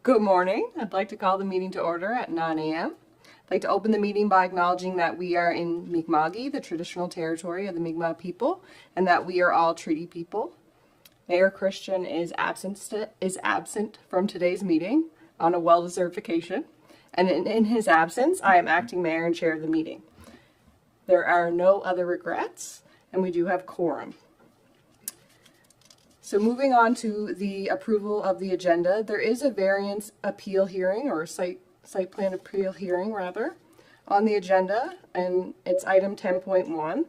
Good morning. I'd like to call the meeting to order at 9 a.m. I'd like to open the meeting by acknowledging that we are in Mi'kma'ki, the traditional territory of the Mi'kmaq people, and that we are all treaty people. Mayor Christian is absent from today's meeting on a well-deserved vacation, and in his absence, I am acting mayor and chair of the meeting. There are no other regrets, and we do have quorum. So moving on to the approval of the agenda, there is a variance appeal hearing, or site plan appeal hearing rather, on the agenda, and it's item 10.1.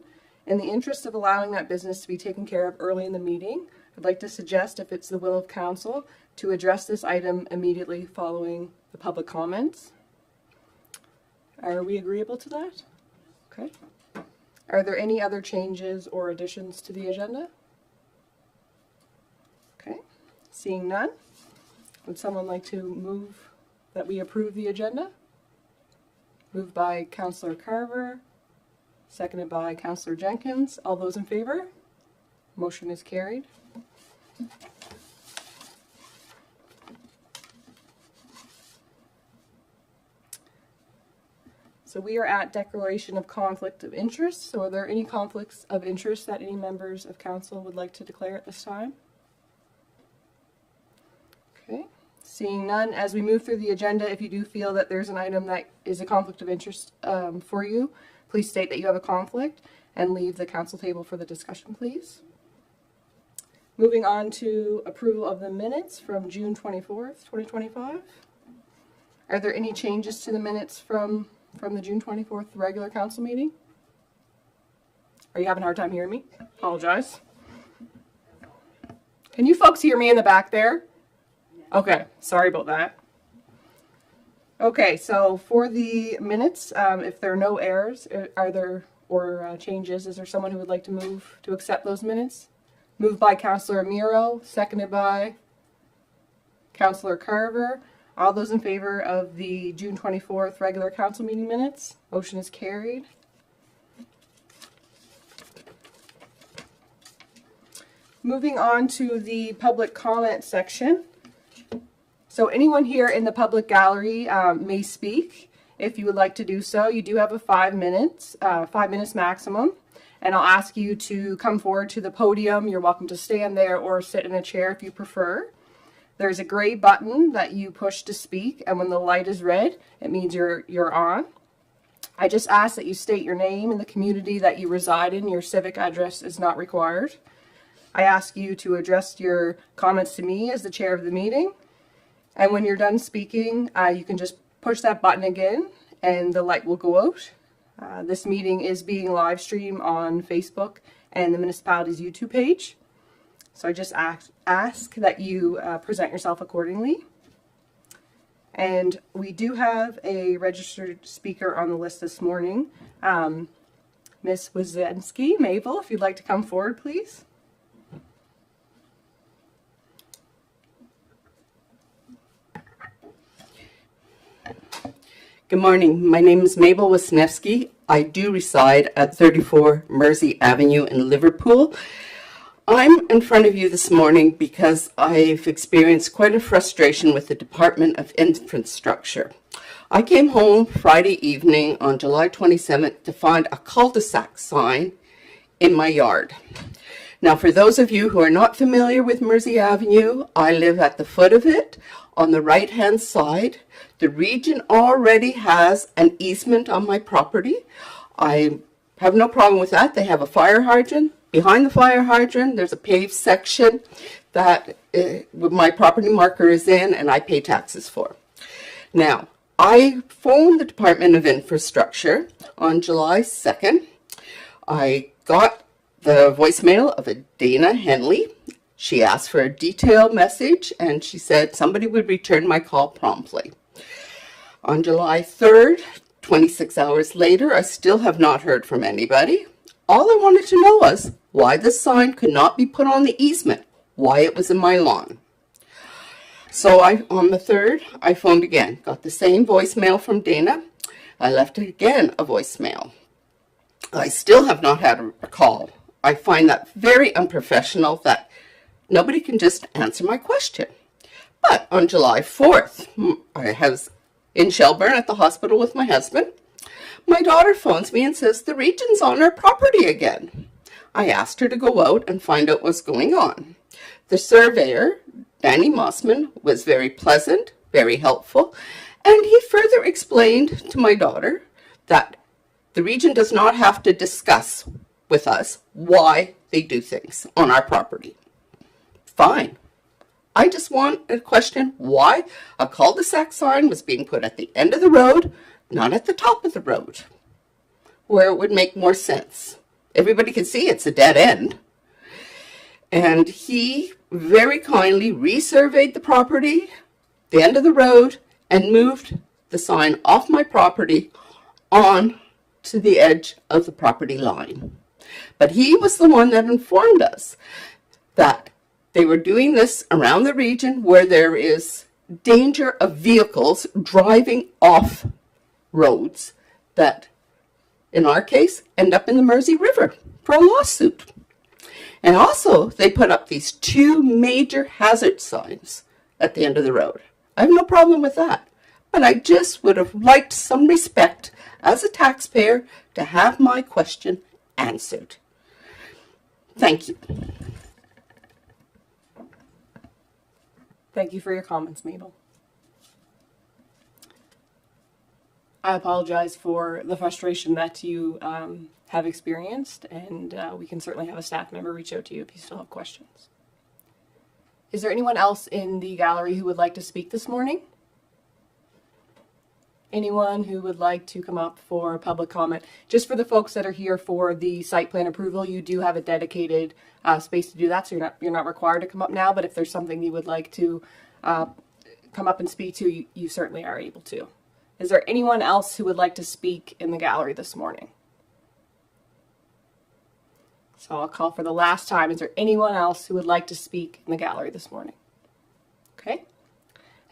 In the interest of allowing that business to be taken care of early in the meeting, I'd like to suggest, if it's the will of council, to address this item immediately following the public comments. Are we agreeable to that? Okay. Are there any other changes or additions to the agenda? Okay, seeing none, would someone like to move that we approve the agenda? Moved by Councillor Carver, seconded by Councillor Jenkins. All those in favor? Motion is carried. So we are at declaration of conflict of interest. So are there any conflicts of interest that any members of council would like to declare at this time? Okay, seeing none, as we move through the agenda, if you do feel that there's an item that is a conflict of interest for you, please state that you have a conflict and leave the council table for the discussion, please. Moving on to approval of the minutes from June 24th, 2025. Are there any changes to the minutes from the June 24th regular council meeting? Are you having a hard time hearing me? Apologize. Can you folks hear me in the back there? Okay, sorry about that. Okay, so for the minutes, if there are no errors, changes, is there someone who would like to move to accept those minutes? Moved by Councillor Miro, seconded by Councillor Carver. All those in favor of the June 24th regular council meeting minutes? Motion is carried. Moving on to the public comment section. So anyone here in the public gallery may speak. If you would like to do so, you do have a 5 minutes maximum. And I'll ask you to come forward to the podium. You're welcome to stand there or sit in a chair if you prefer. There's a gray button that you push to speak, and when the light is red, it means you're on. I just ask that you state your name and the community that you reside in. Your civic address is not required. I ask you to address your comments to me as the chair of the meeting. And when you're done speaking, you can just push that button again and the light will go out. This meeting is being live streamed on Facebook and the municipality's YouTube page. So I just ask that you present yourself accordingly. And we do have a registered speaker on the list this morning. Ms. Wazensky, Mabel, if you'd like to come forward, please. Good morning. My name is Mabel Wisniewski. I do reside at 34 Mersey Avenue in Liverpool. I'm in front of you this morning because I've experienced quite a frustration with the Department of Infrastructure. I came home Friday evening on July 27th to find a cul-de-sac sign in my yard. Now, for those of you who are not familiar with Mersey Avenue, I live at the foot of it on the right-hand side. The region already has an easement on my property. I have no problem with that. They have a fire hydrant. Behind the fire hydrant, there's a paved section that my property marker is in and I pay taxes for. Now, I phoned the Department of Infrastructure on July 2nd. I got the voicemail of a Dana Henley. She asked for a detailed message and she said somebody would return my call promptly. On July 3rd, 26 hours later, I still have not heard from anybody. All I wanted to know was why the sign could not be put on the easement, why it was in my lawn. So on the 3rd, I phoned again, got the same voicemail from Dana. I left again a voicemail. I still have not had a call. I find that very unprofessional that nobody can just answer my question. But on July 4th, I was in Shelburne at the hospital with my husband. My daughter phones me and says the region's on our property again. I asked her to go out and find out what's going on. The surveyor, Danny Mossman, was very pleasant, very helpful, and he further explained to my daughter that the region does not have to discuss with us why they do things on our property. Fine. I just want to question why a cul-de-sac sign was being put at the end of the road, not at the top of the road, where it would make more sense. Everybody can see it's a dead end. And he very kindly resurveyed the property, the end of the road, and moved the sign off my property on to the edge of the property line. But he was the one that informed us that they were doing this around the region where there is danger of vehicles driving off roads that, in our case, end up in the Mersey River for a lawsuit. And also, they put up these 2 major hazard signs at the end of the road. I have no problem with that, but I just would have liked some respect as a taxpayer to have my question answered. Thank you. Thank you for your comments, Mabel. I apologize for the frustration that you have experienced, and we can certainly have a staff member reach out to you if you still have questions. Is there anyone else in the gallery who would like to speak this morning? Anyone who would like to come up for public comment? Just for the folks that are here for the site plan approval, you do have a dedicated space to do that, so you're not required to come up now, but if there's something you would like to come up and speak to, you certainly are able to. Is there anyone else who would like to speak in the gallery this morning? So I'll call for the last time. Is there anyone else who would like to speak in the gallery this morning? Okay.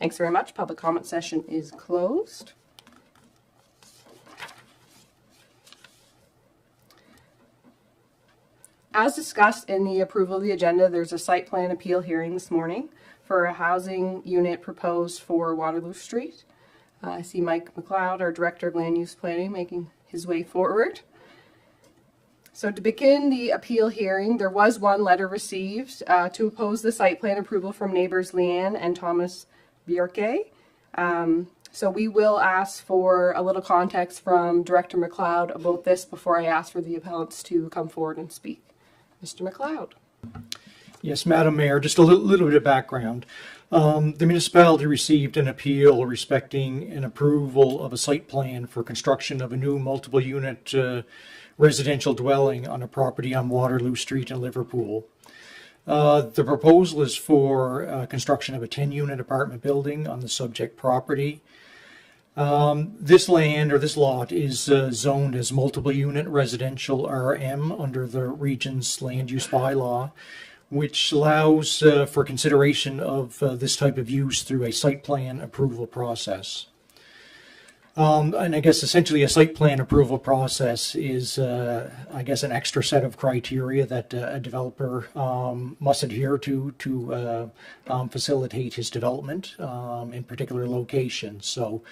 Thanks very much. Public comment session is closed. As discussed in the approval of the agenda, there's a site plan appeal hearing this morning for a housing unit proposed for Waterloo Street. I see Mike McLeod, our Director of Land Use Planning, making his way forward. So to begin the appeal hearing, there was one letter received to oppose the site plan approval from neighbors Leanne and Thomas Bierke. So we will ask for a little context from Director McLeod about this before I ask for the appellants to come forward and speak. Mr. McLeod. Yes, Madam Mayor, just a little bit of background. The municipality received an appeal respecting an approval of a site plan for construction of a new multiple unit residential dwelling on a property on Waterloo Street in Liverpool. The proposal is for construction of a 10-unit apartment building on the subject property. This land or this lot is zoned as multiple unit residential RM under the region's land use bylaw, which allows for consideration of this type of use through a site plan approval process. And I guess essentially a site plan approval process is, I guess, an extra set of criteria that a developer must adhere to facilitate his development in particular locations. So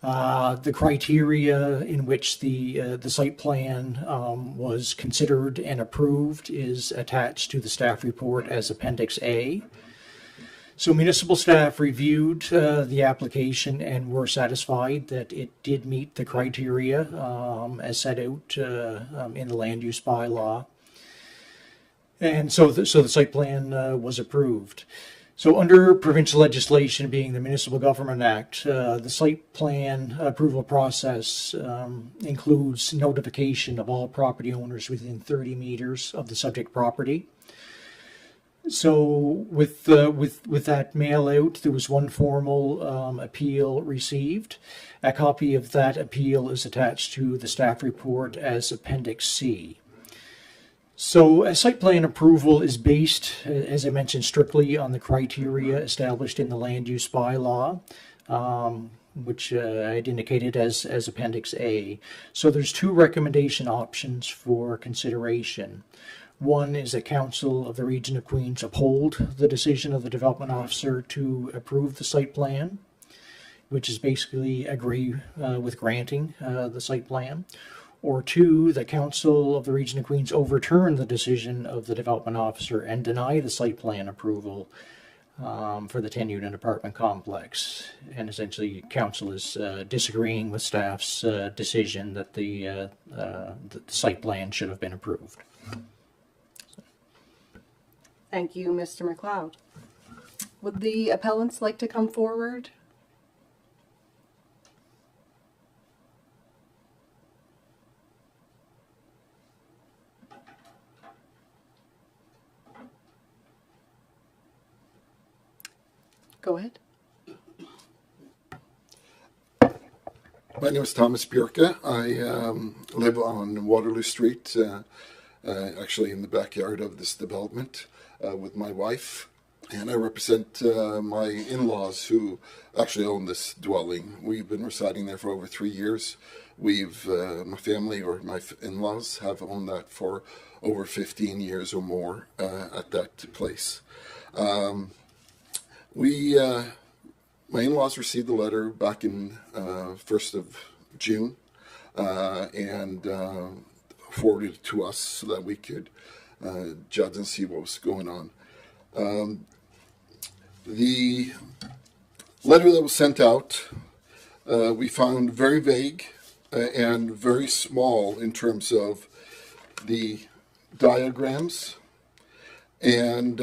the criteria in which the site plan was considered and approved is attached to the staff report as Appendix A. So municipal staff reviewed the application and were satisfied that it did meet the criteria as set out in the land use bylaw. And so the site plan was approved. So under provincial legislation, being the Municipal Government Act, the site plan approval process includes notification of all property owners within 30 meters of the subject property. So with that mail out, there was one formal appeal received. A copy of that appeal is attached to the staff report as Appendix C. So a site plan approval is based, as I mentioned, strictly on the criteria established in the land use bylaw, which I'd indicated as Appendix A. So there's 2 recommendation options for consideration. One is that Council of the Region of Queens uphold the decision of the development officer to approve the site plan, which is basically agree with granting the site plan. Or two, the Council of the Region of Queens overturn the decision of the development officer and deny the site plan approval for the 10-unit apartment complex. And essentially, Council is disagreeing with staff's decision that the site plan should have been approved. Thank you, Mr. McLeod. Would the appellants like to come forward? Go ahead. My name is Thomas Bjorka. I live on Waterloo Street, actually in the backyard of this development with my wife. And I represent my in-laws who actually own this dwelling. We've been residing there for over 3 years. My family or my in-laws have owned that for over 15 years or more at that place. My in-laws received the letter back in 1st of June and forwarded it to us so that we could judge and see what was going on. The letter that was sent out, we found very vague and very small in terms of the diagrams, and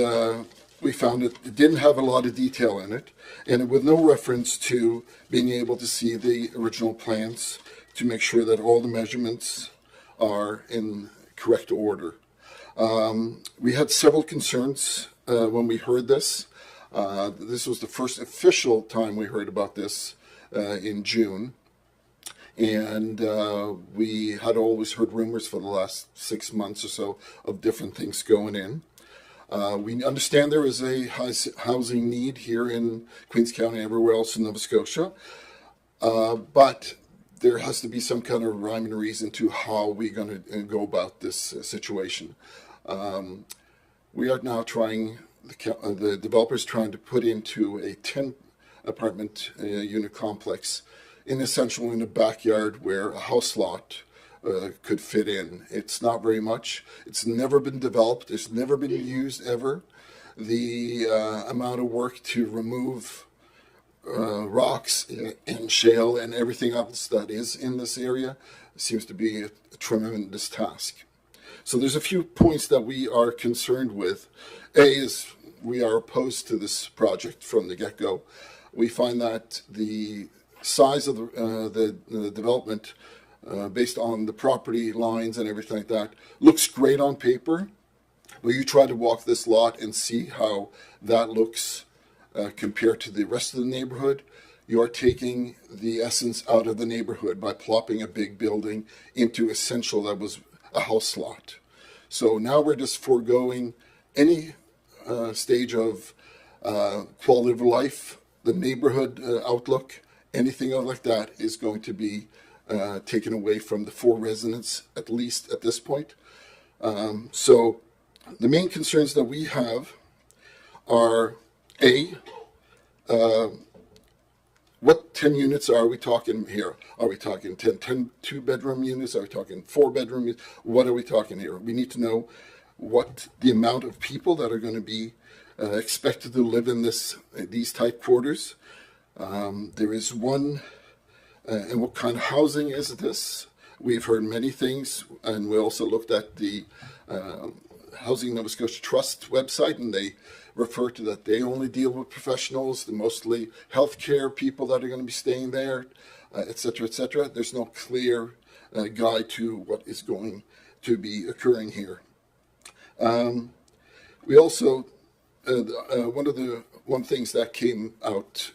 we found it didn't have a lot of detail in it, and with no reference to being able to see the original plans to make sure that all the measurements are in correct order. We had several concerns when we heard this. This was the first official time we heard about this in June. And we had always heard rumors for the last 6 months or so of different things going in. We understand there is a housing need here in Queens County and everywhere else in Nova Scotia, but there has to be some kind of rhyme and reason to how we're going to go about this situation. We are now trying, the developers trying to put into a 10 apartment unit complex in essentially in a backyard where a house lot could fit in. It's not very much. It's never been developed. It's never been used ever. The amount of work to remove rocks and shale and everything else that is in this area seems to be a tremendous task. So there's a few points that we are concerned with. A is we are opposed to this project from the get-go. We find that the size of the development based on the property lines and everything like that looks great on paper. But you try to walk this lot and see how that looks compared to the rest of the neighborhood. You are taking the essence out of the neighborhood by plopping a big building into essential that was a house lot. So now we're just foregoing any stage of quality of life, the neighborhood outlook, anything like that is going to be taken away from the 4 residents, at least at this point. So the main concerns that we have are, A, what 10 units are we talking here? Are we talking 10 two-bedroom units? Are we talking 4-bedroom units? What are we talking here? We need to know what the amount of people that are going to be expected to live in these type quarters. There is one, and what kind of housing is this? We've heard many things, and we also looked at the Housing Nova Scotia Trust website, and they refer to that they only deal with professionals, mostly healthcare people that are going to be staying there, et cetera, et cetera. There's no clear guide to what is going to be occurring here. We also, one things that came out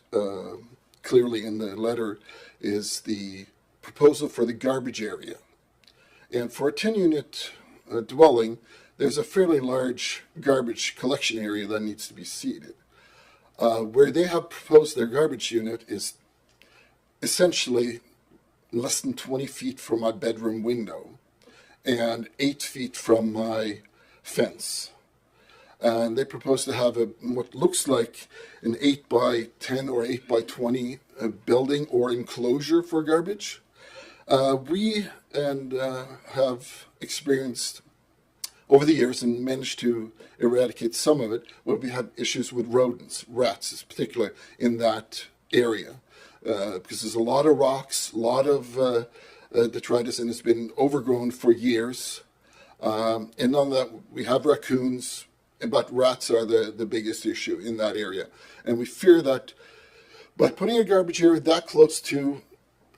clearly in the letter is the proposal for the garbage area. And for a 10-unit dwelling, there's a fairly large garbage collection area that needs to be seeded. Where they have proposed their garbage unit is essentially less than 20 feet from my bedroom window and 8 feet from my fence. And they propose to have what looks like an 8 by 10 or 8 by 20 building or enclosure for garbage. We have experienced over the years and managed to eradicate some of it where we had issues with rodents, rats particularly in that area. Because there's a lot of rocks, a lot of detritus, and it's been overgrown for years. And on that, we have raccoons, but rats are the biggest issue in that area. And we fear that by putting a garbage area that close to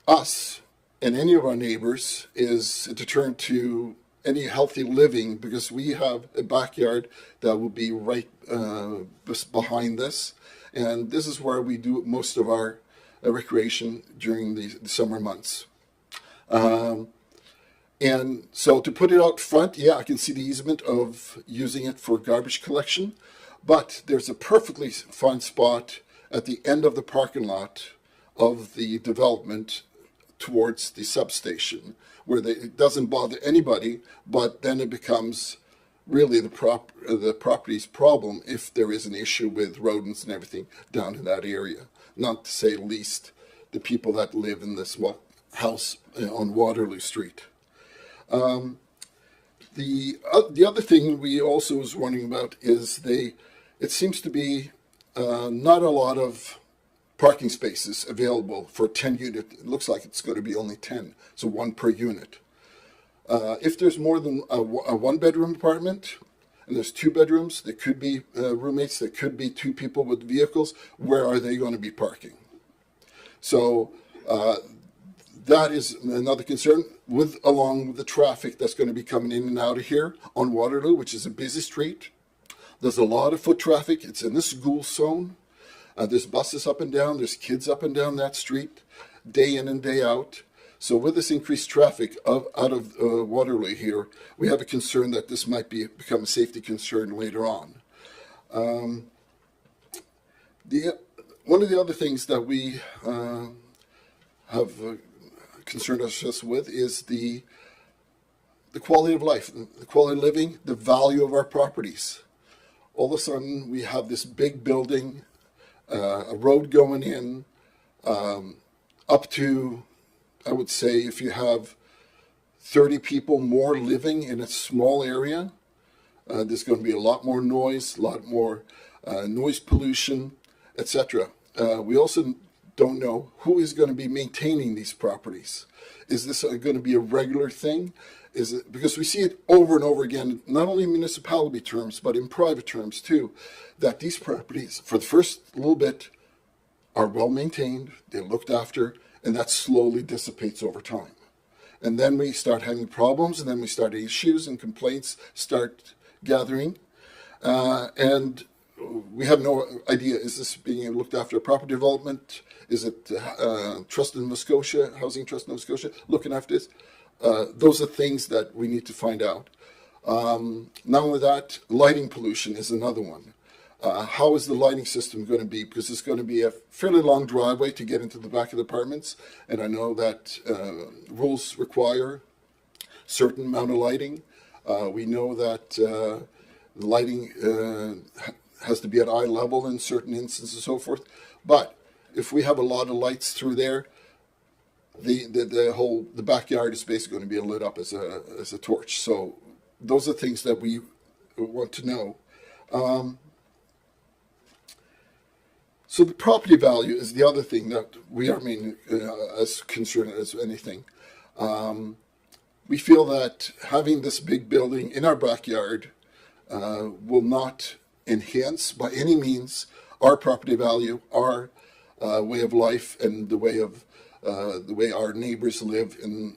us and any of our neighbors is a deterrent to any healthy living, because we have a backyard that will be right behind this. And this is where we do most of our recreation during the summer months. And so to put it out front, yeah, I can see the easement of using it for garbage collection, but there's a perfectly fine spot at the end of the parking lot of the development towards the substation where it doesn't bother anybody, but then it becomes really the property's problem if there is an issue with rodents and everything down in that area. Not to say least the people that live in this house on Waterloo Street. The other thing we also was wondering about is it seems to be not a lot of parking spaces available for 10 unit. It looks like it's going to be only 10, so one per unit. If there's more than a one bedroom apartment and there's 2 bedrooms, there could be roommates, there could be 2 people with vehicles, where are they going to be parking? So that is another concern along with the traffic that's going to be coming in and out of here on Waterloo, which is a busy street. There's a lot of foot traffic. It's in the school zone. There's buses up and down. There's kids up and down that street day in and day out. So with this increased traffic out of Waterloo here, we have a concern that this might become a safety concern later on. One of the other things that we have concerned ourselves with is the quality of life, the quality of living, the value of our properties. All of a sudden, we have this big building, a road going in, up to, I would say, if you have 30 people more living in a small area, there's going to be a lot more noise, a lot more noise pollution, etc. We also don't know who is going to be maintaining these properties. Is this going to be a regular thing? Is it, because we see it over and over again, not only in municipality terms, but in private terms too, that these properties, for the first little bit, are well maintained, they're looked after, and that slowly dissipates over time. And then we start having problems, and then we start issues and complaints start gathering. And we have no idea, is this being looked after a property development? Is it Trust in Nova Scotia, Housing Trust in Nova Scotia, looking after this? Those are things that we need to find out. Not only that, lighting pollution is another one. How is the lighting system going to be? Because it's going to be a fairly long driveway to get into the back of the apartments, and I know that rules require certain amount of lighting. We know that the lighting has to be at eye level in certain instances and so forth. But if we have a lot of lights through there, the backyard is basically going to be lit up as a torch. So those are things that we want to know. So the property value is the other thing that we are as concerned as anything. We feel that having this big building in our backyard will not enhance by any means our property value, our way of life, and the way our neighbors live in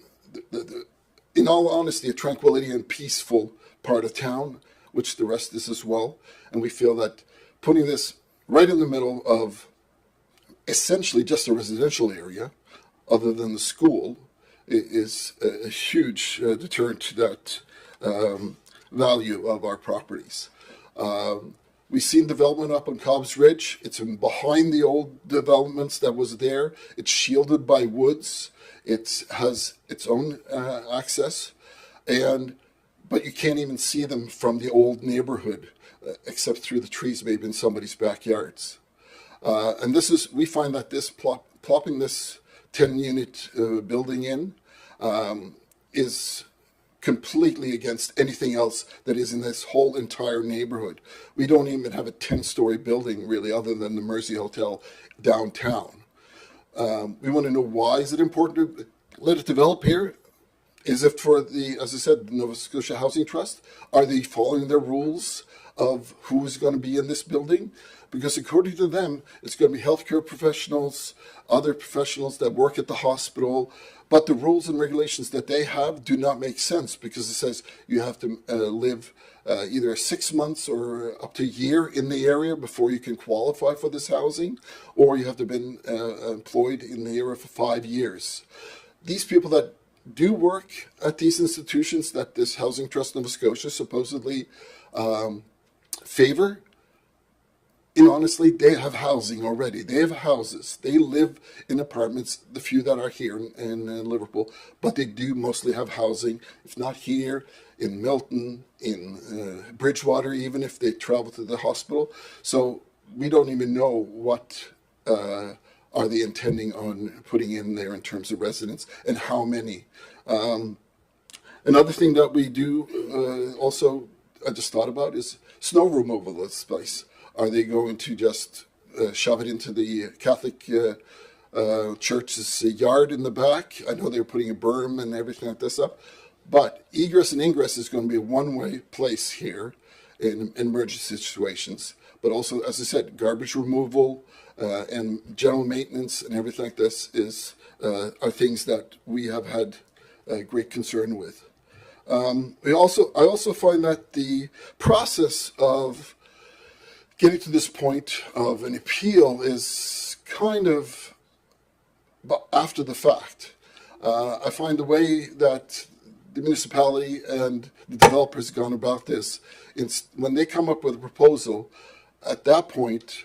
in all honesty, a tranquility and peaceful part of town, which the rest is as well. And we feel that putting this right in the middle of essentially just a residential area, other than the school, is a huge deterrent to that value of our properties. We've seen development up on Cobb's Ridge. It's behind the old developments that was there. It's shielded by woods. It has its own access. And but you can't even see them from the old neighborhood, except through the trees maybe in somebody's backyards. And we find that plopping this 10-unit building in is completely against anything else that is in this whole entire neighborhood. We don't even have a 10-story building really, other than the Mersey Hotel downtown. We want to know, why is it important to let it develop here? Is it for as I said, the Nova Scotia Housing Trust? Are they following their rules of who is going to be in this building? Because according to them, it's going to be healthcare professionals, other professionals that work at the hospital, but the rules and regulations that they have do not make sense, because it says you have to live either 6 months or up to a year in the area before you can qualify for this housing, or you have to have been employed in the area for 5 years. These people that do work at these institutions that this Housing Trust Nova Scotia supposedly favor, and honestly, they have housing already. They have houses. They live in apartments, the few that are here in Liverpool, but they do mostly have housing, if not here, in Milton, in Bridgewater, even if they travel to the hospital. So we don't even know what are they intending on putting in there in terms of residents, and how many. Another thing that we do also, I just thought about, is snow removal of this place. Are they going to just shove it into the Catholic church's yard in the back? I know they're putting a berm and everything like this up, but egress and ingress is going to be a one-way place here in emergency situations. But also, as I said, garbage removal and general maintenance and everything like this are things that we have had great concern with. I also find that the process of getting to this point of an appeal is kind of after the fact. I find the way that the municipality and the developers gone about this, when they come up with a proposal, at that point,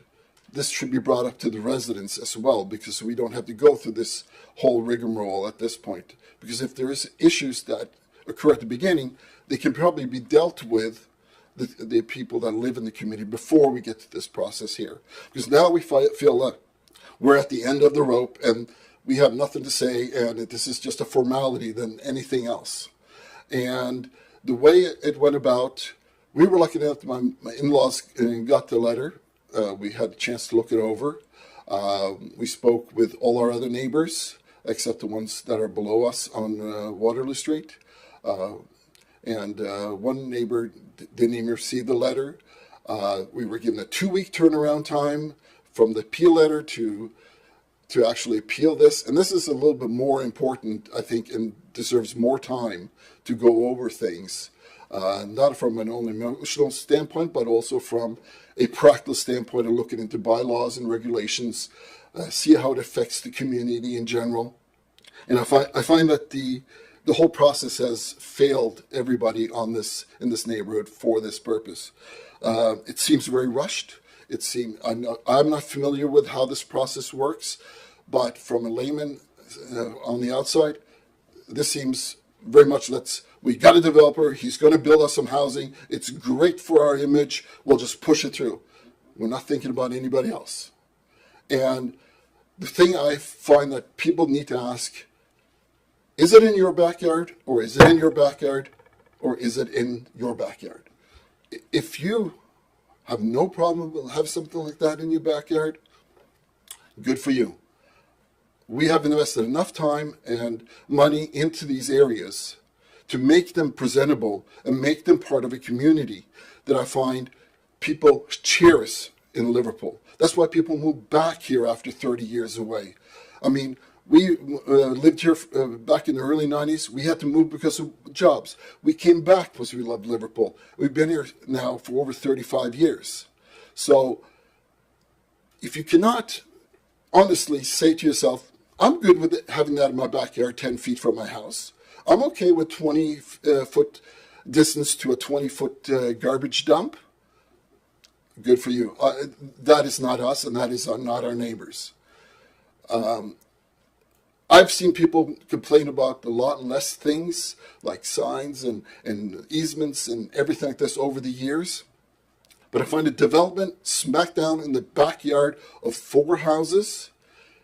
this should be brought up to the residents as well, because we don't have to go through this whole rigmarole at this point. Because if there is issues that occur at the beginning, they can probably be dealt with the people that live in the community before we get to this process here. Because now we feel like we're at the end of the rope and we have nothing to say, and this is just a formality than anything else. And the way it went about, we were lucky enough that my in-laws got the letter. We had a chance to look it over. We spoke with all our other neighbors, except the ones that are below us on Waterloo Street. And one neighbor didn't even receive the letter. We were given a 2-week turnaround time from the appeal letter to actually appeal this. And this is a little bit more important, I think, and deserves more time to go over things. Not from an only emotional standpoint, but also from a practical standpoint of looking into bylaws and regulations, see how it affects the community in general. And I find that the whole process has failed everybody in this neighborhood for this purpose. It seems very rushed. I'm not familiar with how this process works, but from a layman on the outside, this seems very much we got a developer, he's going to build us some housing, it's great for our image, we'll just push it through. We're not thinking about anybody else. And the thing I find that people need to ask, is it in your backyard, or is it in your backyard, or is it in your backyard? If you have no problem with have something like that in your backyard, good for you. We have invested enough time and money into these areas to make them presentable and make them part of a community that I find people cherish in Liverpool. That's why people move back here after 30 years away. I mean, we lived here back in the early 90s. We had to move because of jobs. We came back because we loved Liverpool. We've been here now for over 35 years. So if you cannot honestly say to yourself, I'm good with having that in my backyard 10 feet from my house. I'm okay with 20-foot distance to a 20-foot garbage dump. Good for you. That is not us, and that is not our neighbors. I've seen people complain about a lot less things like signs and easements and everything like this over the years. But I find a development smack down in the backyard of 4 houses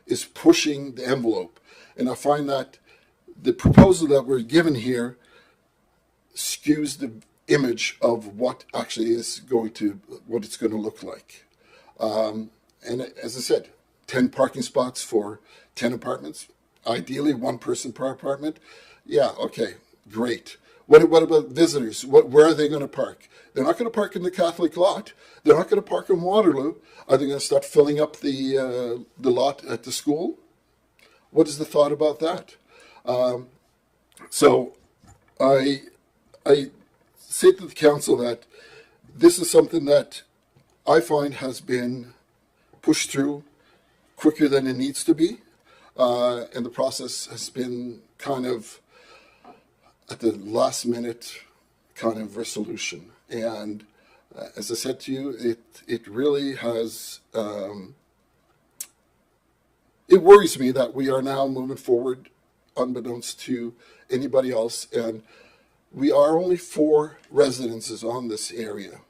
is pushing the envelope. And I find that the proposal that we're given here skews the image of what actually is what it's going to look like. And as I said, 10 parking spots for 10 apartments, ideally 1 person per apartment. Yeah, okay, great. What about visitors? Where are they going to park? They're not going to park in the Catholic lot. They're not going to park in Waterloo. Are they going to start filling up the lot at the school? What is the thought about that? So I say to the council that this is something that I find has been pushed through quicker than it needs to be. And the process has been kind of at the last minute kind of resolution. And as I said to you, it really has, it worries me that we are now moving forward unbeknownst to anybody else. And we are only 4 residences on this area.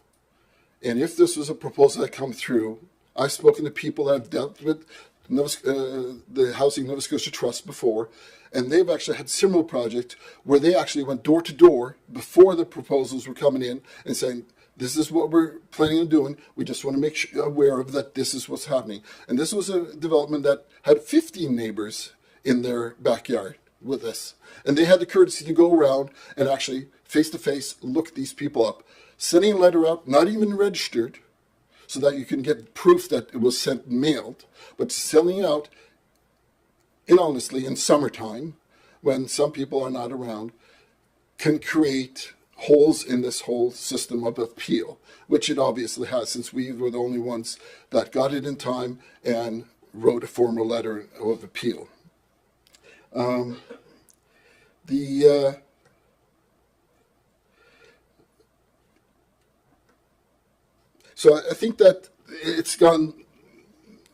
And if this was a proposal that come through, I've spoken to people that have dealt with the Housing Nova Scotia Trust before, and they've actually had similar projects where they actually went door to door before the proposals were coming in and saying, this is what we're planning on doing. We just want to make sure aware of that this is what's happening. And this was a development that had 15 neighbors in their backyard with this. And they had the courtesy to go around and actually face-to-face look these people up. Sending a letter out, not even registered, so that you can get proof that it was sent mailed, but sending out, honestly, in summertime, when some people are not around, can create holes in this whole system of appeal, which it obviously has, since we were the only ones that got it in time and wrote a formal letter of appeal. So I think that it's gone,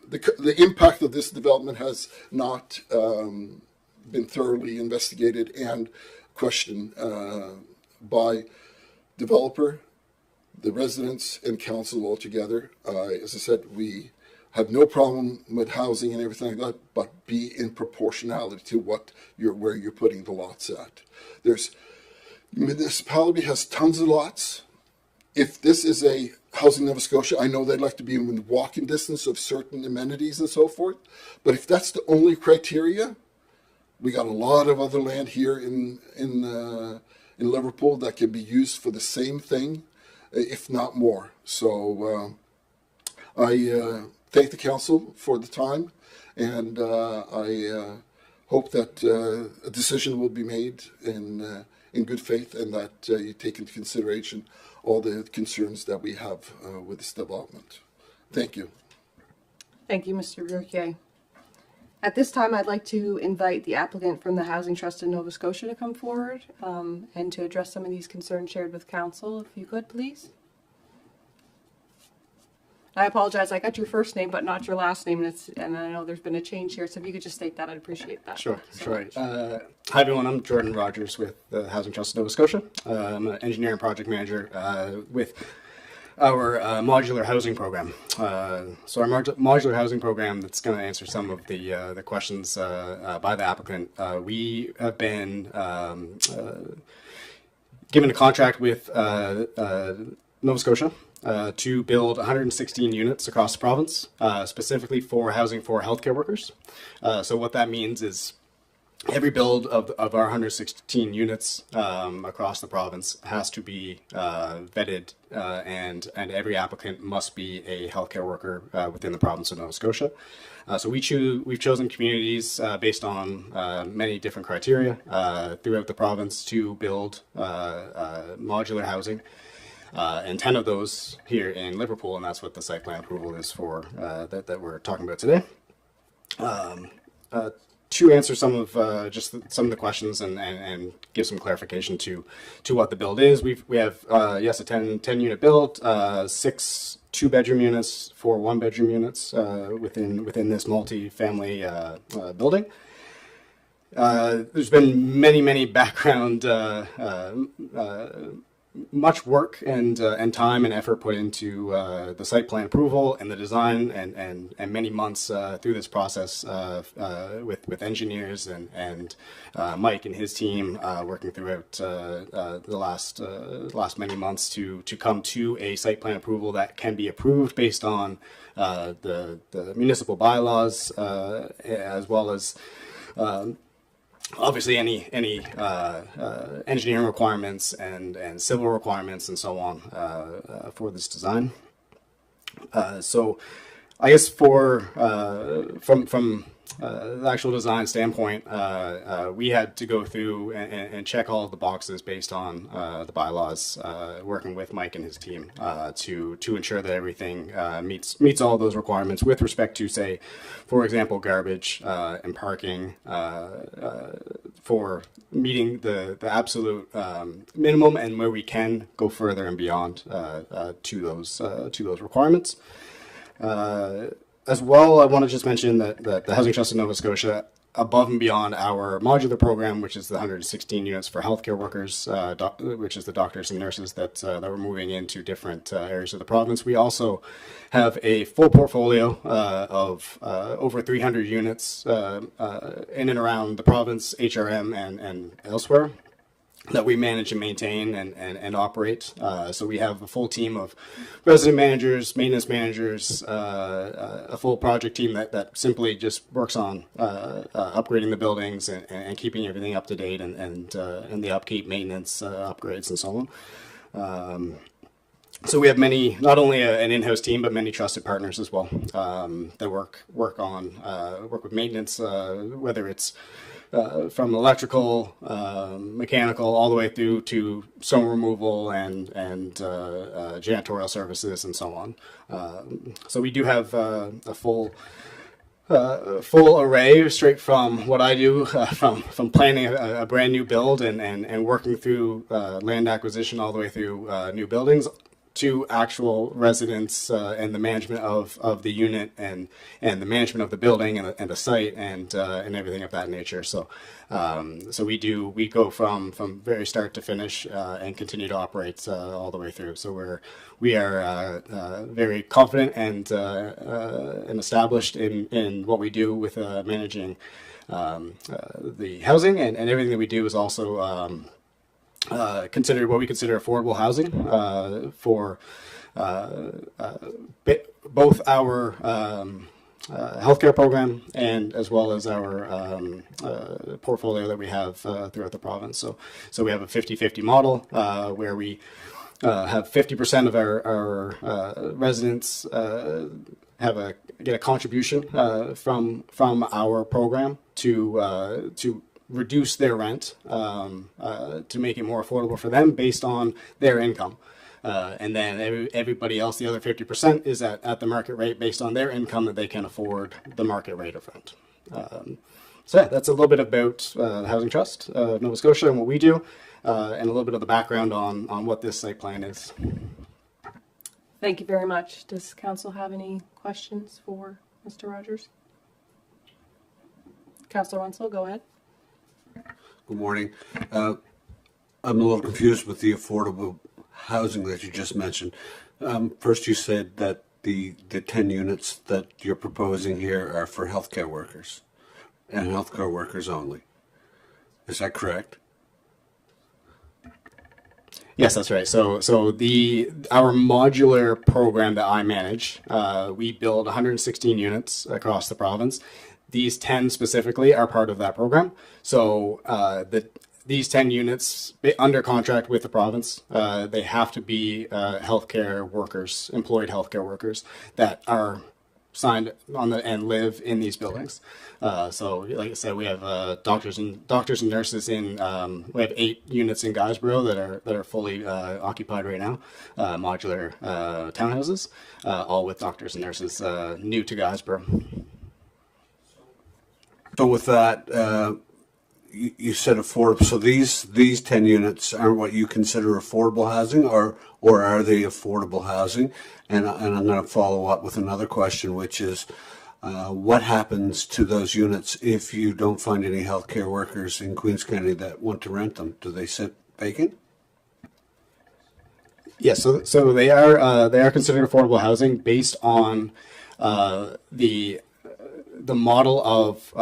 the impact of this development has not been thoroughly investigated and questioned by developer, the residents, and council altogether. As I said, we have no problem with housing and everything like that, but be in proportionality to where you're putting the lots at. Municipality has tons of lots. If this is a Housing Nova Scotia, I know they'd like to be in walking distance of certain amenities and so forth, but if that's the only criteria, we got a lot of other land here in Liverpool that can be used for the same thing, if not more. So I thank the council for the time, and I hope that a decision will be made in good faith, and that you take into consideration all the concerns that we have with this development. Thank you. Thank you, Mr. Burkier. At this time, I'd like to invite the applicant from the Housing Trust in Nova Scotia to come forward and to address some of these concerns shared with council, if you could, please. I apologize, I got your first name, but not your last name, and I know there's been a change here, so if you could just state that, I'd appreciate that. Sure. Hi, everyone. I'm Jordan Rogers with the Housing Trust of Nova Scotia. I'm an engineer and project manager with our modular housing program. So our modular housing program, that's going to answer some of the questions by the applicant. We have been given a contract with Nova Scotia to build 116 units across the province, specifically for housing for healthcare workers. So what that means is every build of our 116 units across the province has to be vetted, and every applicant must be a healthcare worker within the province of Nova Scotia. So we've chosen communities based on many different criteria throughout the province to build modular housing. And 10 of those here in Liverpool, and that's what the site plan approval is for that we're talking about today. To answer some of some of the questions and give some clarification to what the build is, we have yes, a 10 unit build, 6 2-bedroom units, 4 1-bedroom units within this multi-family building. There's been many background, much work and time and effort put into the site plan approval and the design, and many months through this process with engineers and Mike and his team working throughout the last many months to come to a site plan approval that can be approved based on the municipal bylaws, as well as obviously any engineering requirements and civil requirements and so on for this design. So I guess from the actual design standpoint, we had to go through and check all of the boxes based on the bylaws, working with Mike and his team to ensure that everything meets all those requirements with respect to, say, for example, garbage and parking, for meeting the absolute minimum, and where we can go further and beyond to those requirements. As well, I want to just mention that the Housing Trust of Nova Scotia, above and beyond our modular program, which is the 116 units for healthcare workers, which is the doctors and nurses that we're moving into different areas of the province, we also have a full portfolio of over 300 units in and around the province, HRM, and elsewhere, that we manage and maintain and operate. So we have a full team of resident managers, maintenance managers, a full project team that simply just works on upgrading the buildings and keeping everything up to date, and the upkeep, maintenance, upgrades, and so on. So we have many, not only an in-house team, but many trusted partners as well that work with maintenance, whether it's from electrical, mechanical, all the way through to stone removal and janitorial services and so on. So we do have a full array, straight from what I do, from planning a brand new build and working through land acquisition all the way through new buildings, to actual residents and the management of the unit and the management of the building and the site and everything of that nature. So we go from very start to finish and continue to operate all the way through. So we are very confident and established in what we do with managing the housing, and everything that we do is also consider what we consider affordable housing for both our healthcare program and as well as our portfolio that we have throughout the province. So we have a 50-50 model where we have 50% of our residents get a contribution from our program to reduce their rent to make it more affordable for them based on their income. And then everybody else, the other 50%, is at the market rate based on their income that they can afford the market rate of rent. So yeah, that's a little bit about the Housing Trust of Nova Scotia and what we do, and a little bit of the background on what this site plan is. Thank you very much. Does council have any questions for Mr. Rogers? Councilor Wenzel, go ahead. Good morning. I'm a little confused with the affordable housing that you just mentioned. First, you said that the 10 units that you're proposing here are for healthcare workers and healthcare workers only. Is that correct? Yes, that's right. So our modular program that I manage, we build 116 units across the province. These 10 specifically are part of that program. So these 10 units under contract with the province, they have to be healthcare workers, employed healthcare workers that are signed on and live in these buildings. So like I said, we have doctors and nurses in, we have 8 units in Guysborough that are fully occupied right now, modular townhouses, all with doctors and nurses new to Guysborough. So with that, you said affordable. So these 10 units are what you consider affordable housing, or are they affordable housing? And I'm going to follow up with another question, which is, What happens to those units if you don't find any healthcare workers in Queens County that want to rent them? Do they sit vacant? Yes, so they are considered affordable housing based on the model of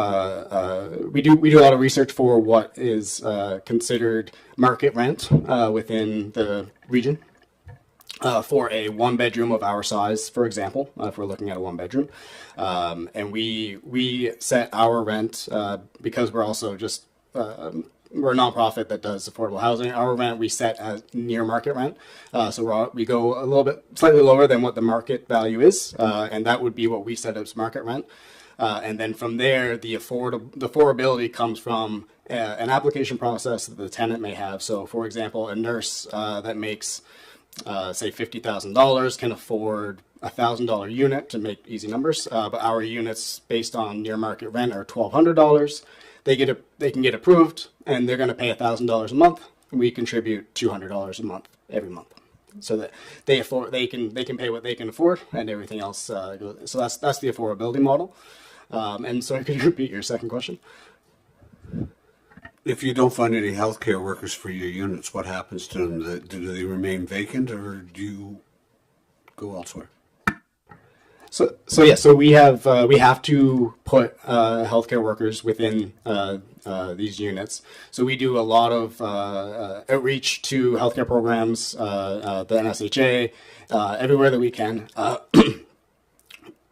we do a lot of research for what is considered market rent within the region. For a one bedroom of our size, for example, if we're looking at a one bedroom, and we set our rent because we're also just we're a nonprofit that does affordable housing. Our rent we set as near market rent, so we go a little bit slightly lower than what the market value is, and that would be what we set as market rent. And then from there, the affordability comes from an application process that the tenant may have. So, for example, a nurse that makes say $50,000 can afford $1,000 unit, to make easy numbers. But our units based on near market rent are $1,200. They can get approved, and they're going to pay $1,000 a month. We contribute $200 a month every month, so that they can pay what they can afford, and everything else. So that's the affordability model. And so, could you repeat your second question? If you don't find any healthcare workers for your units, what happens to them? Do they remain vacant, or do you go elsewhere? So we have to put healthcare workers within these units. So we do a lot of outreach to healthcare programs, the NSHA, everywhere that we can.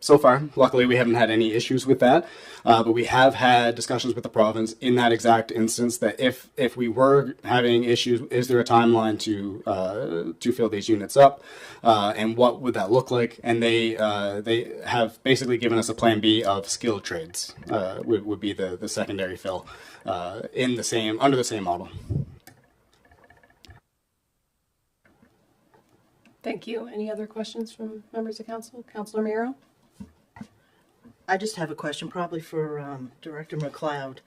So far, luckily, we haven't had any issues with that, but we have had discussions with the province in that exact instance that if we were having issues, is there a timeline to fill these units up, and what would that look like? And they have basically given us a plan B of skilled trades would be the secondary fill under the same model. Thank you. Any other questions from members of council? Councilor Miro? I just have a question, probably for Director McLeod.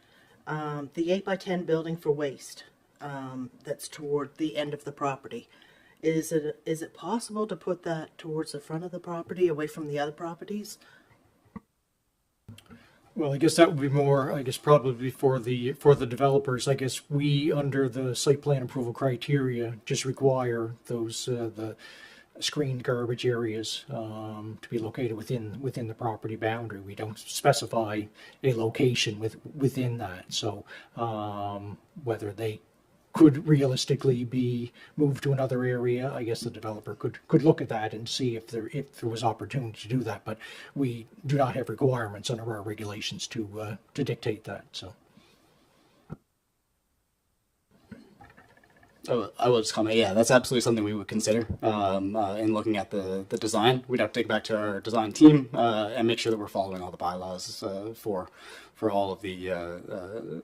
The 8x10 building for waste that's toward the end of the property, is it possible to put that towards the front of the property, away from the other properties? Well, I guess that would be more, probably for the developers. I guess we, under the site plan approval criteria, just require those, the screened garbage areas to be located within the property boundary. We don't specify a location within that. So whether they could realistically be moved to another area, I guess the developer could look at that and see if there was opportunity to do that. But we do not have requirements under our regulations to dictate that. So. I will just comment. Yeah, that's absolutely something we would consider in looking at the design. We'd have to take back to our design team and make sure that we're following all the bylaws for all of the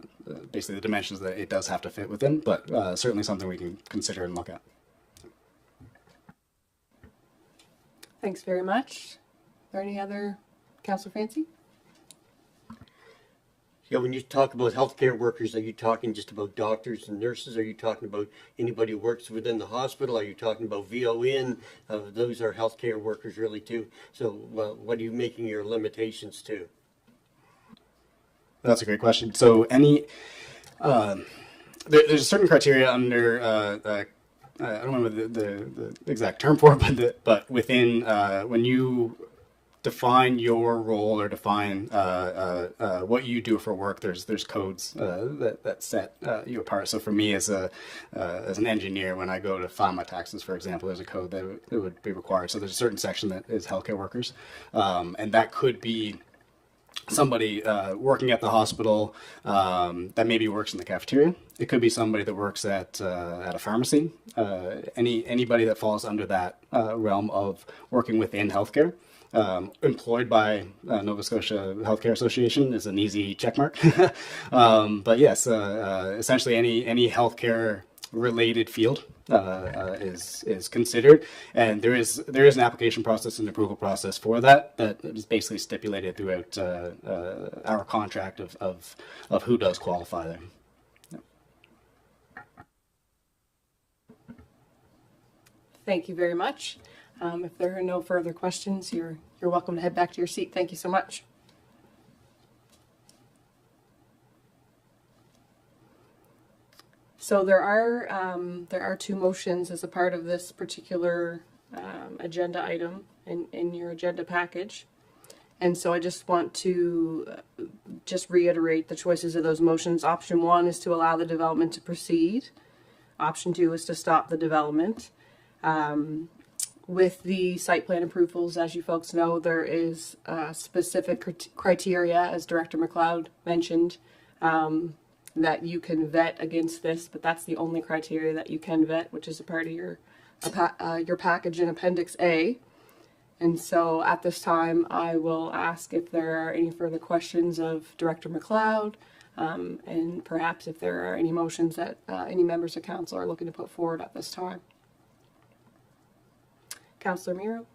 basically the dimensions that it does have to fit within. But certainly something we can consider and look at. Thanks very much. Are there any other, Councilor Fancy? Yeah, when you talk about healthcare workers, are you talking just about doctors and nurses? Are you talking about anybody who works within the hospital? Are you talking about VON? Those are healthcare workers really too. So what are you making your limitations to? That's a great question. So there's a certain criteria under I don't remember the exact term for it, but within when you define your role or define what you do for work, there's codes that set you apart. So for me as an engineer, when I go to file my taxes, for example, there's a code that would be required. So there's a certain section that is healthcare workers, and that could be somebody working at the hospital that maybe works in the cafeteria. It could be somebody that works at a pharmacy. Anybody that falls under that realm of working within healthcare. Employed by Nova Scotia Healthcare Association is an easy checkmark. But yes, essentially any healthcare related field is considered, and there is an application process and approval process for that is basically stipulated throughout our contract of who does qualify there. Yep. Thank you very much. If there are no further questions, you're welcome to head back to your seat. Thank you so much. So there are two motions as a part of this particular agenda item in your agenda package. And so I just want to just reiterate the choices of those motions. Option 1 is to allow the development to proceed. Option 2 is to stop the development. With the site plan approvals, as you folks know, there is specific criteria, as Director McLeod mentioned, that you can vet against this, but that's the only criteria that you can vet, which is a part of your package in Appendix A. And so at this time, I will ask if there are any further questions of Director McLeod, and perhaps if there are any motions that any members of council are looking to put forward at this time. Councillor Miro?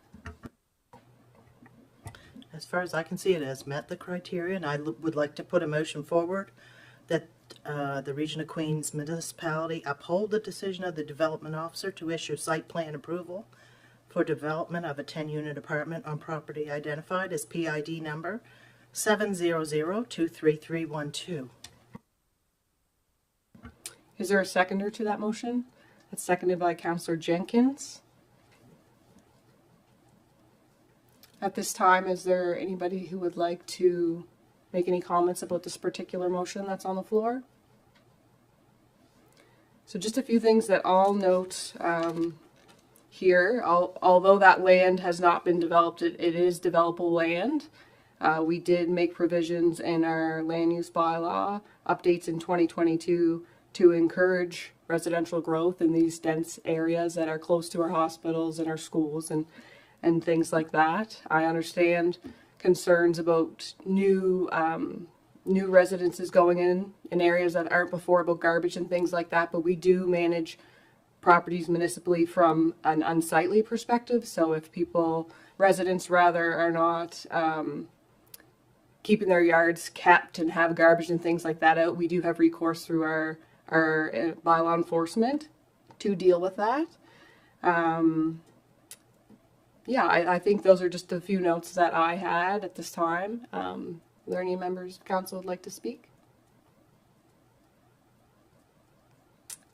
As far as I can see, it has met the criteria, and I would like to put a motion forward that the Region of Queens Municipality uphold the decision of the development officer to issue site plan approval for development of a 10-unit apartment on property identified as PID number 700-23312. Is there a seconder to that motion? It's seconded by Councillor Jenkins. At this time, is there anybody who would like to make any comments about this particular motion that's on the floor? So just a few things that I'll note here. Although that land has not been developed, it is developable land. We did make provisions in our land use bylaw updates in 2022 to encourage residential growth in these dense areas that are close to our hospitals and our schools and things like that. I understand concerns about new residences going in areas that aren't before about garbage and things like that, but we do manage properties municipally from an unsightly perspective. So if residents rather, are not keeping their yards kept and have garbage and things like that out, we do have recourse through our bylaw enforcement to deal with that. Yeah, I think those are just a few notes that I had at this time. Are there any members of council would like to speak?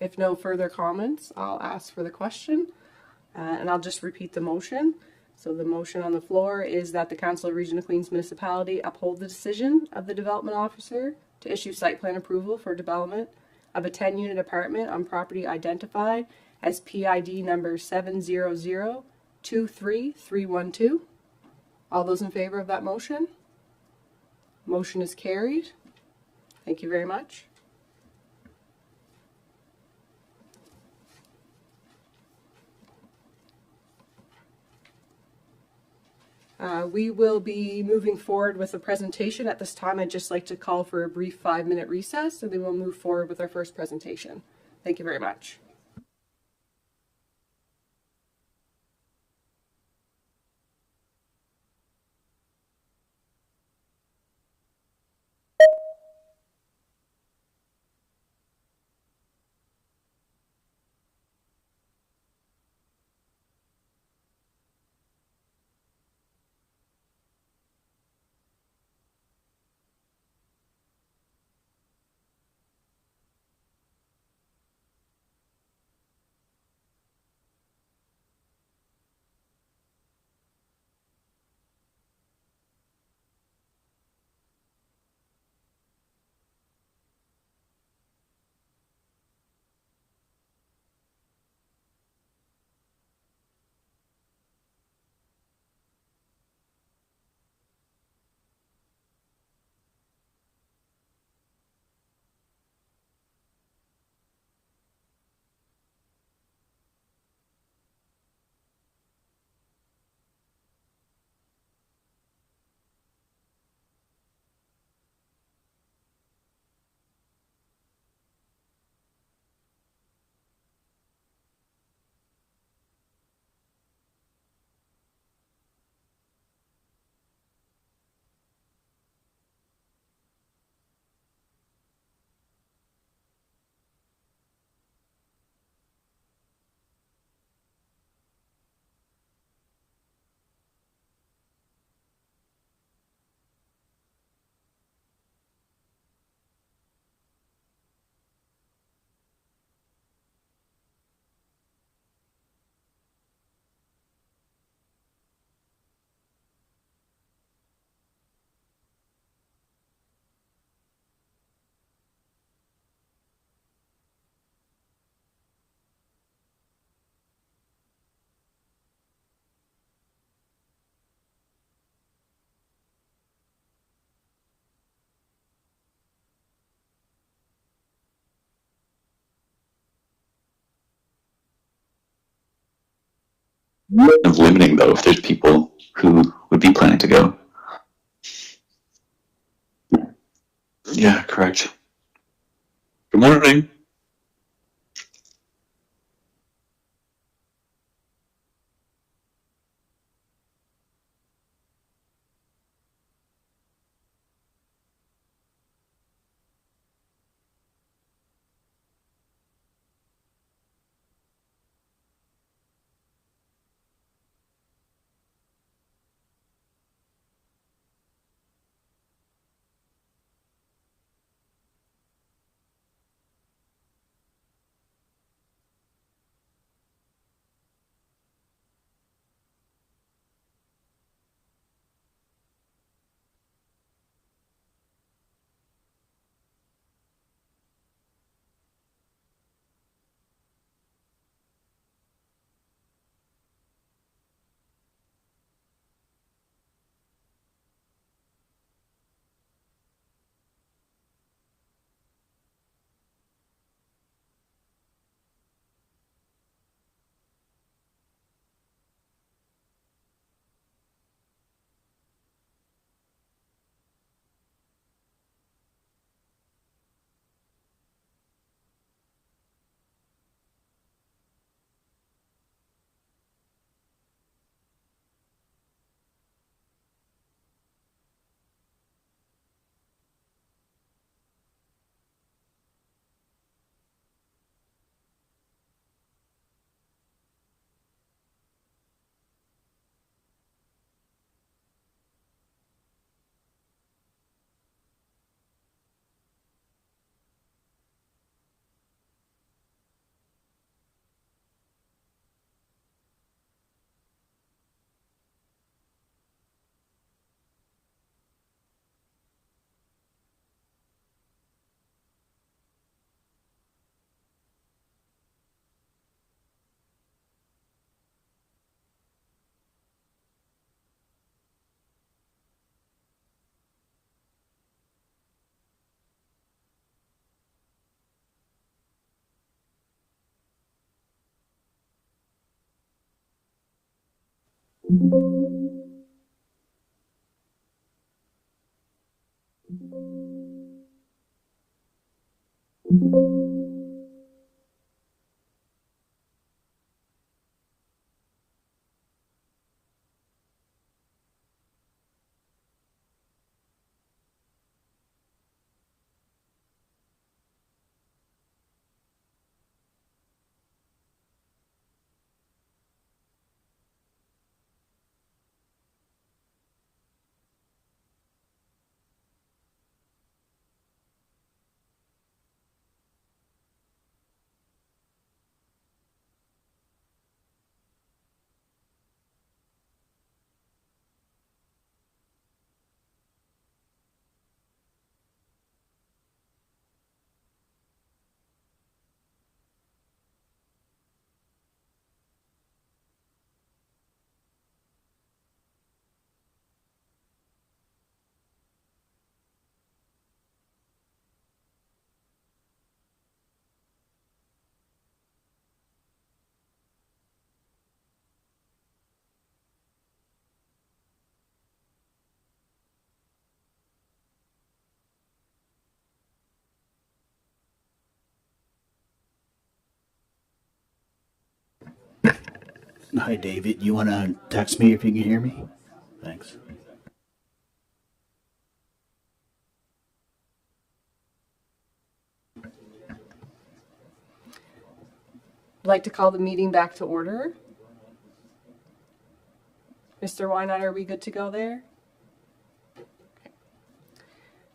If no further comments, I'll ask for the question, and I'll just repeat the motion. So the motion on the floor is that the Council of Region of Queens Municipality uphold the decision of the development officer to issue site plan approval for development of a 10-unit apartment on property identified as PID number 700-23312. All those in favor of that motion? Motion is carried. Thank you very much. We will be moving forward with the presentation. At this time, I'd just like to call for a brief 5-minute recess, and then we'll move forward with our first presentation. Thank you very much. of limiting though if there's people who would be planning to go. Yeah, correct. Good morning. Hi, David. You want to text me if you can hear me? Thanks. I'd like to call the meeting back to order. Mr. Wynot, are we good to go there? Okay.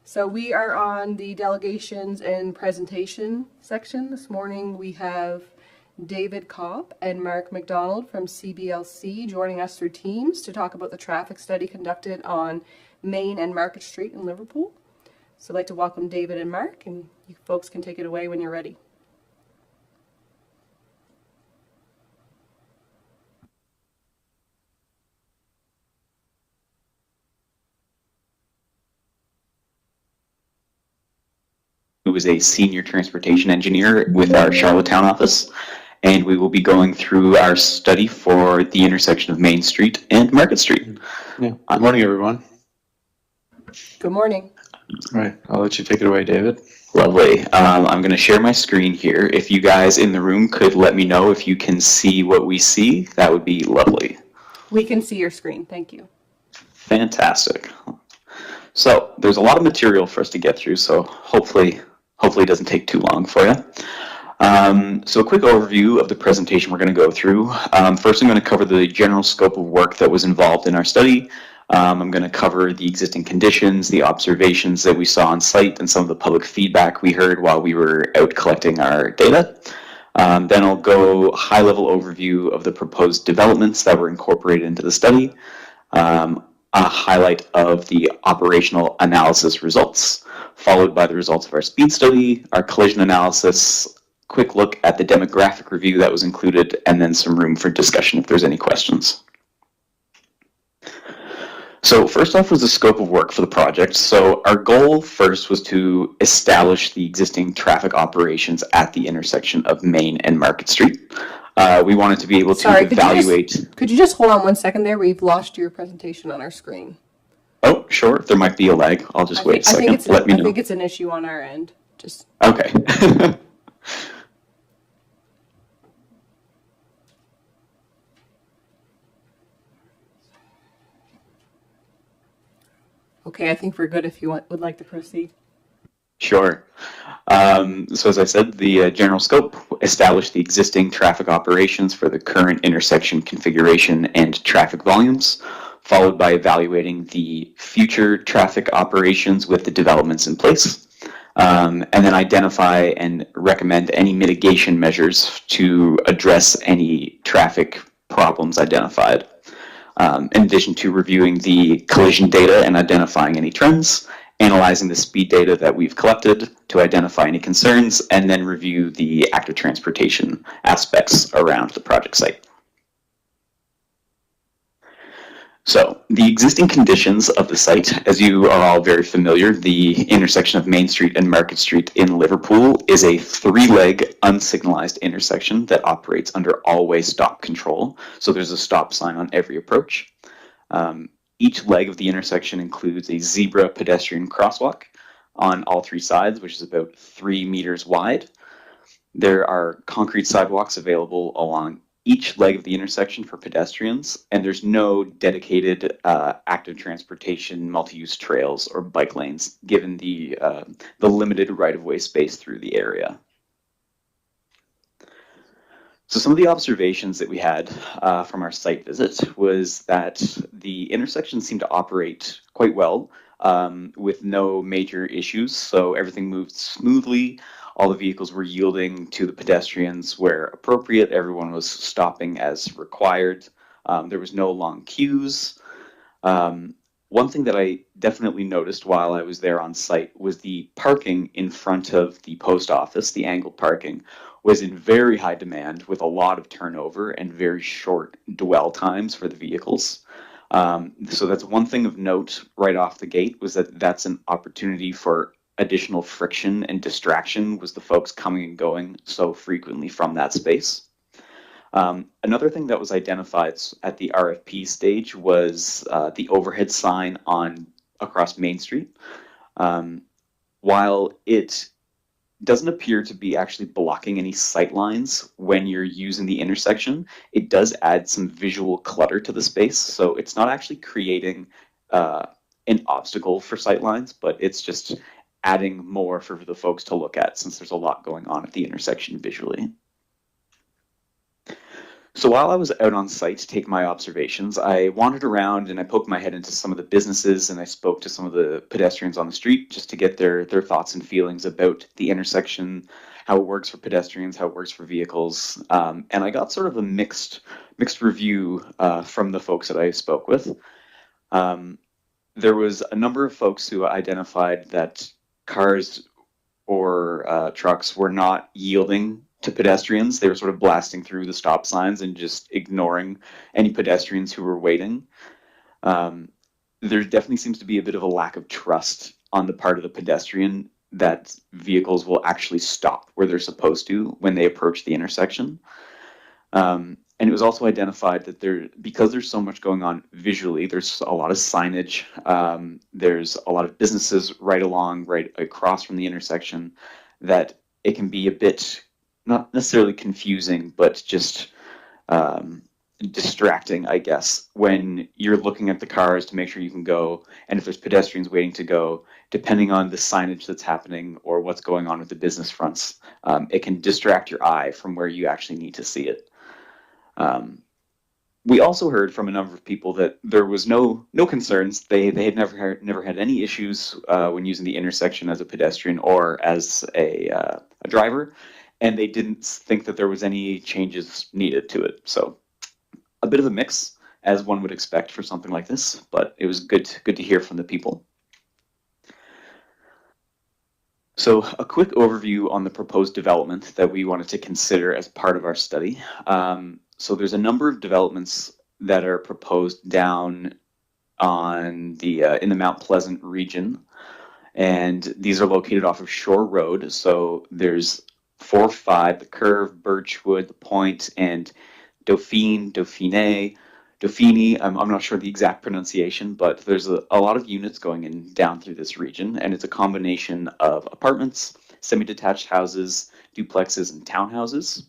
So we are on the delegations and presentation section. This morning we have David Kopp and Mark McDonald from CBLC joining us through Teams to talk about the traffic study conducted on Main and Market Street in Liverpool. So I'd like to welcome David and Mark, and you folks can take it away when you're ready. Who is a senior transportation engineer with our Charlottetown office. and we will be going through our study for the intersection of Main Street and Market Street. Yeah. Good morning, everyone. Good morning. All right, I'll let you take it away, David. Lovely. I'm going to share my screen here. If you guys in the room could let me know if you can see what we see, that would be lovely. We can see your screen. Thank you. Fantastic. So there's a lot of material for us to get through, so hopefully it doesn't take too long for you. So a quick overview of the presentation we're going to go through. First, I'm going to cover the general scope of work that was involved in our study. I'm going to cover the existing conditions, the observations that we saw on site, and some of the public feedback we heard while we were out collecting our data. Then I'll go high-level overview of the proposed developments that were incorporated into the study, a highlight of the operational analysis results, followed by the results of our speed study, our collision analysis, quick look at the demographic review that was included, and then some room for discussion if there's any questions. So first off was the scope of work for the project. So our goal first was to establish the existing traffic operations at the intersection of Main and Market Street. We wanted to be able to evaluate... Could you just hold on 1 second there? We've lost your presentation on our screen. Oh, sure. There might be a lag. I'll just wait a second. Let me know. I think it's an issue on our end. Just okay. Okay, I think we're good if you would like to proceed. Sure. So as I said, the general scope established the existing traffic operations for the current intersection configuration and traffic volumes, followed by evaluating the future traffic operations with the developments in place, and then identify and recommend any mitigation measures to address any traffic problems identified. In addition to reviewing the collision data and identifying any trends, analyzing the speed data that we've collected to identify any concerns, and then review the active transportation aspects around the project site. So, the existing conditions of the site, as you are all very familiar, the intersection of Main Street and Market Street in Liverpool is a three-leg unsignalized intersection that operates under all-way stop control. So there's a stop sign on every approach. Each leg of the intersection includes a zebra pedestrian crosswalk on all three sides, which is about 3 meters wide. There are concrete sidewalks available along each leg of the intersection for pedestrians, and there's no dedicated active transportation multi-use trails or bike lanes, given the limited right-of-way space through the area. So some of the observations that we had from our site visit was that the intersection seemed to operate quite well with no major issues, so everything moved smoothly. All the vehicles were yielding to the pedestrians where appropriate. Everyone was stopping as required. There was no long queues. One thing that I definitely noticed while I was there on site was the parking in front of the post office, the angled parking, was in very high demand with a lot of turnover and very short dwell times for the vehicles. So that's one thing of note right off the gate, was that that's an opportunity for additional friction and distraction, was the folks coming and going so frequently from that space. Another thing that was identified at the RFP stage was the overhead sign across Main Street. While it doesn't appear to be actually blocking any sight lines when you're using the intersection, it does add some visual clutter to the space. So it's not actually creating an obstacle for sight lines, but it's just adding more for the folks to look at, since there's a lot going on at the intersection visually. So while I was out on site to take my observations, I wandered around and I poked my head into some of the businesses, and I spoke to some of the pedestrians on the street just to get their thoughts and feelings about the intersection, how it works for pedestrians, how it works for vehicles. And I got sort of a mixed review from the folks that I spoke with. There was a number of folks who identified that cars or trucks were not yielding to pedestrians. They were sort of blasting through the stop signs and just ignoring any pedestrians who were waiting. There definitely seems to be a bit of a lack of trust on the part of the pedestrian that vehicles will actually stop where they're supposed to when they approach the intersection. And it was also identified that because there's so much going on visually, there's a lot of signage, there's a lot of businesses right across from the intersection, that it can be a bit, not necessarily confusing, but just distracting, I guess, when you're looking at the cars to make sure you can go, and if there's pedestrians waiting to go, depending on the signage that's happening or what's going on with the business fronts, it can distract your eye from where you actually need to see it. We also heard from a number of people that there was no concerns. They had never had any issues when using the intersection as a pedestrian or as a driver, and they didn't think that there was any changes needed to it. So a bit of a mix, as one would expect for something like this, but it was good to hear from the people. So a quick overview on the proposed development that we wanted to consider as part of our study. So there's a number of developments that are proposed down on the in the Mount Pleasant region, and these are located off of Shore Road. So there's 4, 5, the Curve, Birchwood, the Point, and Dauphine. I'm not sure the exact pronunciation, but there's a lot of units going in down through this region, and it's a combination of apartments, semi-detached houses, duplexes, and townhouses.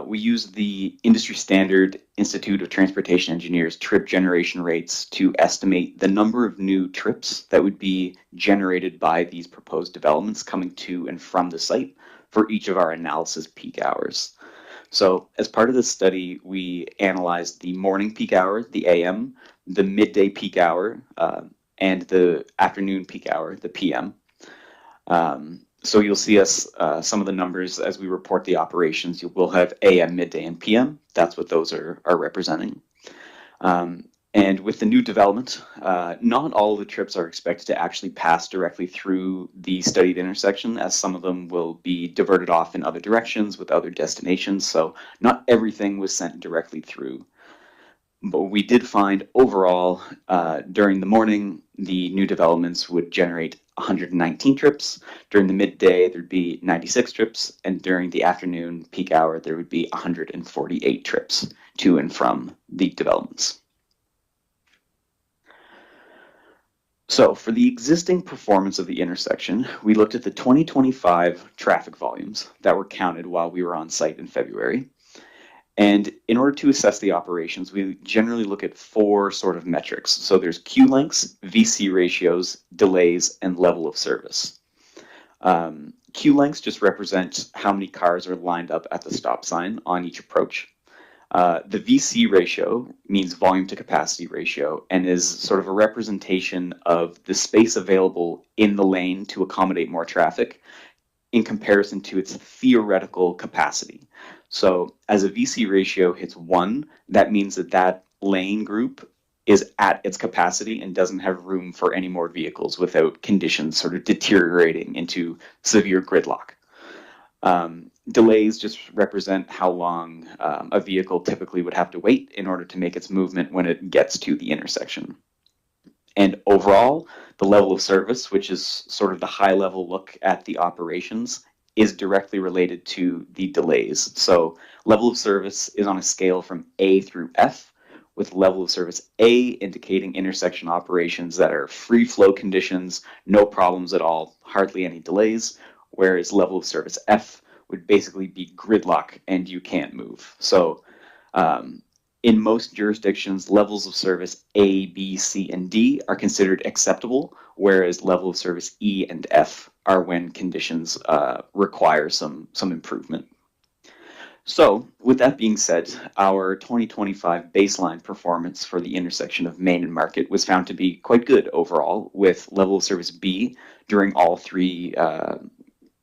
We use the industry standard Institute of Transportation Engineers trip generation rates to estimate the number of new trips that would be generated by these proposed developments coming to and from the site for each of our analysis peak hours. So as part of this study, we analyzed the morning peak hour, the AM, the midday peak hour, and the afternoon peak hour, the PM. So you'll see us, some of the numbers as we report the operations. We'll have AM, midday, and PM. That's what those are representing. And with the new development, not all of the trips are expected to actually pass directly through the studied intersection, as some of them will be diverted off in other directions with other destinations. So not everything was sent directly through. But we did find overall, during the morning, the new developments would generate 119 trips. During the midday, there'd be 96 trips. And during the afternoon peak hour, there would be 148 trips to and from the developments. So for the existing performance of the intersection, we looked at the 2025 traffic volumes that were counted while we were on site in February. And in order to assess the operations, we generally look at 4 sort of metrics. So there's queue lengths, VC ratios, delays, and level of service. Queue lengths just represent how many cars are lined up at the stop sign on each approach. The VC ratio means volume to capacity ratio, and is sort of a representation of the space available in the lane to accommodate more traffic in comparison to its theoretical capacity. So as a VC ratio hits 1, that means that that lane group is at its capacity and doesn't have room for any more vehicles without conditions sort of deteriorating into severe gridlock. Delays just represent how long a vehicle typically would have to wait in order to make its movement when it gets to the intersection. And overall, the level of service, which is sort of the high-level look at the operations, is directly related to the delays. So level of service is on a scale from A through F, with level of service A indicating intersection operations that are free flow conditions, no problems at all, hardly any delays, whereas level of service F would basically be gridlock and you can't move. So in most jurisdictions, levels of service A, B, C, and D are considered acceptable, whereas level of service E and F are when conditions require some improvement. So with that being said, our 2025 baseline performance for the intersection of Main and Market was found to be quite good overall, with level of service B during all 3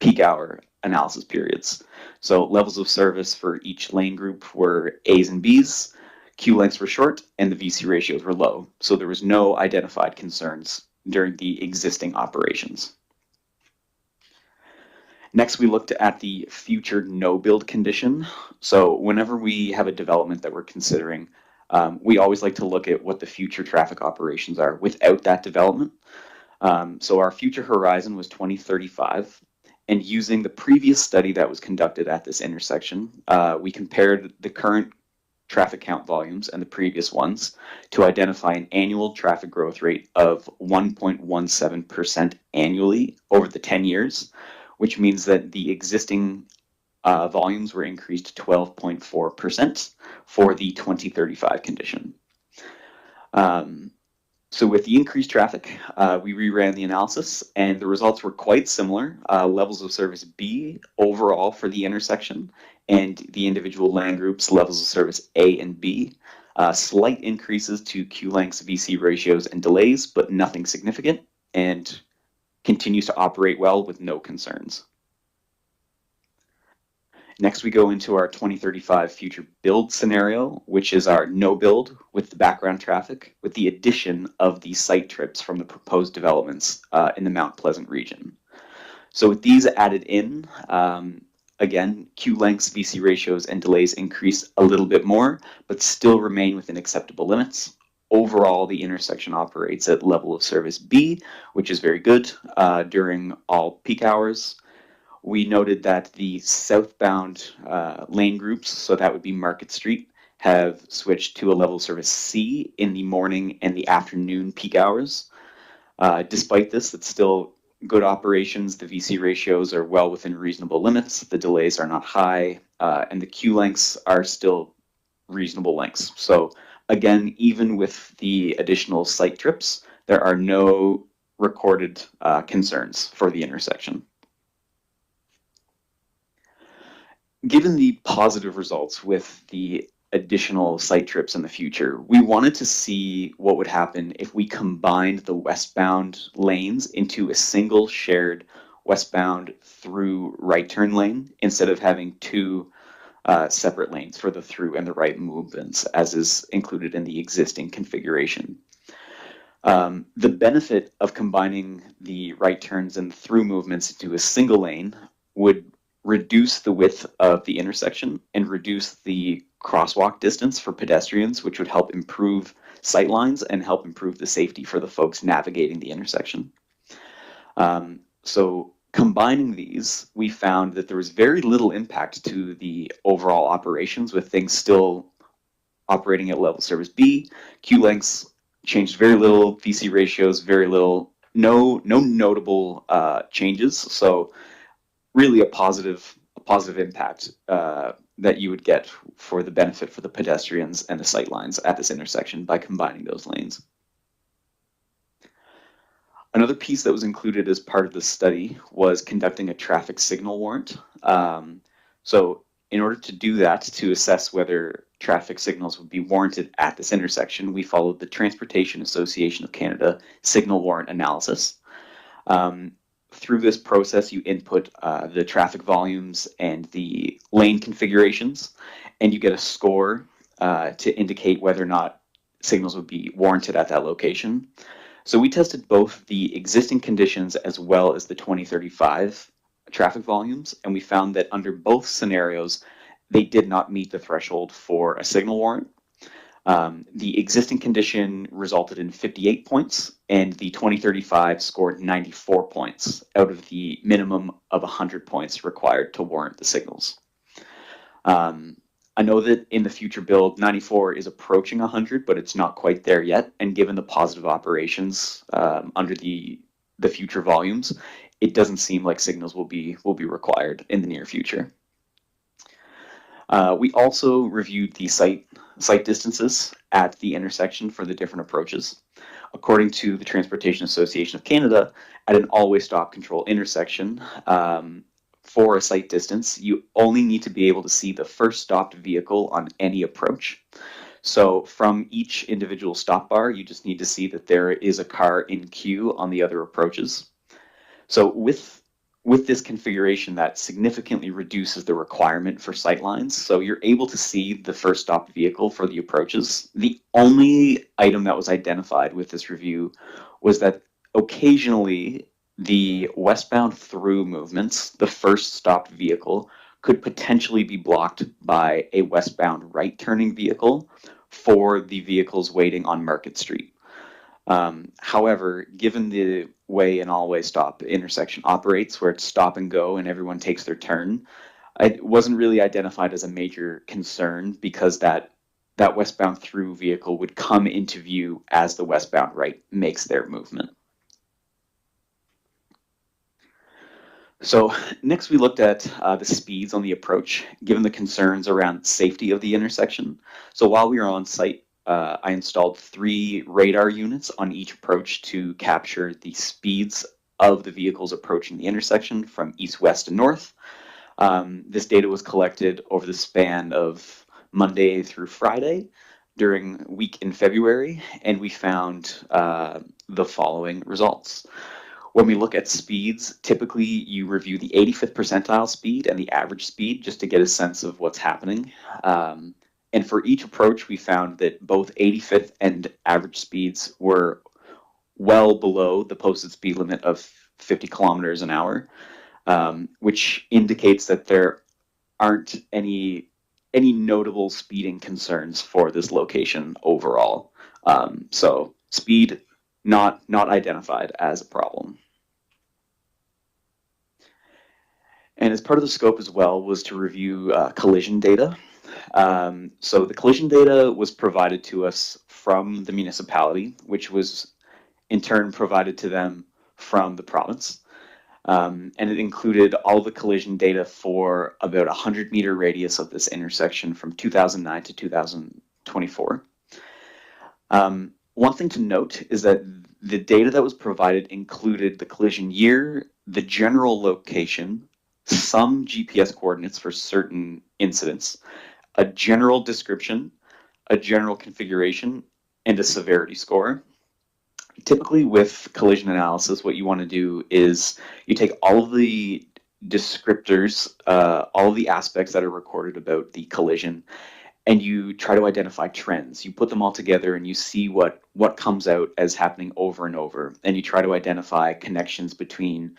peak hour analysis periods. So levels of service for each lane group were A's and B's, queue lengths were short, and the VC ratios were low. So there was no identified concerns during the existing operations. Next, we looked at the future no-build condition. So whenever we have a development that we're considering, we always like to look at what the future traffic operations are without that development. So our future horizon was 2035. And using the previous study that was conducted at this intersection, we compared the current traffic count volumes and the previous ones to identify an annual traffic growth rate of 1.17% annually over the 10 years, which means that the existing volumes were increased 12.4% for the 2035 condition. So with the increased traffic, we reran the analysis, and the results were quite similar. Levels of service B overall for the intersection, and the individual lane groups, levels of service A and B. Slight increases to queue lengths, VC ratios, and delays, but nothing significant, and continues to operate well with no concerns. Next, we go into our 2035 future build scenario, which is our no build with the background traffic, with the addition of the site trips from the proposed developments in the Mount Pleasant region. So with these added in, again, queue lengths, VC ratios, and delays increase a little bit more, but still remain within acceptable limits. Overall, the intersection operates at level of service B, which is very good during all peak hours. We noted that the southbound lane groups, so that would be Market Street, have switched to a level of service C in the morning and the afternoon peak hours. Despite this, it's still good operations. The VC ratios are well within reasonable limits. The delays are not high, and the queue lengths are still reasonable lengths. So again, even with the additional site trips, there are no recorded concerns for the intersection. Given the positive results with the additional site trips in the future, we wanted to see what would happen if we combined the westbound lanes into a single shared westbound through right turn lane instead of having two separate lanes for the through and the right movements, as is included in the existing configuration. The benefit of combining the right turns and through movements into a single lane would reduce the width of the intersection and reduce the crosswalk distance for pedestrians, which would help improve sight lines and help improve the safety for the folks navigating the intersection. So combining these, we found that there was very little impact to the overall operations, with things still operating at level service B. Queue lengths changed very little, VC ratios very little, no notable changes. So really a positive impact that you would get for the benefit for the pedestrians and the sight lines at this intersection by combining those lanes. Another piece that was included as part of the study was conducting a traffic signal warrant. So in order to do that, to assess whether traffic signals would be warranted at this intersection, we followed the Transportation Association of Canada signal warrant analysis. Through this process, you input the traffic volumes and the lane configurations, and you get a score to indicate whether or not signals would be warranted at that location. So we tested both the existing conditions as well as the 2035 traffic volumes, and we found that under both scenarios, they did not meet the threshold for a signal warrant. The existing condition resulted in 58 points, and the 2035 scored 94 points out of the minimum of 100 points required to warrant the signals. I know that in the future build, 94 is approaching 100, but it's not quite there yet. And given the positive operations under the future volumes, it doesn't seem like signals will be required in the near future. We also reviewed the site distances at the intersection for the different approaches. According to the Transportation Association of Canada, at an always stop control intersection, for a site distance, you only need to be able to see the first stopped vehicle on any approach. So from each individual stop bar, you just need to see that there is a car in queue on the other approaches. So with this configuration, that significantly reduces the requirement for sight lines. So you're able to see the first stopped vehicle for the approaches. The only item that was identified with this review was that occasionally the westbound through movements, the first stopped vehicle, could potentially be blocked by a westbound right turning vehicle for the vehicles waiting on Market Street. However, given the one-way and all-way stop intersection operates, where it's stop and go and everyone takes their turn. It wasn't really identified as a major concern because that westbound through vehicle would come into view as the westbound right makes their movement. So next we looked at the speeds on the approach, given the concerns around safety of the intersection. So while we were on site, I installed 3 radar units on each approach to capture the speeds of the vehicles approaching the intersection from east, west, and north. This data was collected over the span of Monday through Friday during a week in February, and we found the following results. When we look at speeds, typically you review the 85th percentile speed and the average speed just to get a sense of what's happening. And for each approach, we found that both 85th and average speeds were well below the posted speed limit of 50 kilometers an hour, which indicates that there aren't any notable speeding concerns for this location overall. So speed not identified as a problem. And as part of the scope as well was to review collision data. So the collision data was provided to us from the municipality, which was in turn provided to them from the province. And it included all the collision data for about a 100-meter radius of this intersection from 2009 to 2024. One thing to note is that the data that was provided included the collision year, the general location, some GPS coordinates for certain incidents, a general description, a general configuration, and a severity score. Typically with collision analysis, what you want to do is you take all of the descriptors, all of the aspects that are recorded about the collision, and you try to identify trends. You put them all together and you see what comes out as happening over and over. And you try to identify connections between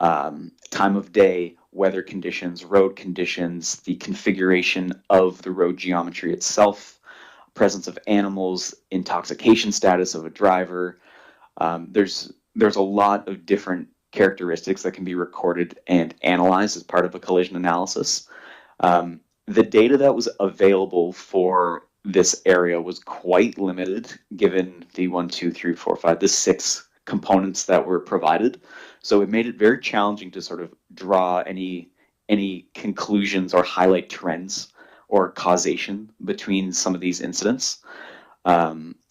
time of day, weather conditions, road conditions, the configuration of the road geometry itself, presence of animals, intoxication status of a driver. There's a lot of different characteristics that can be recorded and analyzed as part of a collision analysis. The data that was available for this area was quite limited, given the 6 components that were provided. So it made it very challenging to sort of draw any conclusions or highlight trends or causation between some of these incidents.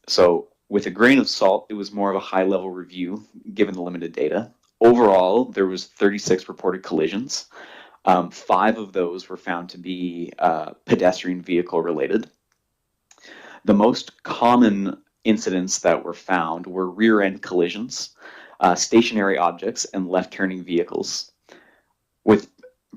So with a grain of salt, it was more of a high-level review, given the limited data. Overall, there was 36 reported collisions. 5 of those were found to be pedestrian vehicle related. The most common incidents that were found were rear-end collisions, stationary objects, and left-turning vehicles, with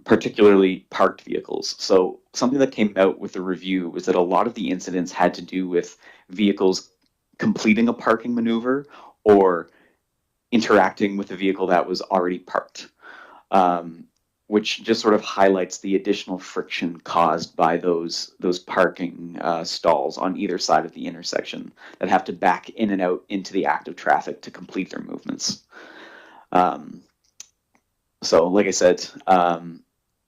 particularly parked vehicles. So something that came out with the review was that a lot of the incidents had to do with vehicles completing a parking maneuver or interacting with a vehicle that was already parked, which just sort of highlights the additional friction caused by those parking stalls on either side of the intersection that have to back in and out into the active traffic to complete their movements. So like I said,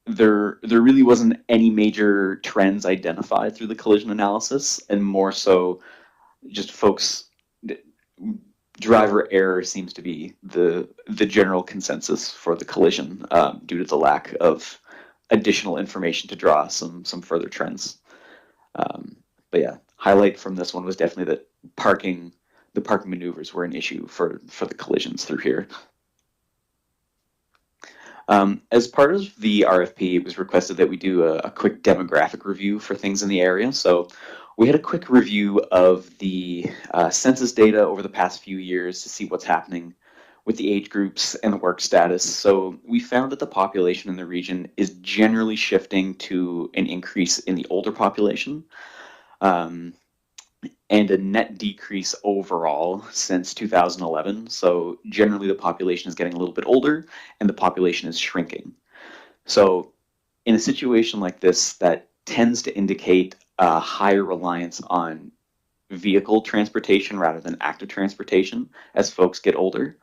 there really wasn't any major trends identified through the collision analysis, and more so just driver error seems to be the general consensus for the collision, due to the lack of additional information to draw some further trends. But yeah, highlight from this one was definitely that the parking maneuvers were an issue for the collisions through here. As part of the RFP, it was requested that we do a quick demographic review for things in the area. So we had a quick review of the census data over the past few years to see what's happening with the age groups and the work status. So we found that the population in the region is generally shifting to an increase in the older population, and a net decrease overall since 2011. So generally the population is getting a little bit older and the population is shrinking. So in a situation like this, that tends to indicate a higher reliance on vehicle transportation rather than active transportation as folks get older.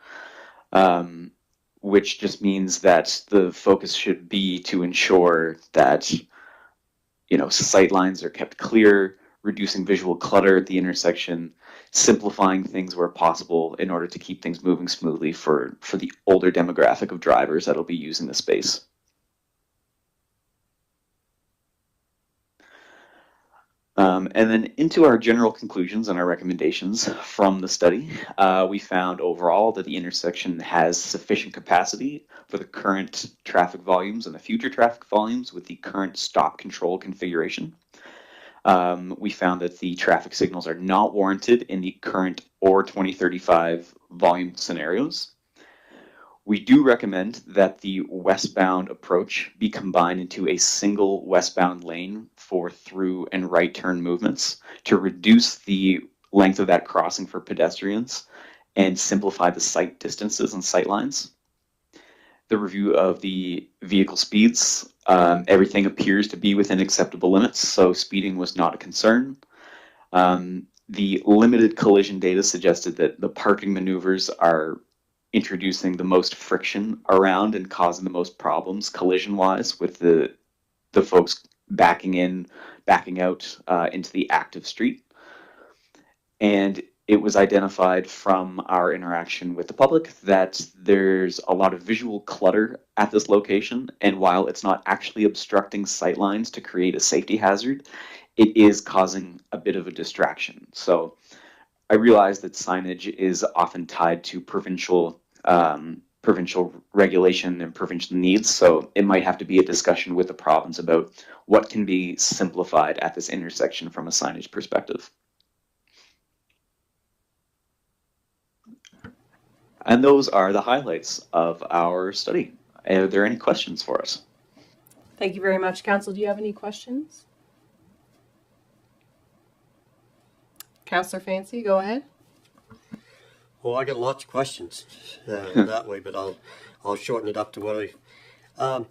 which just means that the focus should be to ensure that, sight lines are kept clear, reducing visual clutter at the intersection, simplifying things where possible in order to keep things moving smoothly for the older demographic of drivers that'll be using the space. And then into our general conclusions and our recommendations from the study, we found overall that the intersection has sufficient capacity for the current traffic volumes and the future traffic volumes with the current stop control configuration. We found that the traffic signals are not warranted in the current or 2035 volume scenarios. We do recommend that the westbound approach be combined into a single westbound lane for through and right turn movements to reduce the length of that crossing for pedestrians and simplify the sight distances and sight lines. The review of the vehicle speeds, everything appears to be within acceptable limits, so speeding was not a concern. The limited collision data suggested that the parking maneuvers are introducing the most friction around and causing the most problems collision-wise with the folks backing out into the active street. And it was identified from our interaction with the public that there's a lot of visual clutter at this location, and while it's not actually obstructing sight lines to create a safety hazard, it is causing a bit of a distraction. So I realize that signage is often tied to provincial regulation and provincial needs, so it might have to be a discussion with the province about what can be simplified at this intersection from a signage perspective. And those are the highlights of our study. Are there any questions for us? Thank you very much. Council, do you have any questions? Councillor Fancy, go ahead. Well, I got lots of questions that way, but I'll shorten it up to what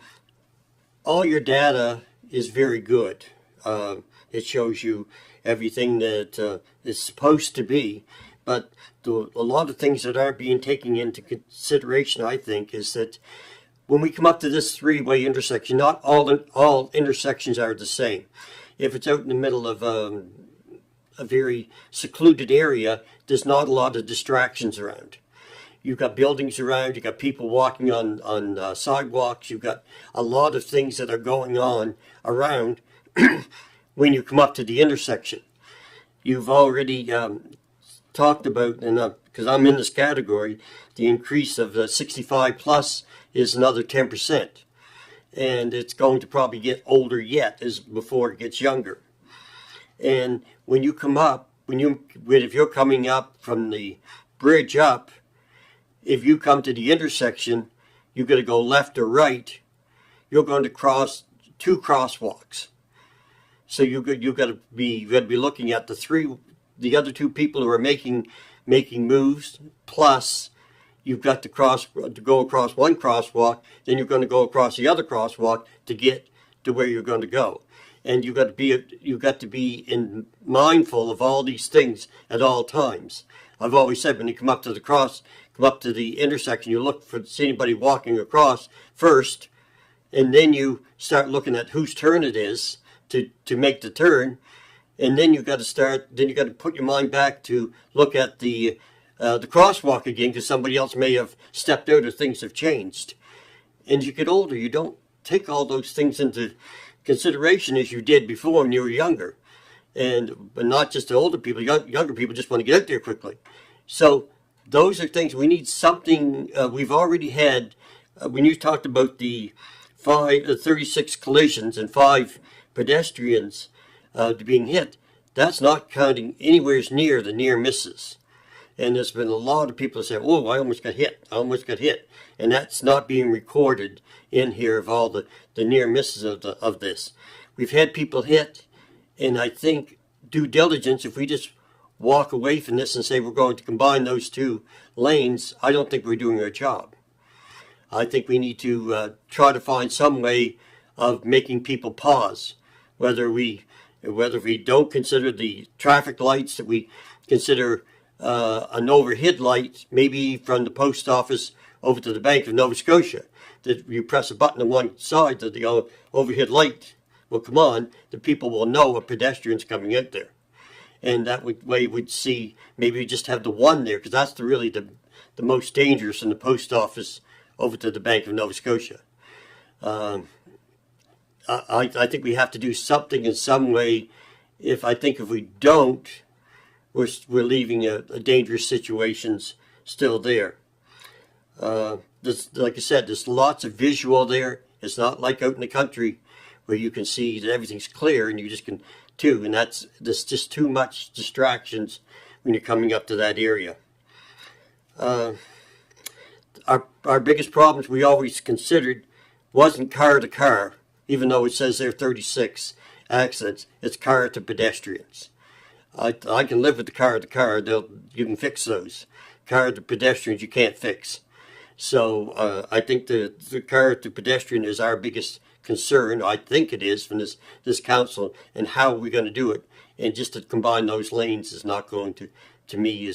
all your data is very good. It shows you everything that is supposed to be, but a lot of things that aren't being taken into consideration, I think, is that when we come up to this three-way intersection, not all intersections are the same. If it's out in the middle of a very secluded area, there's not a lot of distractions around. You've got buildings around, you've got people walking on sidewalks, you've got a lot of things that are going on around when you come up to the intersection. You've already talked about, and because I'm in this category, the increase of the 65 plus is another 10%. And it's going to probably get older yet before it gets younger. And when you come up, if you're coming up from the bridge up, if you come to the intersection, you're going to go left or right. You're going to cross two crosswalks. So you've got to be looking at the other two people who are making moves. Plus, you've got to go across one crosswalk. Then you're going to go across the other crosswalk to get to where you're going to go. And you've got to be mindful of all these things at all times. I've always said when you come up to the intersection, you look to see anybody walking across first, and then you start looking at whose turn it is to make the turn, and then you got to put your mind back to look at the crosswalk again because somebody else may have stepped out or things have changed. And as you get older, you don't take all those things into consideration as you did before when you were younger. But not just the older people, younger people just want to get out there quickly. So those are things we need something. We've already had, when you talked about the 36 collisions and 5 pedestrians being hit, that's not counting anywhere near the near misses. And there's been a lot of people that say, oh, I almost got hit. And that's not being recorded in here of all the near misses of this. We've had people hit, and I think due diligence, if we just walk away from this and say we're going to combine those two lanes, I don't think we're doing our job. I think we need to try to find some way of making people pause, whether we don't consider the traffic lights, that we consider an overhead light, maybe from the post office over to the Bank of Nova Scotia. That you press a button on one side that the overhead light will come on, the people will know a pedestrian's coming out there. And that way we'd see, maybe we just have the one there, because that's really the most dangerous in the post office over to the Bank of Nova Scotia. I think we have to do something in some way. If we don't, we're leaving a dangerous situations still there. Like I said, there's lots of visual there. It's not like out in the country where you can see that everything's clear and you just can too. And there's just too much distractions when you're coming up to that area. Our biggest problems we always considered wasn't car to car, even though it says there 36 accidents. It's car to pedestrians. I can live with the car to car. You can fix those. Car to pedestrians you can't fix. So I think the car to pedestrian is our biggest concern. I think it is from this council, and how are we going to do it? And just to combine those lanes is not going to me,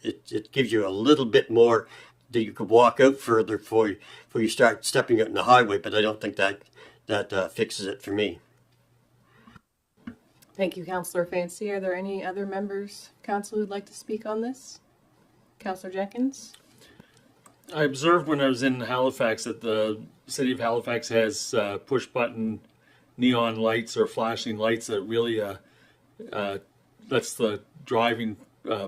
it gives you a little bit more that you could walk out further before you start stepping out in the highway, but I don't think that fixes it for me. Thank you, Councillor Fancy. Are there any other members of council who'd like to speak on this? Councillor Jenkins? I observed when I was in Halifax that the city of Halifax has push-button neon lights or flashing lights that really lets the driving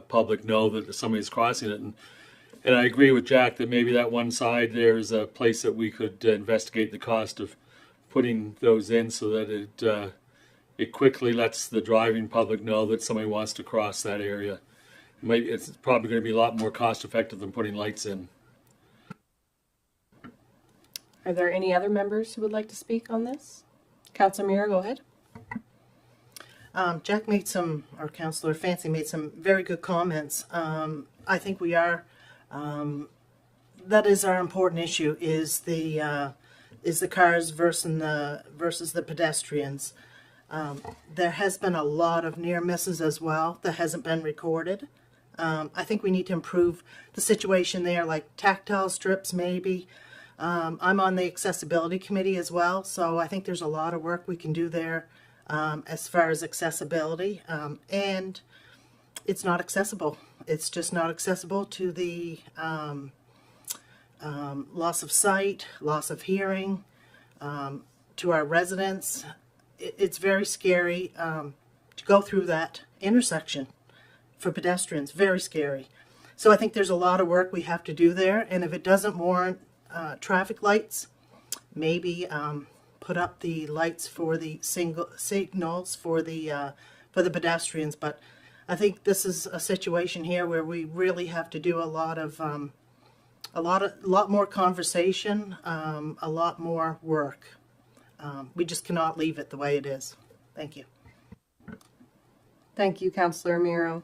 public know that somebody's crossing it. And I agree with Jack that maybe that one side there's a place that we could investigate the cost of putting those in so that it quickly lets the driving public know that somebody wants to cross that area. It's probably going to be a lot more cost effective than putting lights in. Are there any other members who would like to speak on this? Councillor Mira, go ahead. Jack made or Councillor Fancy made some very good comments. I think we are, that is our important issue, is the cars versus the pedestrians. There has been a lot of near misses as well that hasn't been recorded. I think we need to improve the situation there, like tactile strips maybe. I'm on the accessibility committee as well, so I think there's a lot of work we can do there as far as accessibility. And it's not accessible. It's just not accessible to the loss of sight, loss of hearing, to our residents. It's very scary to go through that intersection for pedestrians, very scary. So I think there's a lot of work we have to do there, and if it doesn't warrant traffic lights, maybe put up the lights for the signals for the pedestrians. But I think this is a situation here where we really have to do a lot more conversation, a lot more work. We just cannot leave it the way it is. Thank you. Thank you, Councillor Miro.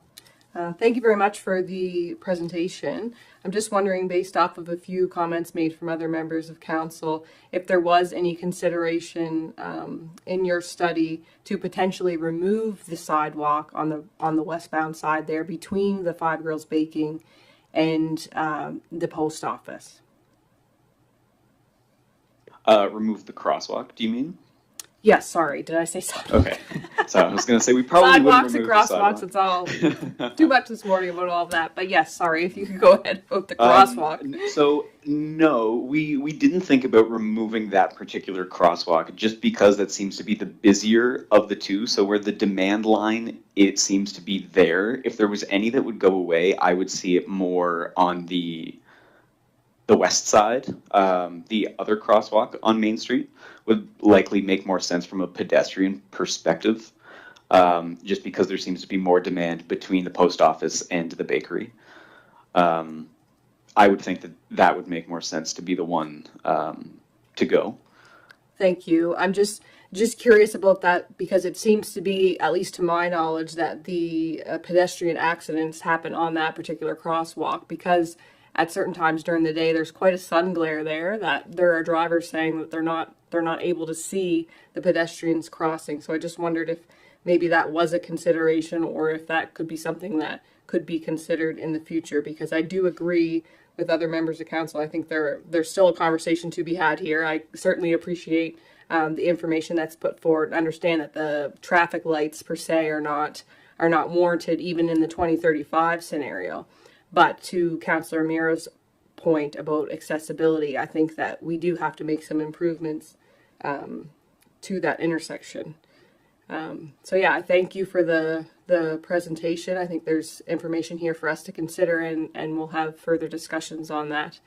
Thank you very much for the presentation. I'm just wondering, based off of a few comments made from other members of council, if there was any consideration in your study to potentially remove the sidewalk on the westbound side there between the Five Girls Baking and the post office. Remove the crosswalk, do you mean? Yes, sorry, did I say sidewalk? Okay. So I was going to say we probably wouldn't sidewalks and remove the crosswalks, it's all too much this morning about all of that. But yes, sorry, if you could go ahead about the crosswalk. So no, we didn't think about removing that particular crosswalk just because that seems to be the busier of the two. So where the demand line, it seems to be there. If there was any that would go away, I would see it more on the west side. The other crosswalk on Main Street would likely make more sense from a pedestrian perspective, just because there seems to be more demand between the post office and the bakery. I would think that would make more sense to be the one to go. Thank you. I'm just curious about that because it seems to be, at least to my knowledge, that the pedestrian accidents happen on that particular crosswalk because at certain times during the day there's quite a sun glare there that there are drivers saying that they're not able to see the pedestrians crossing. So I just wondered if maybe that was a consideration or if that could be something that could be considered in the future, because I do agree with other members of council. I think there's still a conversation to be had here. I certainly appreciate the information that's put forward. Understand that the traffic lights per se are not warranted even in the 2035 scenario. But to Councillor Miro's point about accessibility, I think that we do have to make some improvements to that intersection. So yeah, I thank you for the presentation. I think there's information here for us to consider, and we'll have further discussions on that.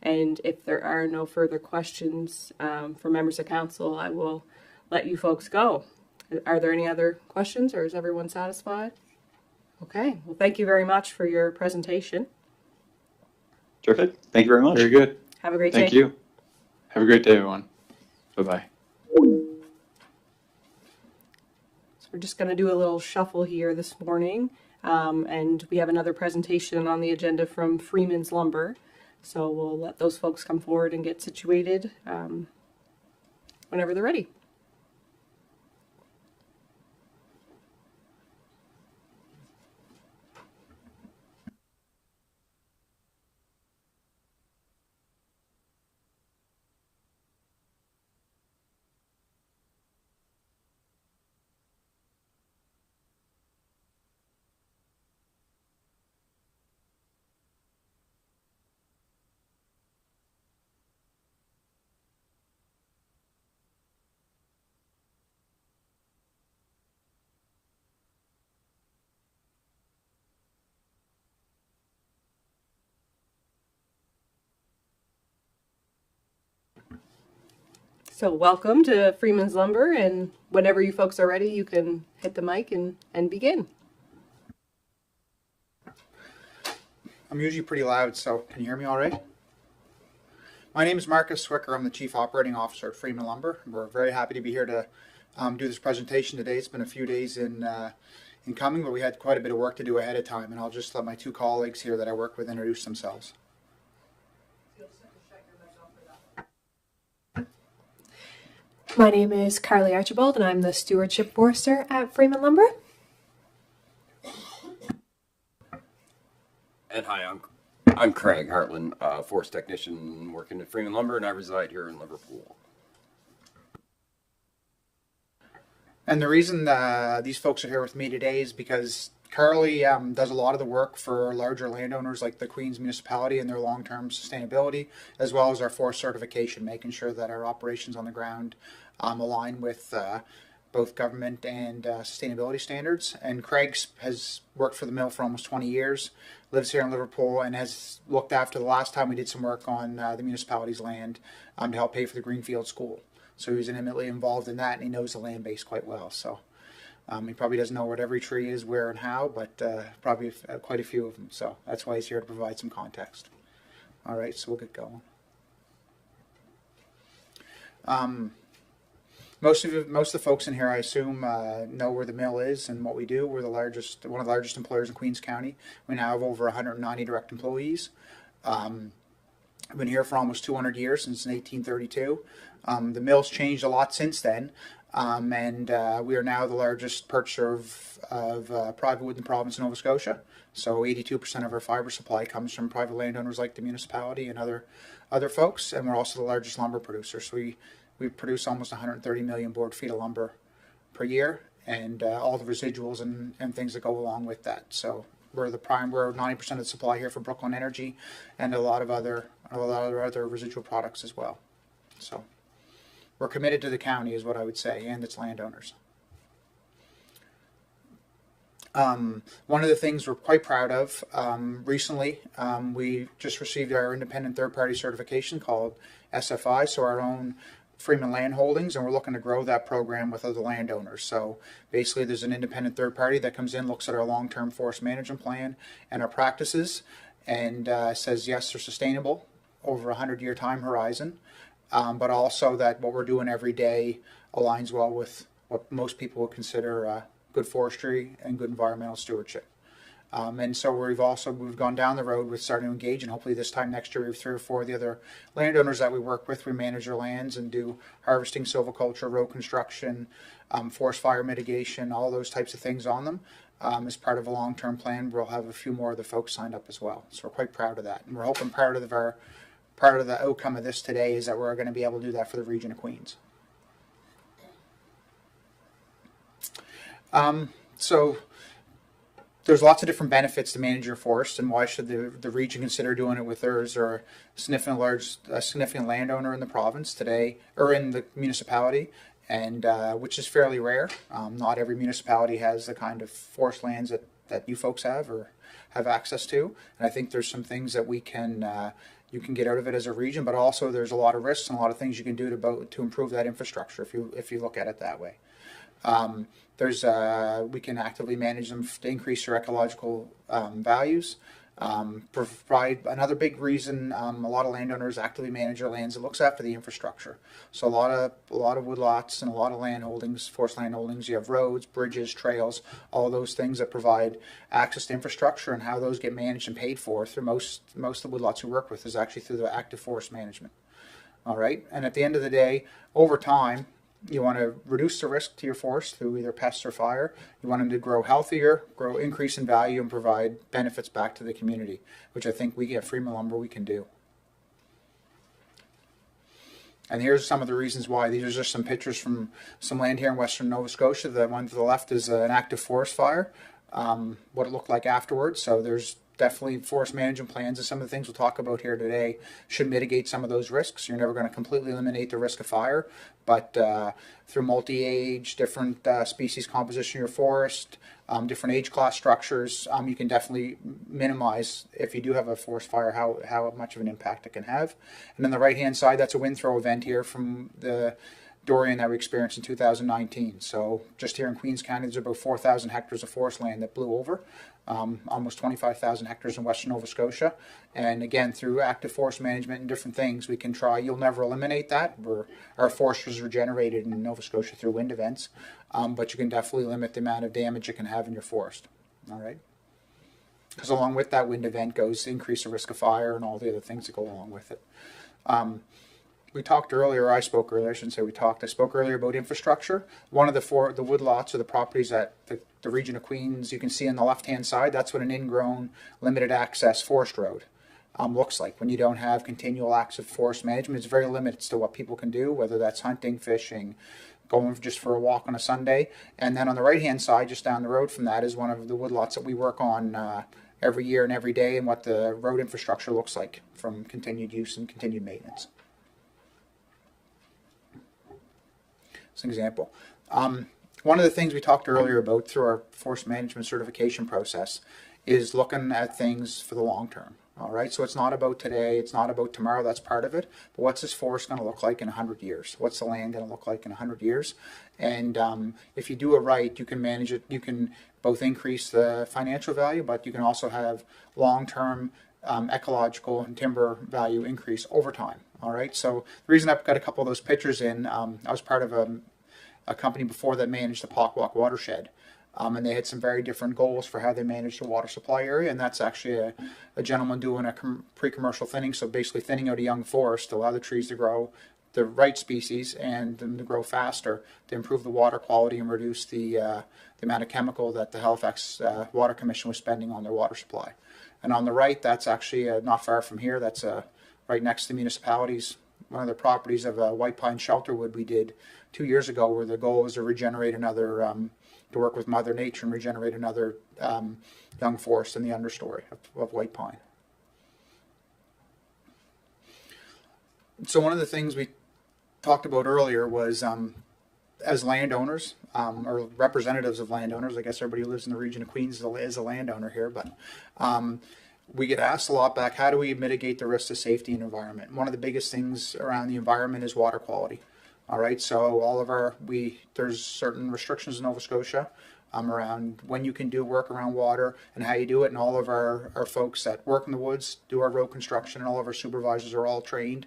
And if there are no further questions from members of council, I will let you folks go. Are there any other questions, or is everyone satisfied? Okay, well, thank you very much for your presentation. Terrific. Thank you very much. Very good. Have a great day. Thank you. Have a great day, everyone. Bye-bye. So we're just going to do a little shuffle here this morning. And we have another presentation on the agenda from Freeman's Lumber. So we'll let those folks come forward and get situated whenever they're ready. So welcome to Freeman's Lumber, and whenever you folks are ready, you can hit the mic and begin. I'm usually pretty loud, so can you hear me all right? My name is Marcus Swicker. I'm the Chief Operating Officer at Freeman Lumber. We're very happy to be here to do this presentation today. It's been a few days in coming, but we had quite a bit of work to do ahead of time, and I'll just let my two colleagues here that I work with introduce themselves. My name is Carly Archibald, and I'm the Stewardship Forester at Freeman Lumber. And hi, I'm Craig Hartland, forest technician working at Freeman Lumber, and I reside here in Liverpool. And the reason these folks are here with me today is because Carly does a lot of the work for larger landowners like the Queen's Municipality and their long-term sustainability, as well as our forest certification, making sure that our operations on the ground align with both government and sustainability standards. And Craig has worked for the mill for almost 20 years, lives here in Liverpool, and has looked after the last time we did some work on the municipality's land to help pay for the Greenfield School. So he was intimately involved in that, and he knows the land base quite well. So he probably doesn't know what every tree is, where, and how, but probably quite a few of them. So that's why he's here to provide some context. All right, so we'll get going. Most of the folks in here, I assume, know where the mill is and what we do. We're one of the largest employers in Queens County. We now have over 190 direct employees. I've been here for almost 200 years, since 1832. The mill's changed a lot since then, and we are now the largest purchaser of private wood in the province of Nova Scotia. So 82% of our fiber supply comes from private landowners like the municipality and other folks, and we're also the largest lumber producer. So we produce almost 130 million board feet of lumber per year, and all the residuals and things that go along with that. So we're 90% of the supply here for Brooklyn Energy, and a lot of other residual products as well. So we're committed to the county, is what I would say, and its landowners. One of the things we're quite proud of, recently, we just received our independent third-party certification called SFI, so our own Freeman Land Holdings, and we're looking to grow that program with other landowners. So basically there's an independent third party that comes in, looks at our long-term forest management plan and our practices, and says yes, they're sustainable over a 100-year time horizon, but also that what we're doing every day aligns well with what most people would consider good forestry and good environmental stewardship. And so we've gone down the road with starting to engage, and hopefully this time next year we have 3 or 4 of the other landowners that we work with. We manage their lands and do harvesting, silviculture, road construction, forest fire mitigation, all those types of things on them. as part of a long-term plan. We'll have a few more of the folks signed up as well. So we're quite proud of that. And we're hoping part of the outcome of this today is that we're going to be able to do that for the region of Queens. So there's lots of different benefits to manage your forest, and why should the region consider doing it with theirs, or a significant landowner in the province today, or in the municipality, and which is fairly rare. Not every municipality has the kind of forest lands that you folks have or have access to, and I think there's some things that we can you can get out of it as a region, but also there's a lot of risks and a lot of things you can do to improve that infrastructure if you look at it that way. We can actively manage them to increase their ecological values. Provide another big reason a lot of landowners actively manage their lands. It looks after the infrastructure. So a lot of woodlots and a lot of land holdings, forest land holdings. You have roads, bridges, trails, all those things that provide access to infrastructure, and how those get managed and paid for through most of the woodlots we work with is actually through the active forest management. All right, and at the end of the day, over time, you want to reduce the risk to your forest through either pests or fire. You want them to grow healthier, increase in value, and provide benefits back to the community, which I think we at Freeman Lumber we can do. And here's some of the reasons why. These are just some pictures from some land here in western Nova Scotia. The one to the left is an active forest fire, what it looked like afterwards. So there's definitely forest management plans, and some of the things we'll talk about here today should mitigate some of those risks. You're never going to completely eliminate the risk of fire, but through multi-age, different species composition of your forest, different age class structures, you can definitely minimize, if you do have a forest fire, how much of an impact it can have. And on the right hand side, that's a wind throw event here from the Dorian that we experienced in 2019. So just here in Queens County, there's about 4,000 hectares of forest land that blew over, almost 25,000 hectares in western Nova Scotia. And again, through active forest management and different things, we can try. You'll never eliminate that. Our forest was regenerated in Nova Scotia through wind events, but you can definitely limit the amount of damage you can have in your forest. All right. Because along with that wind event goes increase the risk of fire and all the other things that go along with it. We talked earlier, I spoke earlier, I shouldn't say we talked, I spoke earlier about infrastructure. One of the woodlots or the properties at the region of Queens, you can see on the left-hand side, that's what an ingrown, limited access forest road looks like. When you don't have continual active forest management, it's very limited to what people can do, whether that's hunting, fishing, going just for a walk on a Sunday. And then on the right-hand side, just down the road from that, is one of the woodlots that we work on every year and every day, and what the road infrastructure looks like from continued use and continued maintenance. As an example. One of the things we talked earlier about through our forest management certification process is looking at things for the long term. All right, so it's not about today, it's not about tomorrow, that's part of it, but what's this forest going to look like in 100 years? What's the land going to look like in 100 years? And if you do it right, you can manage it, you can both increase the financial value, but you can also have long-term ecological and timber value increase over time. All right, so the reason I've got a couple of those pictures in, I was part of a company before that managed the Pockwalk watershed, and they had some very different goals for how they managed the water supply area, and that's actually a gentleman doing a pre-commercial thinning, so basically thinning out a young forest to allow the trees to grow the right species and them to grow faster to improve the water quality and reduce the amount of chemical that the Halifax Water Commission was spending on their water supply. And on the right, that's actually not far from here. That's right next to the municipalities, one of the properties of White Pine Shelterwood we did 2 years ago, where the goal was to regenerate another, to work with Mother Nature and regenerate another young forest in the understory of White Pine. So one of the things we talked about earlier was as landowners, or representatives of landowners, I guess everybody who lives in the region of Queens is a landowner here, but we get asked a lot back, how do we mitigate the risks to safety and environment? One of the biggest things around the environment is water quality. All right, so all of there's certain restrictions in Nova Scotia around when you can do work around water and how you do it, and all of our folks that work in the woods, do our road construction, and all of our supervisors are all trained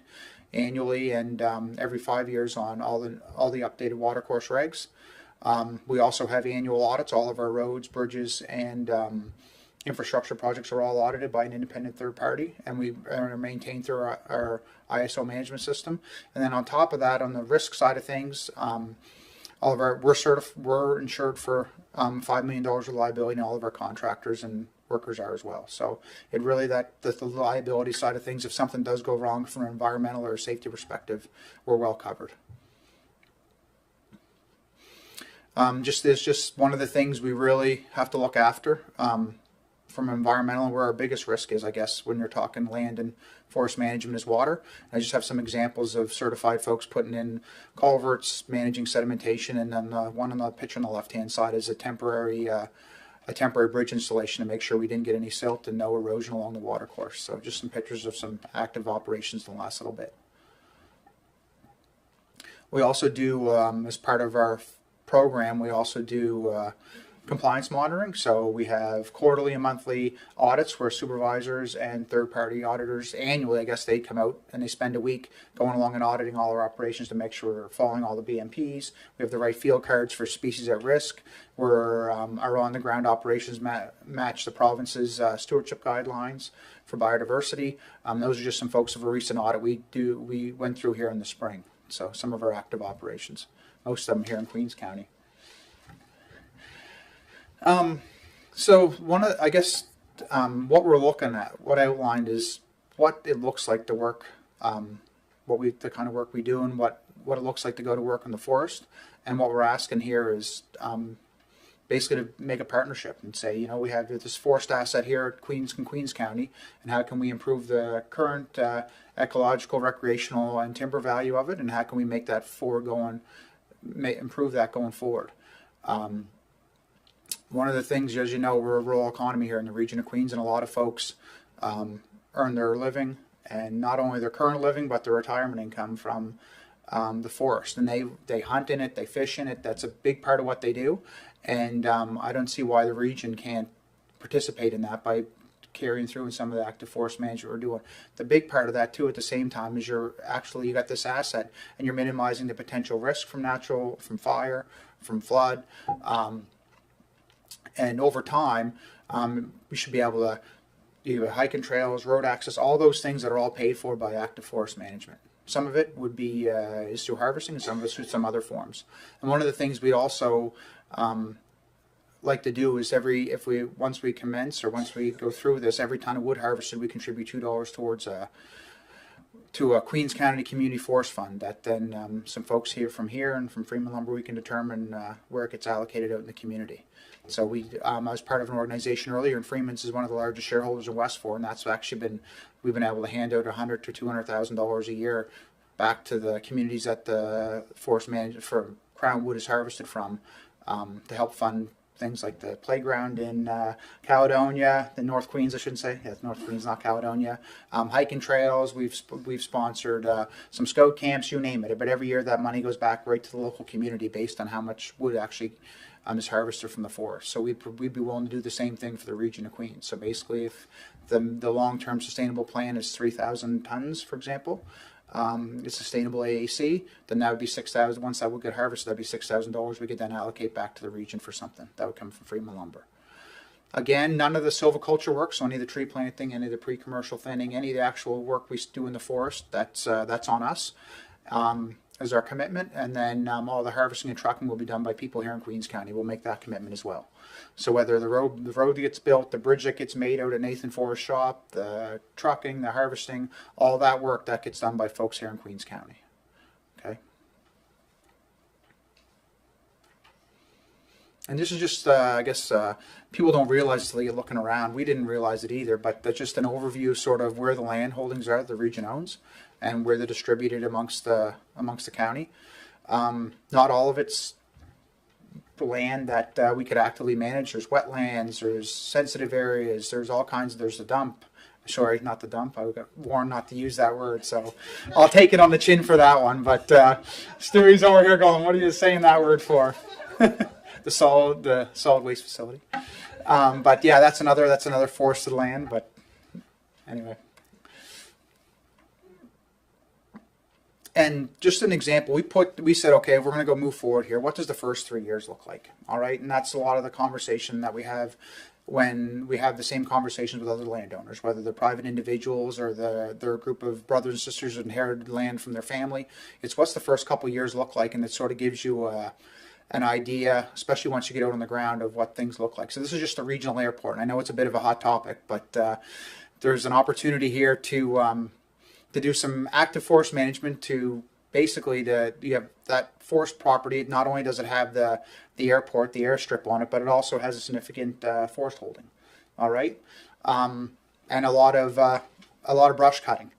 annually and every 5 years on all the updated water course regs. We also have annual audits. All of our roads, bridges, and infrastructure projects are all audited by an independent third party, and we are maintained through our ISO management system. And then on top of that, on the risk side of things, all of our we're insured for $5 million of liability, and all of our contractors and workers are as well. So it really the liability side of things, if something does go wrong from an environmental or safety perspective, we're well covered. Just one of the things we really have to look after from environmental, where our biggest risk is, I guess, when you're talking land and forest management, is water. I just have some examples of certified folks putting in culverts, managing sedimentation, and then one on the picture on the left-hand side is a temporary bridge installation to make sure we didn't get any silt and no erosion along the water course. So just some pictures of some active operations in the last little bit. We also do, as part of our program, we also do compliance monitoring. So we have quarterly and monthly audits where supervisors and third-party auditors annually, I guess, they come out and they spend a week going along and auditing all our operations to make sure we're following all the BMPs. We have the right field cards for species at risk, where our on-the-ground operations match the province's stewardship guidelines for biodiversity. Those are just some folks of a recent audit we went through here in the spring. So some of our active operations, most of them here in Queens County. So what we're looking at, what I outlined, is what it looks like to work, the kind of work we do, and what it looks like to go to work in the forest. And what we're asking here is basically to make a partnership and say, we have this forest asset here at Queens County, and how can we improve the current ecological, recreational, and timber value of it, and how can we make that improve that going forward. One of the things, as you know, we're a rural economy here in the region of Queens, and a lot of folks earn their living, and not only their current living, but their retirement income from the forest. And they hunt in it, they fish in it. That's a big part of what they do. And I don't see why the region can't participate in that by carrying through in some of the active forest management we're doing. The big part of that too, at the same time, is you got this asset and you're minimizing the potential risk from fire, from flood. And over time, we should be able to do hiking trails, road access, all those things that are all paid for by active forest management. Some of it would be is through harvesting, and some of it's through some other forms. And one of the things we'd also like to do is once we commence, or once we go through this, every ton of wood harvested, we contribute $2 towards to a Queens County Community Forest Fund. That then some folks from here and from Freeman Lumber, we can determine where it gets allocated out in the community. So I was part of an organization earlier, and Freeman's is one of the largest shareholders in Westford, and that's actually we've been able to hand out $100,000 to $200,000 a year back to the communities that the forest management for Crown Wood is harvested from, to help fund things like the playground in Caledonia, the North Queens, I shouldn't say. Yeah, North Queens, not Caledonia. Hiking trails. We've sponsored some scout camps, you name it. But every year that money goes back right to the local community based on how much wood actually is harvested from the forest. So we'd be willing to do the same thing for the region of Queens. So basically, if the long-term sustainable plan is 3,000 tons, for example, it's sustainable AAC, then that would be 6,000. Once that would get harvested, that'd be $6,000. We could then allocate back to the region for something that would come from Freeman Lumber. Again, none of the silviculture work, so any of the tree planting, any of the pre-commercial thinning, any of the actual work we do in the forest, that's on us. Is our commitment, and then all the harvesting and trucking will be done by people here in Queens County. We'll make that commitment as well. So whether the road that gets built, the bridge that gets made out at Nathan Forest Shop, the trucking, the harvesting, all that work, that gets done by folks here in Queens County. Okay. And this is just, I guess, people don't realize until you're looking around. We didn't realize it either, but that's just an overview sort of where the land holdings are that the region owns, and where they're distributed amongst the county. Not all of it's land that we could actively manage. There's wetlands, there's sensitive areas, there's all kinds. There's the dump. Sorry, not the dump. I got warned not to use that word, so I'll take it on the chin for that one. But Stewie's over here going, "What are you saying that word for?" the solid waste facility. But yeah, that's another forested land. But anyway. And just an example, we said, okay, we're going to go move forward here. What does the first 3 years look like? All right, and that's a lot of the conversation that we have when we have the same conversations with other landowners, whether they're private individuals or they're a group of brothers and sisters who inherited land from their family. It's what's the first couple of years look like, and it sort of gives you an idea, especially once you get out on the ground, of what things look like. So this is just a regional airport. And I know it's a bit of a hot topic, but there's an opportunity here to do some active forest management to basically you have that forest property. Not only does it have the airport, the airstrip on it, but it also has a significant forest holding. All right, and a lot of brush cutting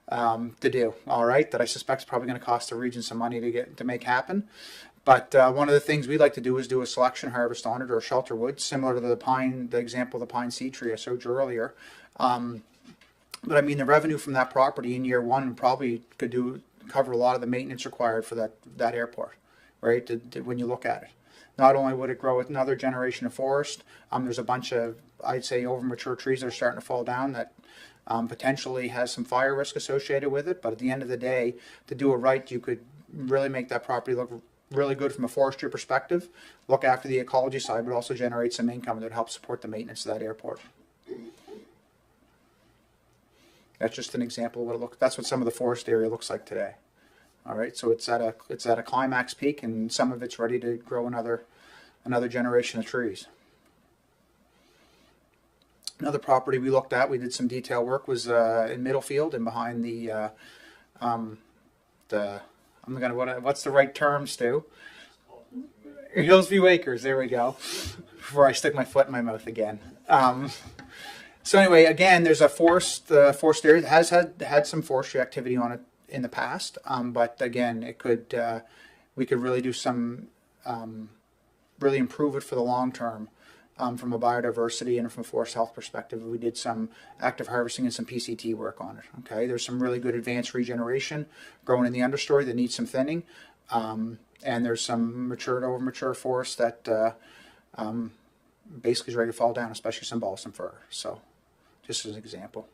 to do. All right, that I suspect is probably going to cost the region some money to make happen. But one of the things we like to do is do a selection harvest on it, or shelter wood, similar to the example of the pine seed tree I showed you earlier. But I mean, the revenue from that property in year one probably could cover a lot of the maintenance required for that airport, right? When you look at it, not only would it grow with another generation of forest, there's a bunch of, I'd say, over mature trees that are starting to fall down that potentially has some fire risk associated with it. But at the end of the day, to do it right, you could really make that property look really good from a forestry perspective, look after the ecology side, but also generate some income that helps support the maintenance of that airport. That's just an example of what it looks. That's what some of the forest area looks like today. All right, so it's at a climax peak, and some of it's ready to grow another generation of trees. Another property we looked at, we did some detail work, was in Middlefield and behind what's the right term, Stu? Hillsview Acres. There we go. Before I stick my foot in my mouth again. So anyway, again, there's a forest area that has had some forestry activity on it in the past, but again, we could really do some really improve it for the long term from a biodiversity and from a forest health perspective. We did some active harvesting and some PCT work on it. Okay, there's some really good advanced regeneration growing in the understory that needs some thinning, and there's some mature to over mature forest that basically is ready to fall down, especially some balsam fir. So, just as an example.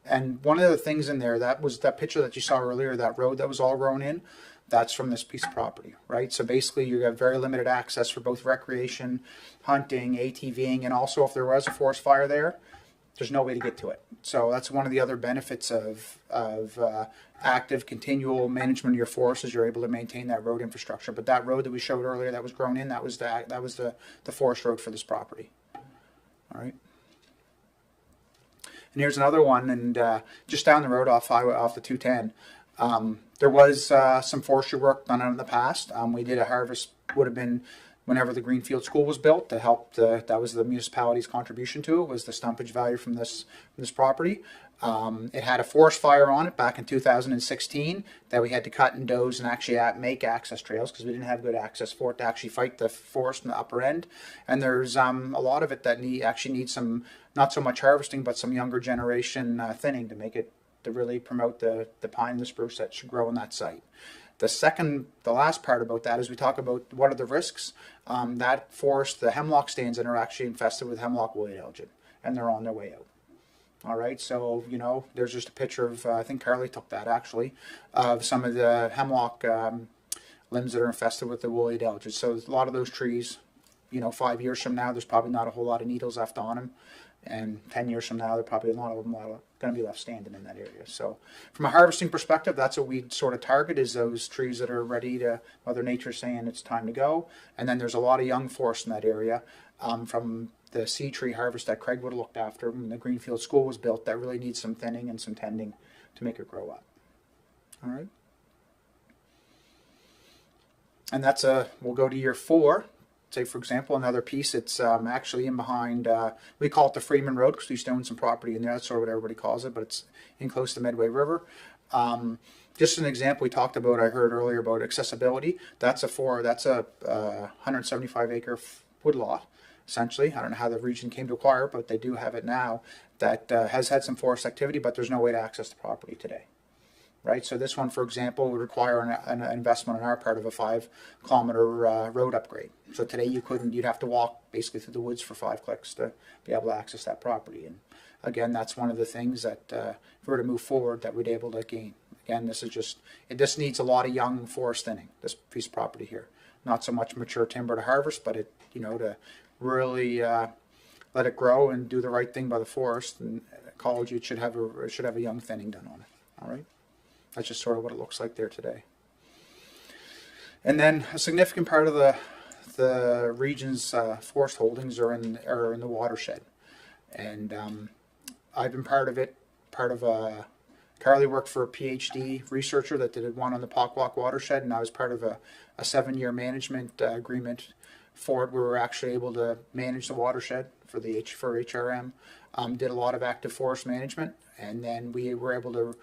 And one of the things in there, that was that picture that you saw earlier, that road that was all grown in, that's from this piece of property, right? So basically you have very limited access for both recreation, hunting, ATVing, and also if there was a forest fire there, there's no way to get to it. So that's one of the other benefits of active continual management of your forest, is you're able to maintain that road infrastructure. But that road that we showed earlier that was grown in, that was the forest road for this property. All right. And here's another one, and just down the road off the 210, there was some forestry work done in the past. We did a harvest, would have been whenever the Greenfield School was built, to help that was the municipality's contribution to it, was the stumpage value from this property. It had a forest fire on it back in 2016 that we had to cut and doze and actually make access trails, because we didn't have good access for it to actually fight the forest in the upper end. And there's a lot of it that needs some, not so much harvesting, but some younger generation thinning to make it, to really promote the pine and the spruce that should grow on that site. The last part about that is we talk about what are the risks. That forest, the hemlock stands in, are actually infested with hemlock woolly algae, and they're on their way out. All right, so there's just a picture of, I think Carly took that actually, of some of the hemlock limbs that are infested with the woolly algae. So a lot of those trees, 5 years from now, there's probably not a whole lot of needles left on them. And 10 years from now, there probably a lot of them going to be left standing in that area. So from a harvesting perspective, that's what we sort of target, is those trees that are ready to, Mother Nature saying it's time to go. And then there's a lot of young forest in that area from the seed tree harvest that Craig would have looked after when the Greenfield School was built, that really needs some thinning and some tending to make it grow up. All right. And we'll go to year 4. Say, for example, another piece, it's actually in behind, we call it the Freeman Road because we used to own some property in there. That's sort of what everybody calls it, but it's in close to the Medway River. Just an example we talked about, I heard earlier about accessibility. That's a 175 acre wood lot, essentially. I don't know how the region came to acquire it, but they do have it now, that has had some forest activity, but there's no way to access the property today. Right, so this one, for example, would require an investment on our part of a 5-kilometer road upgrade. So today you'd have to walk basically through the woods for 5 clicks to be able to access that property. And again, that's one of the things that if we were to move forward, that we'd be able to gain. Again, it just needs a lot of young forest thinning, this piece of property here. Not so much mature timber to harvest, but to really let it grow and do the right thing by the forest and ecology. It should have a young thinning done on it. All right. That's just sort of what it looks like there today. And then a significant part of the region's forest holdings are in the watershed, and I've been part of it. Carly worked for a PhD researcher that did one on the Pockwalk watershed, and I was part of a 7-year management agreement for it. We were actually able to manage the watershed for HRM. Did a lot of active forest management, and then we were able to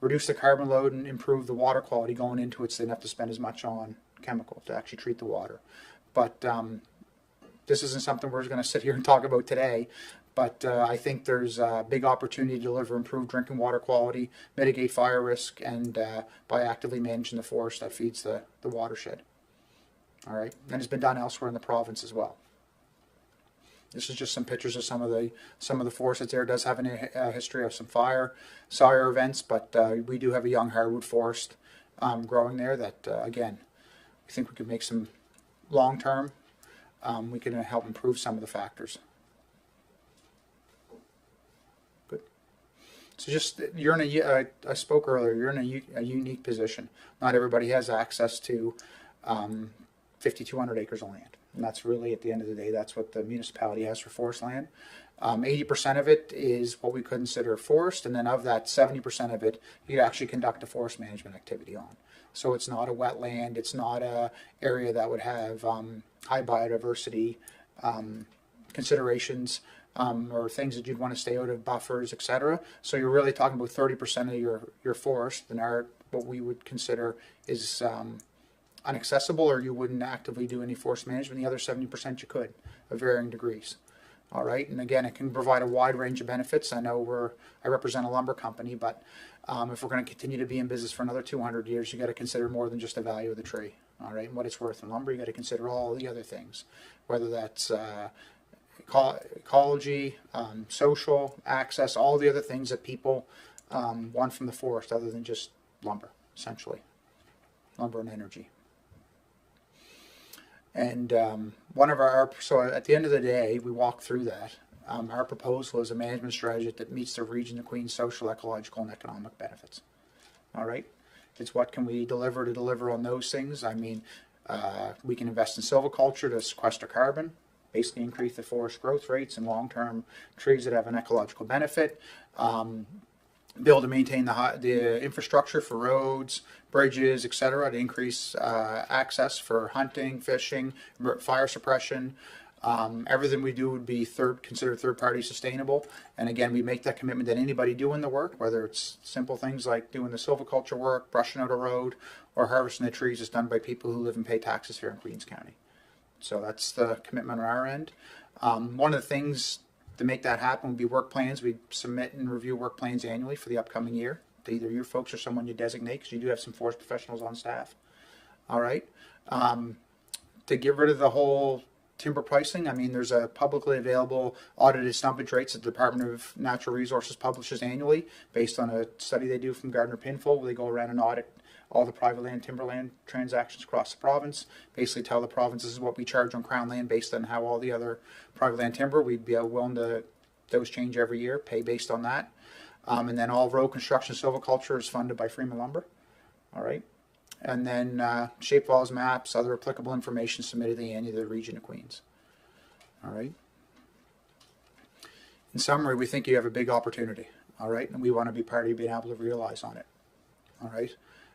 reduce the carbon load and improve the water quality going into it, so they didn't have to spend as much on chemical to actually treat the water. But this isn't something we're going to sit here and talk about today. But I think there's a big opportunity to deliver improved drinking water quality, mitigate fire risk, and by actively managing the forest that feeds the watershed. All right, and it's been done elsewhere in the province as well. This is just some pictures of some of the forest that's there. It does have a history of some fire events, but we do have a young hardwood forest growing there that again, we think we could make some long term. We can help improve some of the factors. Good. So just you're in I spoke earlier. You're in a unique position. Not everybody has access to 5,200 acres of land. And that's really, at the end of the day, that's what the municipality has for forest land. 80% of it is what we consider forest, and then of that, 70% of it, you actually conduct a forest management activity on. So it's not a wetland, it's not a area that would have high biodiversity considerations or things that you'd want to stay out of, buffers, etc. So you're really talking about 30% of your forest, and what we would consider is unaccessible, or you wouldn't actively do any forest management. The other 70% you could, of varying degrees. All right, and again, it can provide a wide range of benefits. I know I represent a lumber company, but if we're going to continue to be in business for another 200 years, you got to consider more than just the value of the tree. All right, and what it's worth in lumber, you got to consider all the other things, whether that's ecology, social access, all the other things that people want from the forest, other than just lumber, essentially, lumber and energy. And so at the end of the day, we walk through that. Our proposal is a management strategy that meets the region of Queen's social, ecological, and economic benefits. All right? It's what can we deliver on those things. I mean, we can invest in silviculture to sequester carbon, basically increase the forest growth rates and long-term trees that have an ecological benefit. Build and maintain the infrastructure for roads, bridges, etc., to increase access for hunting, fishing, fire suppression. Everything we do would be considered third-party sustainable. And again, we make that commitment that anybody doing the work, whether it's simple things like doing the silviculture work, brushing out a road, or harvesting the trees, is done by people who live and pay taxes here in Queens County. So that's the commitment on our end. One of the things to make that happen would be work plans. We submit and review work plans annually for the upcoming year to either your folks or someone you designate, because you do have some forest professionals on staff. All right. To get rid of the whole timber pricing, I mean, there's a publicly available audited stumpage rates that the Department of Natural Resources publishes annually based on a study they do from Gardner Pinfold, where they go around and audit all the private land, timberland transactions across the province, basically tell the province this is what we charge on Crown land based on how all the other private land timber, we'd be willing to, those change every year, pay based on that. And then all road construction silviculture is funded by Freeman Lumber. All right. And then shapefiles, maps, other applicable information submitted annually to the region of Queens. All right. In summary, we think you have a big opportunity. All right. And we want to be part of being able to realize on it. All right.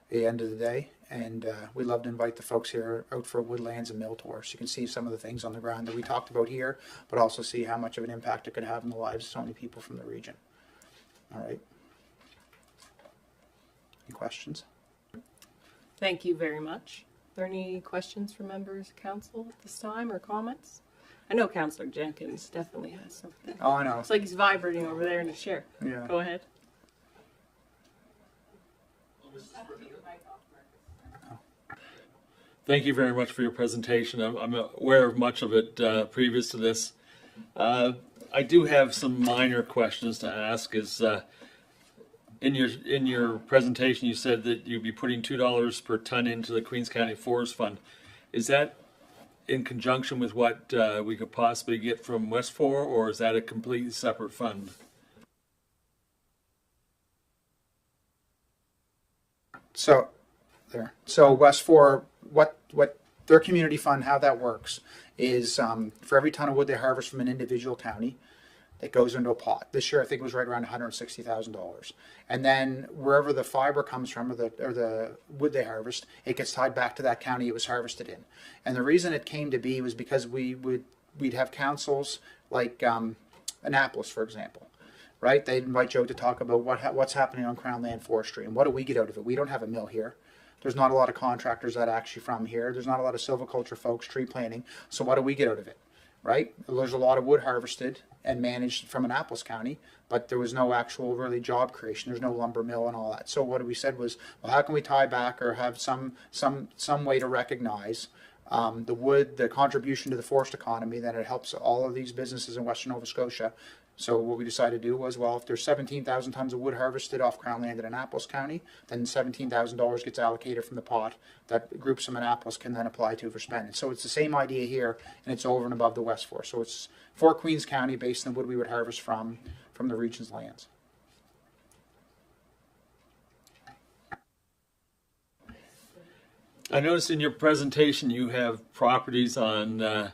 At the end of the day, and we'd love to invite the folks here out for woodlands and mill tours. You can see some of the things on the ground that we talked about here, but also see how much of an impact it could have in the lives of so many people from the region. All right. Any questions? Thank you very much. Are there any questions from members of council at this time or comments? I know Councillor Jenkins definitely has something. Oh, I know. It's like he's vibrating over there in his chair. Yeah. Go ahead. Thank you very much for your presentation. I'm aware of much of it previous to this. I do have some minor questions to ask. In your presentation, you said that you'd be putting $2 per ton into the Queens County Forest Fund. Is that in conjunction with what we could possibly get from West 4, or is that a completely separate fund? So West 4 what their community fund, how that works is for every ton of wood they harvest from an individual county, it goes into a pot. This year, I think it was right around $160,000. And then wherever the fiber comes from, or the wood they harvest, it gets tied back to that county it was harvested in. And the reason it came to be was because we'd have councils like Annapolis, for example, right? They'd invite Joe to talk about what's happening on Crown Land Forestry and what do we get out of it. We don't have a mill here. There's not a lot of contractors that are actually from here. There's not a lot of silviculture folks, tree planting. So what do we get out of it? Right? There's a lot of wood harvested and managed from Annapolis County, but there was no actual really job creation. There's no lumber mill and all that. So what we said was, well, how can we tie back or have some way to recognize the wood, the contribution to the forest economy, that it helps all of these businesses in Western Nova Scotia. So what we decided to do was, well, if there's 17,000 tons of wood harvested off Crown Land in Annapolis County, then $17,000 gets allocated from the pot that groups from Annapolis can then apply to for spending. So it's the same idea here, and it's over and above the West Forest. So it's for Queens County based on the wood we would harvest from the region's lands. I noticed in your presentation you have properties on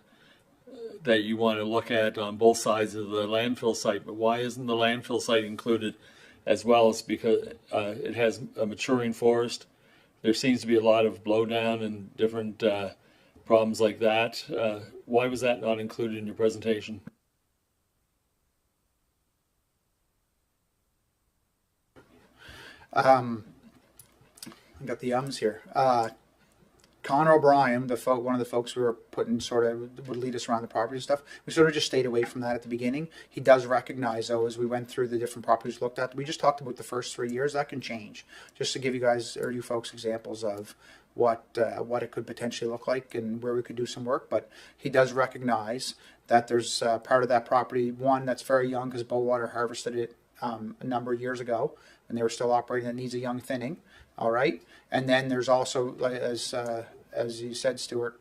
that you want to look at on both sides of the landfill site, but why isn't the landfill site included as well? It's because it has a maturing forest. There seems to be a lot of blowdown and different problems like that. Why was that not included in your presentation? I got the ums here. Connor O'Brien, one of the folks we were putting sort of would lead us around the property and stuff, we sort of just stayed away from that at the beginning. He does recognize, though, as we went through the different properties we looked at, we just talked about the first 3 years. That can change. Just to give you guys, or you folks, examples of what it could potentially look like and where we could do some work. But he does recognize that there's part of that property, one that's very young because Bowater harvested it a number of years ago when they were still operating, that needs a young thinning. All right, and then there's also, as you said, Stuart,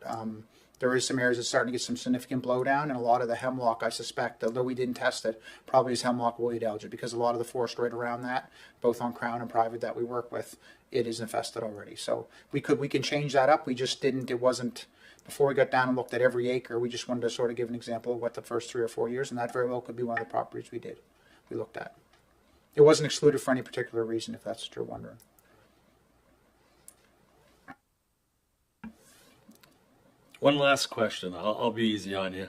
there is some areas that's starting to get some significant blowdown, and a lot of the hemlock, I suspect, although we didn't test it, probably is hemlock woolly algae, because a lot of the forest right around that, both on Crown and private that we work with, it is infested already. So we can change that up. We just didn't. It wasn't before we got down and looked at every acre. We just wanted to sort of give an example of what the first 3 or 4 years, and that very well could be one of the properties we looked at. It wasn't excluded for any particular reason, if that's what you're wondering. One last question. I'll be easy on you.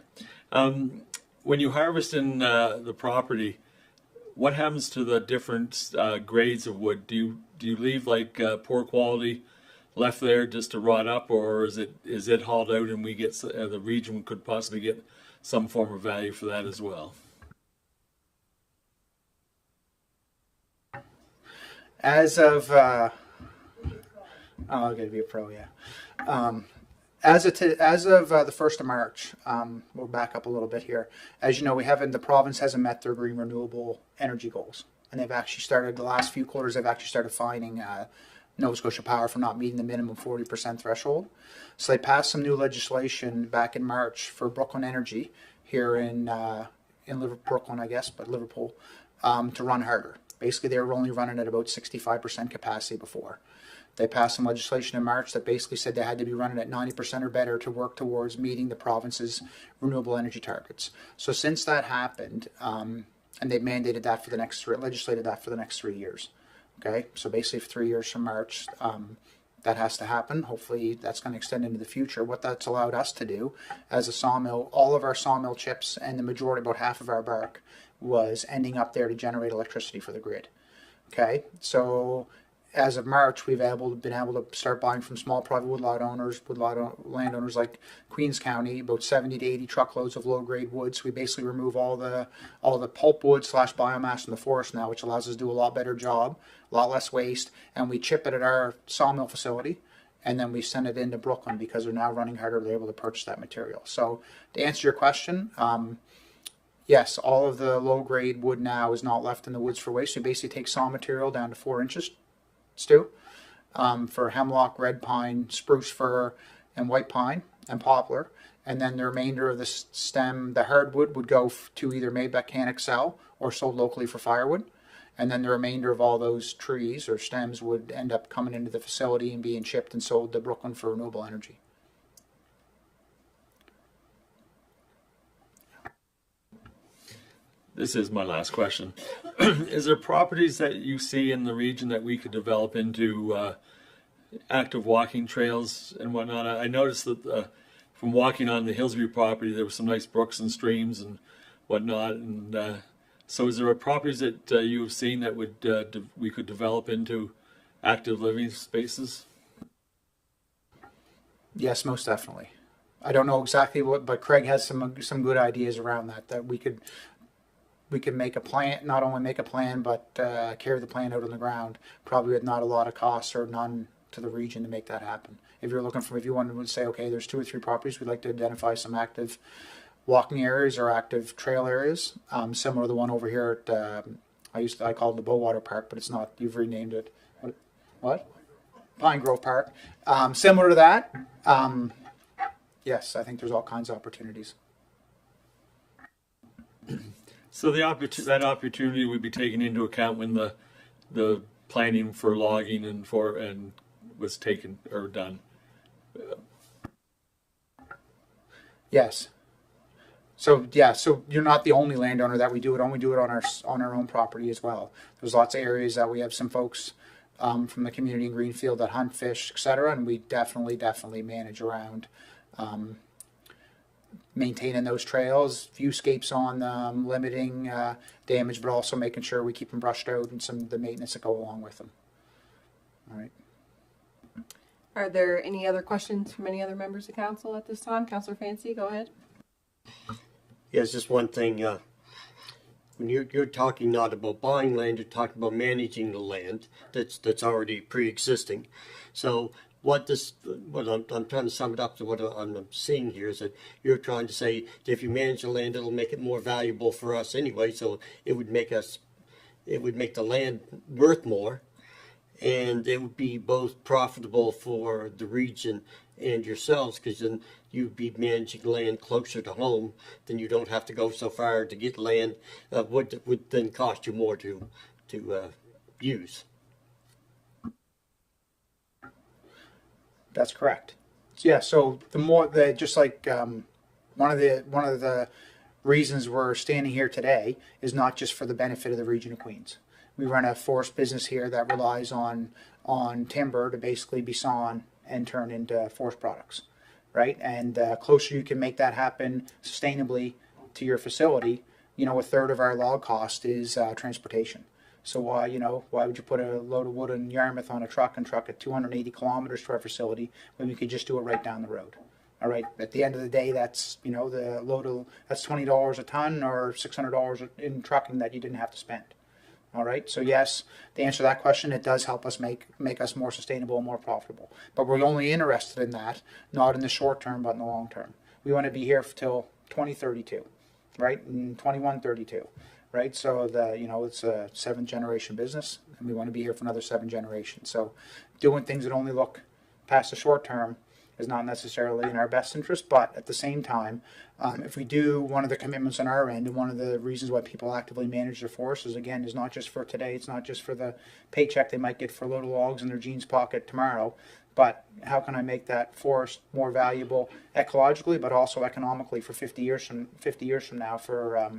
When you harvest in the property, what happens to the different grades of wood? Do you leave like poor quality left there just to rot up, or is it hauled out and we get the region could possibly get some form of value for that as well? As of I gotta be a pro, yeah. As of the 1st of March, we'll back up a little bit here. As you know, the province hasn't met their green renewable energy goals, and they've actually started the last few quarters. They've actually started fining Nova Scotia Power for not meeting the minimum 40% threshold. So they passed some new legislation back in March for Brooklyn Energy here in Liverpool, Brooklyn, I guess, but Liverpool, to run harder. Basically, they were only running at about 65% capacity before. They passed some legislation in March that basically said they had to be running at 90% or better to work towards meeting the province's renewable energy targets. So since that happened, and they mandated that for legislated that for the next 3 years. Okay, so basically for 3 years from March, that has to happen. Hopefully that's going to extend into the future. What that's allowed us to do as a sawmill, all of our sawmill chips and the majority, about half of our bark, was ending up there to generate electricity for the grid. Okay, so as of March, we've been able to start buying from small private woodlot landowners like Queens County, about 70 to 80 truckloads of low-grade wood. So we basically remove all the pulpwood / biomass in the forest now, which allows us to do a lot better job, a lot less waste, and we chip it at our sawmill facility, and then we send it into Brooklyn because they're now running harder. They're able to purchase that material. So to answer your question, yes, all of the low-grade wood now is not left in the woods for waste. We basically take saw material down to 4 inches, Stu, for hemlock, red pine, spruce fir, and white pine, and poplar. And then the remainder of the stem, the hardwood, would go to either made by Can Excel or sold locally for firewood. And then the remainder of all those trees or stems would end up coming into the facility and being shipped and sold to Brooklyn for renewable energy. This is my last question. Is there properties that you see in the region that we could develop into active walking trails and whatnot? I noticed that from walking on the Hillsview property, there were some nice brooks and streams and whatnot. And so is there properties that you have seen that would we could develop into active living spaces? Yes, most definitely. I don't know exactly what, but Craig has some good ideas around that we could make a plan, not only make a plan, but carry the plan out on the ground, probably with not a lot of costs or none to the region to make that happen. If you're looking for, if you wanted to say, okay, there's 2 or 3 properties, we'd like to identify some active walking areas or active trail areas, similar to the one over here at, I call it the Bowater Park, but it's not, you've renamed it. What? Pine Grove Park. Similar to that, yes, I think there's all kinds of opportunities. So that opportunity would be taken into account when the planning for logging and was taken or done. Yes. So yeah, so you're not the only landowner that we do it on. We do it on our own property as well. There's lots of areas that we have some folks from the community in Greenfield that hunt, fish, etc., and we definitely manage around maintaining those trails, viewscapes on them, limiting damage, but also making sure we keep them brushed out and some of the maintenance that go along with them. All right. Are there any other questions from any other members of council at this time? Councillor Fancy, go ahead. Yes, just one thing. When you're talking not about buying land, you're talking about managing the land that's already pre-existing. So what I'm trying to sum it up to what I'm seeing here is that you're trying to say that if you manage the land, it'll make it more valuable for us anyway. So it would make the land worth more, and it would be both profitable for the region and yourselves, because then you'd be managing land closer to home. Then you don't have to go so far to get land. Would then cost you more to use. That's correct. Yeah. So just like one of the reasons we're standing here today is not just for the benefit of the region of Queens. We run a forest business here that relies on timber to basically be sawn and turn into forest products, right? And closer you can make that happen sustainably to your facility, a third of our log cost is transportation. So why would you put a load of wood in Yarmouth on a truck and truck it 280 kilometers to our facility when we could just do it right down the road? All right. At the end of the day, that's the load that's $20 a ton or $600 in trucking that you didn't have to spend. All right. So yes, to answer that question, it does help us make us more sustainable and more profitable. But we're only interested in that, not in the short term, but in the long term. We want to be here till 2032, right? And 2132, right? So it's a 7th generation business, and we want to be here for another 7 generations. So doing things that only look past the short term is not necessarily in our best interest, but at the same time, if we do, one of the commitments on our end, and one of the reasons why people actively manage their forests is not just for today, it's not just for the paycheck they might get for a load of logs in their jeans pocket tomorrow, but how can I make that forest more valuable ecologically, but also economically for 50 years from now for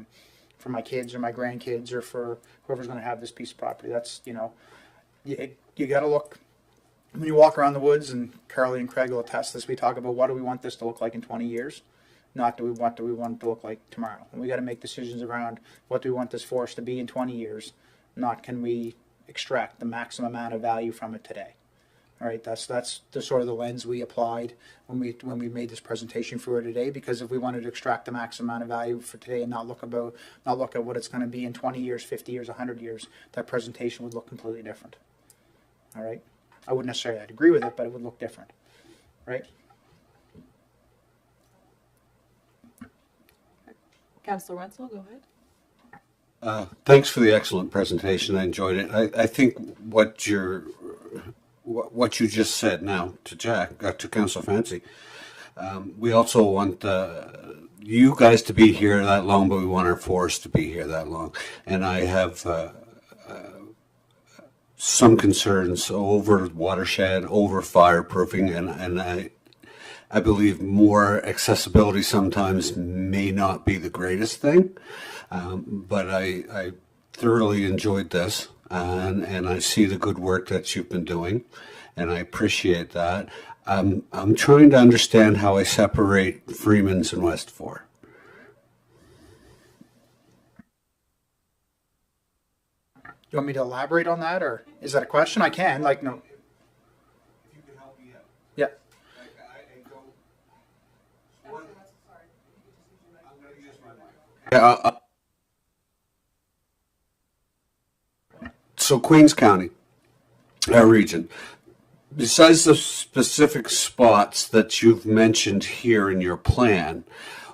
my kids or my grandkids or for whoever's going to have this piece of property. That's, you got to look. When you walk around the woods, and Carly and Craig will attest this, we talk about what do we want this to look like in 20 years, not do we want it to look like tomorrow. And we got to make decisions around what do we want this forest to be in 20 years, not can we extract the maximum amount of value from it today. All right, that's the sort of the lens we applied when we made this presentation for today. Because if we wanted to extract the maximum amount of value for today and not look at what it's going to be in 20 years, 50 years, 100 years, that presentation would look completely different. All right. I wouldn't necessarily agree with it, but it would look different, right? Councillor Wenzel, go ahead. Thanks for the excellent presentation. I enjoyed it. I think what you just said now to Jack, to Councillor Fancy, we also want you guys to be here that long, but we want our forest to be here that long. And I have some concerns over watershed, over fireproofing, and I believe more accessibility sometimes may not be the greatest thing, but I thoroughly enjoyed this, and I see the good work that you've been doing, and I appreciate that. I'm trying to understand how I separate Freeman's and West 4. You want me to elaborate on that, or is that a question? I can, like, no. If you could help me out. Yeah. So Queens County, our region, besides the specific spots that you've mentioned here in your plan,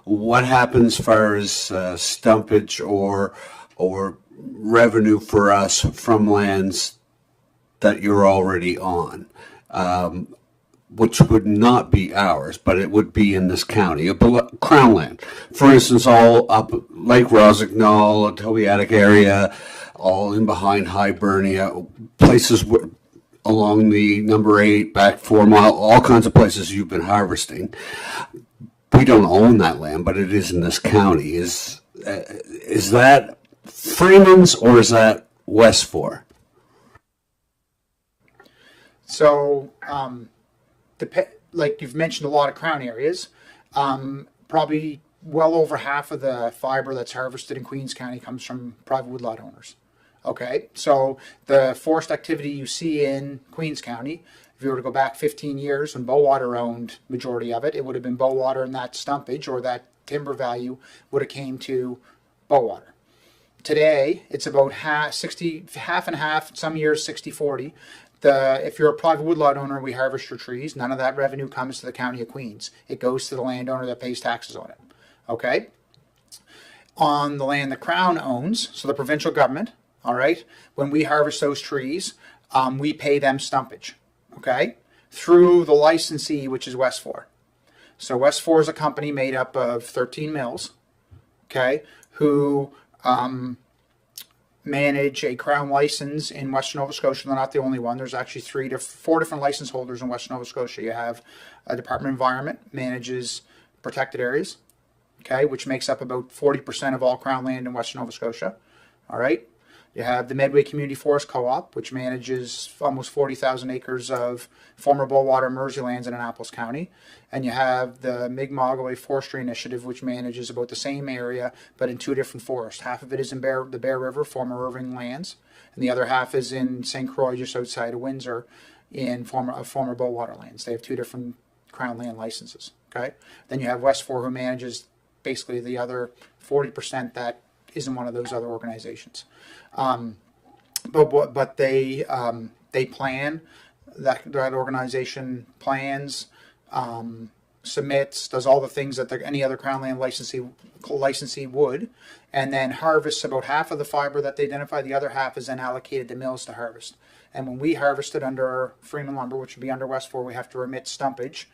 what happens as far as stumpage or revenue for us from lands that you're already on, which would not be ours, but it would be in this county, Crown land. For instance, all up Lake Rosignol, Tobiatic area, all in behind Hibernia, places along the number 8, back 4 mile, all kinds of places you've been harvesting. We don't own that land, but it is in this county. Is that Freeman's or is that West 4? So, like you've mentioned, a lot of Crown areas. Probably well over half of the fiber that's harvested in Queens County comes from private woodlot owners. Okay, so the forest activity you see in Queens County, if you were to go back 15 years when Bowater owned majority of it, it would have been Bowater, and that stumpage or that timber value would have came to Bowater. Today, it's about half and half, some years 60-40. If you're a private woodlot owner, we harvest your trees. None of that revenue comes to the County of Queens. It goes to the landowner that pays taxes on it. Okay? On the land the Crown owns, so the provincial government, all right, when we harvest those trees, we pay them stumpage, okay, through the licensee, which is West 4. So West 4 is a company made up of 13 mills, okay, who manage a Crown license in Western Nova Scotia. They're not the only one. There's actually 4 different license holders in Western Nova Scotia. You have a Department of Environment, manages protected areas, okay, which makes up about 40% of all Crown land in Western Nova Scotia, all right. You have the Medway Community Forest Co-op, which manages almost 40,000 acres of former Bowater Mersey lands in Annapolis County. And you have the Mi'kmaq Forestry Initiative, which manages about the same area, but in 2 different forests. Half of it is in the Bear River, former Irving lands, and the other half is in St. Croix, just outside of Windsor, in former Bowater lands. They have 2 different Crown land licenses. Okay. Then you have West 4, who manages basically the other 40% that isn't one of those other organizations. But they plan, that organization plans, submits, does all the things that any other Crown land licensee would, and then harvests about half of the fiber that they identify. The other half is then allocated to mills to harvest. And when we harvest it under Freeman Lumber, which would be under West 4, we have to remit stumpage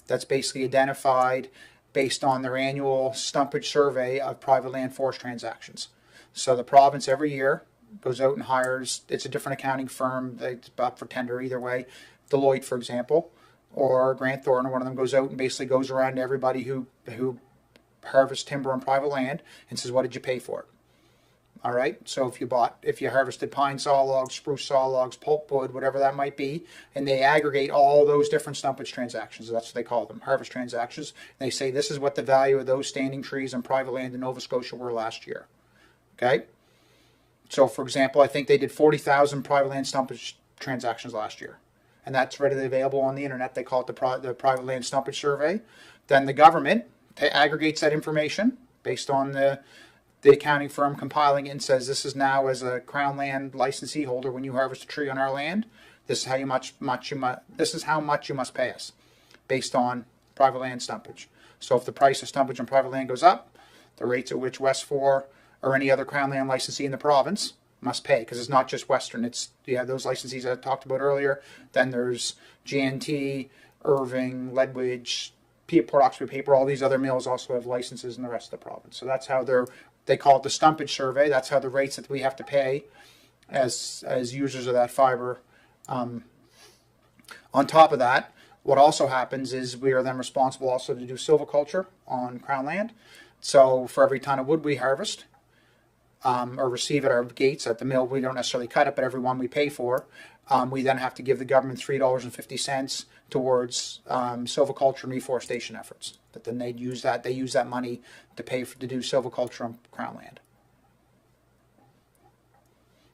that's basically identified based on their annual stumpage survey of private land forest transactions. So the province every year goes out and hires, it's a different accounting firm, it's up for tender either way, Deloitte, for example, or Grant Thornton, one of them goes out and basically goes around to everybody who harvests timber on private land and says, what did you pay for it? All right, so if you harvested pine saw logs, spruce saw logs, pulpwood, whatever that might be, and they aggregate all those different stumpage transactions, that's what they call them, harvest transactions, and they say this is what the value of those standing trees on private land in Nova Scotia were last year. Okay? So, for example, I think they did 40,000 private land stumpage transactions last year. And that's readily available on the internet. They call it the Private Land Stumpage Survey. Then the government aggregates that information based on the accounting firm compiling it and says, this is now, as a Crown land licensee holder, when you harvest a tree on our land, this is how much you must pay us based on private land stumpage. So if the price of stumpage on private land goes up, the rates at which West 4 or any other Crown land licensee in the province must pay, because it's not just Western. It's, you have those licensees I talked about earlier. Then there's GNT, Irving, Ledwidge, Port Oxford Paper. All these other mills also have licenses in the rest of the province. So that's how they call it the stumpage survey. That's how the rates that we have to pay as users of that fiber. On top of that, what also happens is we are then responsible also to do silviculture on Crown land. So for every ton of wood we harvest or receive at our gates at the mill, we don't necessarily cut it, but every one we pay for, we then have to give the government $3.50 towards silviculture and reforestation efforts. That then they use that money to pay to do silviculture on Crown land.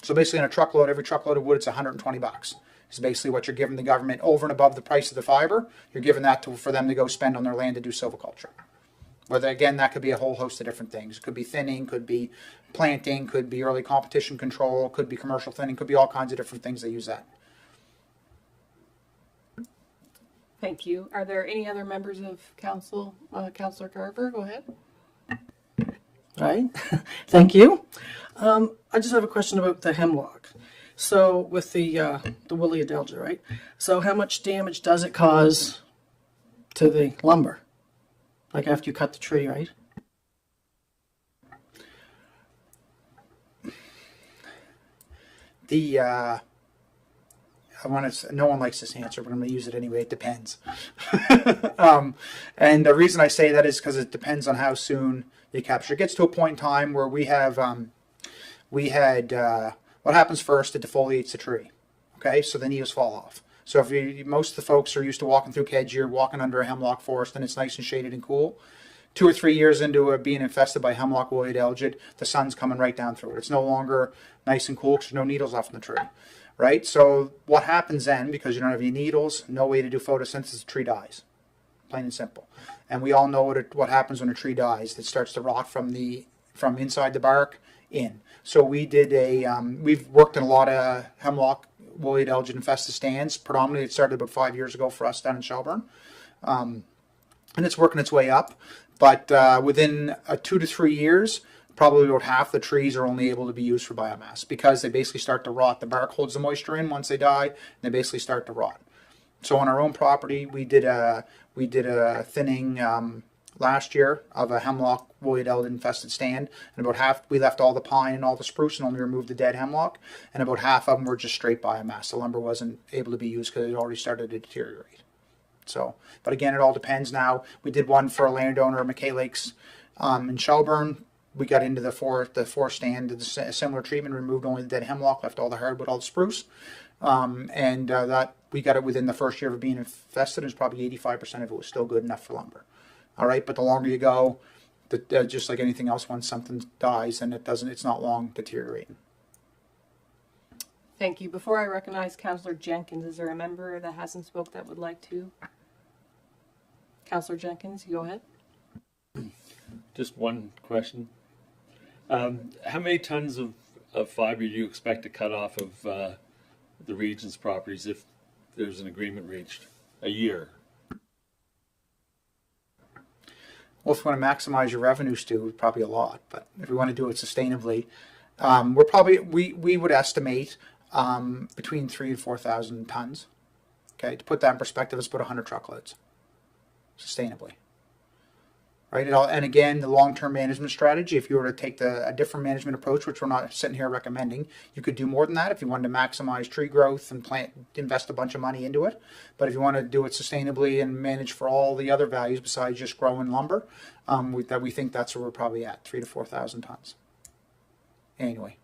So basically, in a truckload, every truckload of wood, it's $120. It's basically what you're giving the government over and above the price of the fiber. You're giving that for them to go spend on their land to do silviculture. Whether, again, that could be a whole host of different things. It could be thinning, could be planting, could be early competition control, could be commercial thinning, could be all kinds of different things they use that. Thank you. Are there any other members of council? Councillor Carver, go ahead. Right. Thank you. I just have a question about the hemlock. So with the woolly adelgid, right? So how much damage does it cause to the lumber? Like after you cut the tree, right? No one likes this answer, but I'm going to use it anyway. It depends. And the reason I say that is because it depends on how soon you capture. It gets to a point in time where what happens first, it defoliates the tree. Okay, so the needles fall off. So if most of the folks are used to walking through Kedge, you're walking under a hemlock forest and it's nice and shaded and cool. 2 or 3 years into it being infested by hemlock woolly adelgid, the sun's coming right down through it. It's no longer nice and cool because there's no needles left in the tree. Right? So what happens then, because you don't have any needles, no way to do photosynthesis, the tree dies. Plain and simple. And we all know what happens when a tree dies. It starts to rot from inside the bark in. So we've worked in a lot of hemlock woolly adelgid infested stands. Predominantly, it started about 5 years ago for us down in Shelburne. And it's working its way up. But within 2 to 3 years, probably about half the trees are only able to be used for biomass because they basically start to rot. The bark holds the moisture in once they die, and they basically start to rot. So on our own property, we did a thinning last year of a hemlock woolly adelgid infested stand, and about half we left all the pine and all the spruce and only removed the dead hemlock, and about half of them were just straight biomass. The lumber wasn't able to be used because it already started to deteriorate. So, but again, it all depends. Now we did one for a landowner, McKay Lakes, in Shelburne. We got into the forest stand, did a similar treatment, removed only the dead hemlock, left all the hardwood, all the spruce, and that we got it within the first year of being infested. It was probably 85% of it was still good enough for lumber. All right, but the longer you go, just like anything else, once something dies, and it's not long deteriorating. Thank you. Before I recognize Councillor Jenkins, is there a member that hasn't spoke that would like to? Councillor Jenkins, you go ahead. Just one question. How many tons of fiber do you expect to cut off of the region's properties if there's an agreement reached? A year? Well, if you want to maximize your revenue, Stu, probably a lot. But if we want to do it sustainably, we would estimate between 3,000 and 4,000 tons. Okay, to put that in perspective, let's put 100 truckloads sustainably. Right, and again, the long-term management strategy, if you were to take a different management approach, which we're not sitting here recommending, you could do more than that if you wanted to maximize tree growth and invest a bunch of money into it. But if you want to do it sustainably and manage for all the other values besides just growing lumber, we think that's where we're probably at, 3,000 to 4,000 tons annually.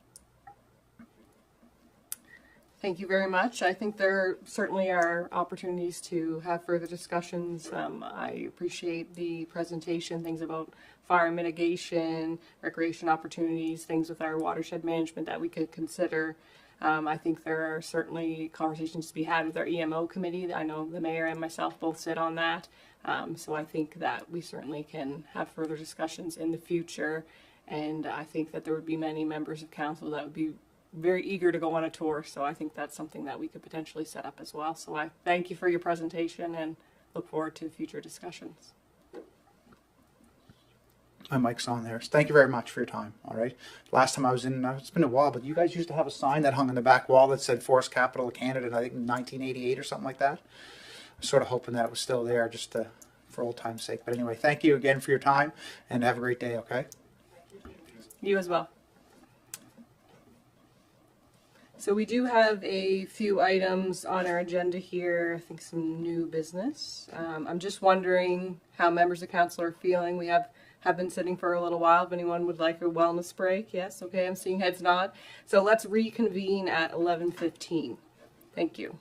Thank you very much. I think there certainly are opportunities to have further discussions. I appreciate the presentation, things about fire mitigation, recreation opportunities, things with our watershed management that we could consider. I think there are certainly conversations to be had with our EMO committee. I know the mayor and myself both sit on that. So I think that we certainly can have further discussions in the future. And I think that there would be many members of council that would be very eager to go on a tour, so I think that's something that we could potentially set up as well. So I thank you for your presentation and look forward to future discussions. My mic's on there. Thank you very much for your time. All right. Last time I was in, it's been a while, but you guys used to have a sign that hung on the back wall that said Forest Capital of Canada, I think in 1988 or something like that. I'm sort of hoping that it was still there just for old time's sake. But anyway, thank you again for your time and have a great day, okay? You as well. So we do have a few items on our agenda here. I think some new business. I'm just wondering how members of council are feeling. We have been sitting for a little while. If anyone would like a wellness break, yes, okay. I'm seeing heads nod. So let's reconvene at 11:15. Thank you.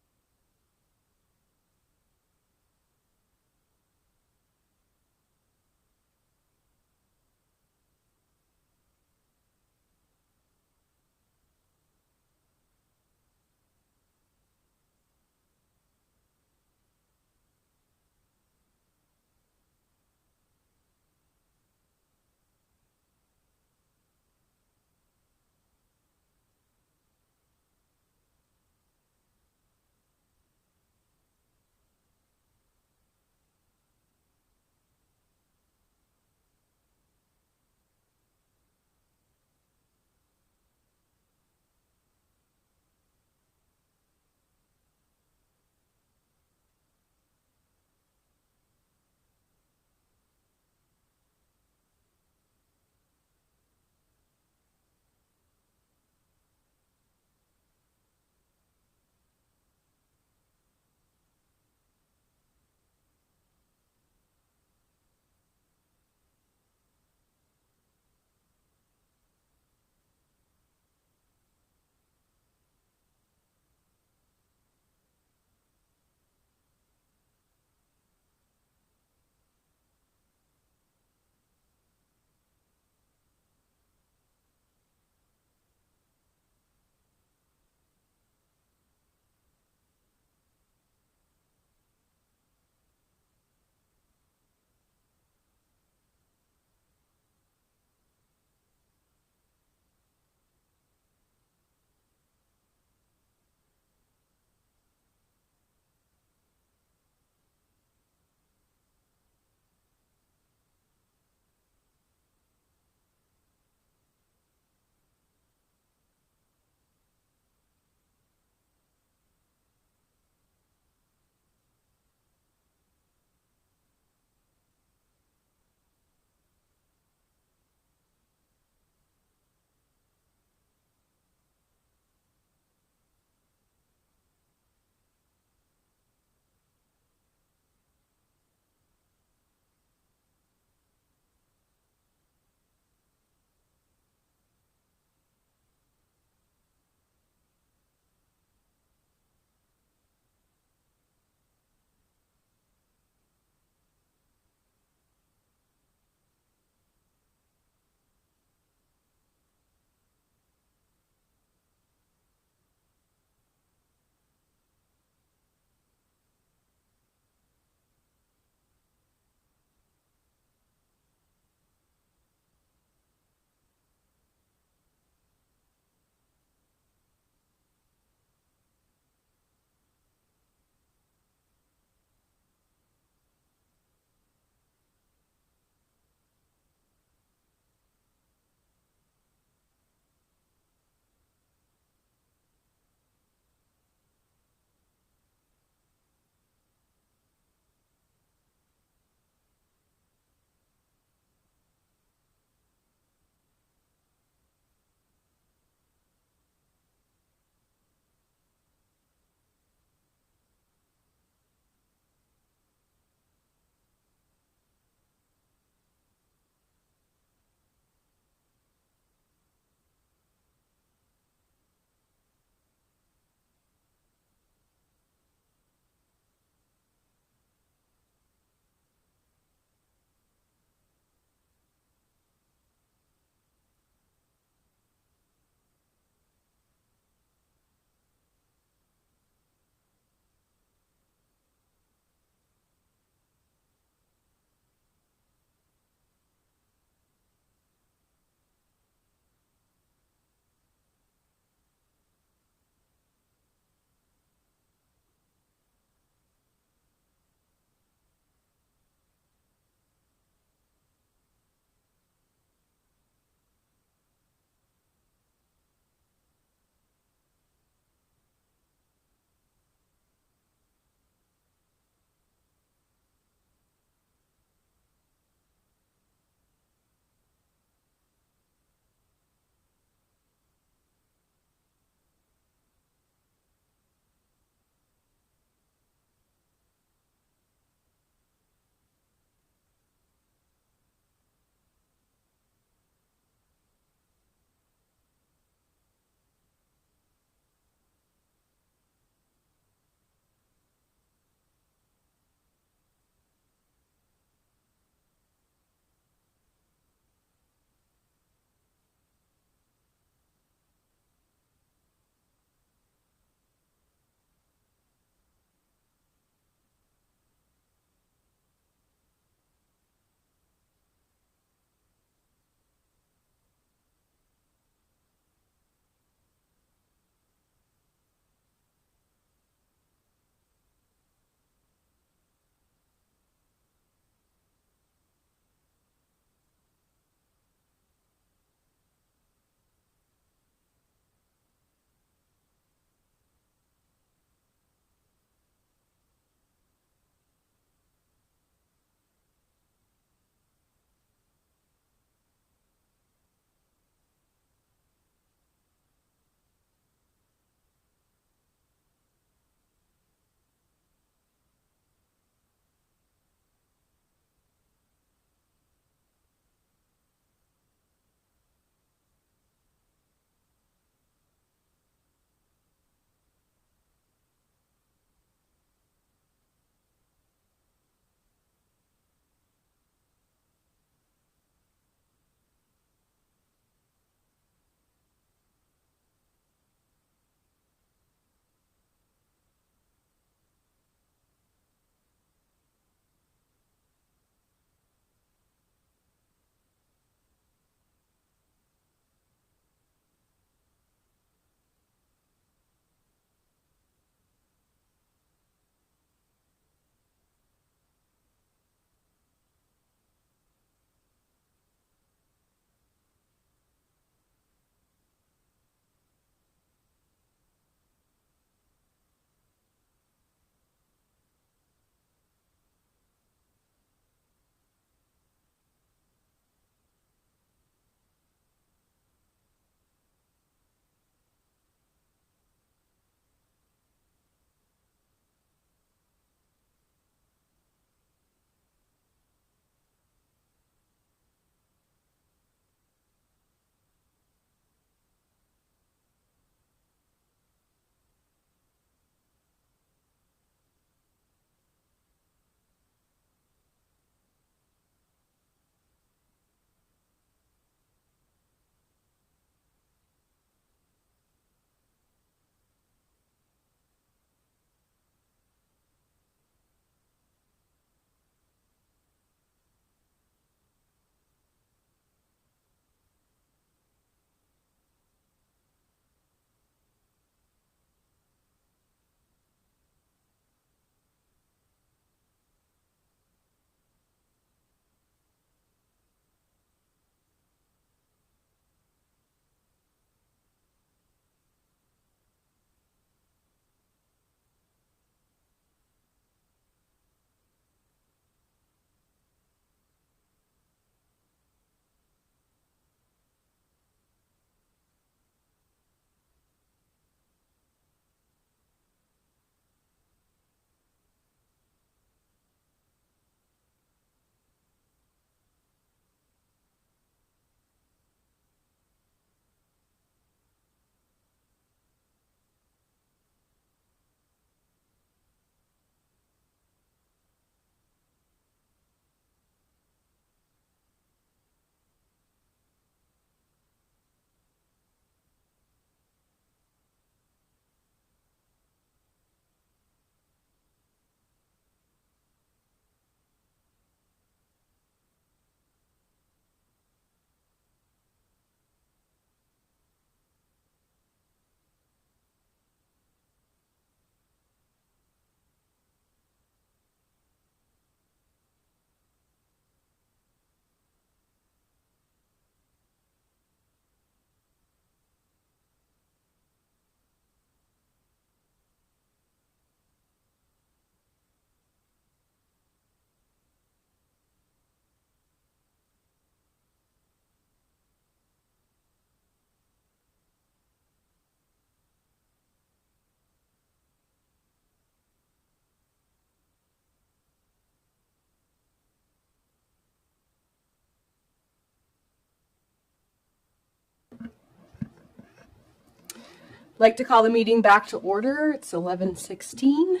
Like to call the meeting back to order. It's 11:16.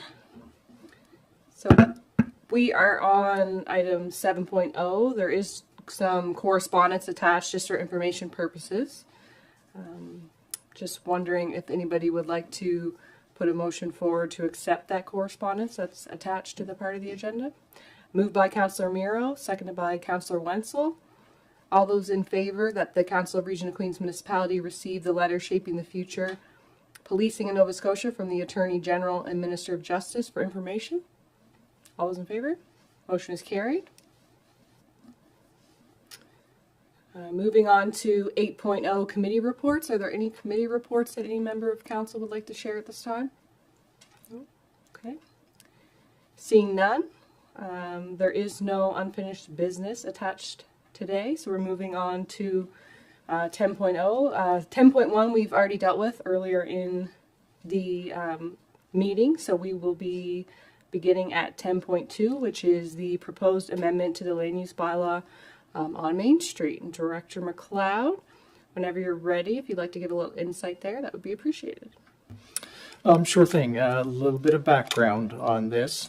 So we are on item 7.0. There is some correspondence attached just for information purposes. Just wondering if anybody would like to put a motion forward to accept that correspondence that's attached to the part of the agenda. Moved by Councillor Miro, seconded by Councillor Wenzel. All those in favor that the Council of Region of Queens Municipality receive the letter shaping the future policing in Nova Scotia from the Attorney General and Minister of Justice for information. All those in favor? Motion is carried. Moving on to 8.0 committee reports. Are there any committee reports that any member of council would like to share at this time? No? Okay. Seeing none, there is no unfinished business attached today, so we're moving on to 10.0. 10.1 we've already dealt with earlier in the meeting, so we will be beginning at 10.2, which is the proposed amendment to the land use bylaw on Main Street. And Director McLeod, whenever you're ready, if you'd like to give a little insight there, that would be appreciated. Sure thing. A little bit of background on this.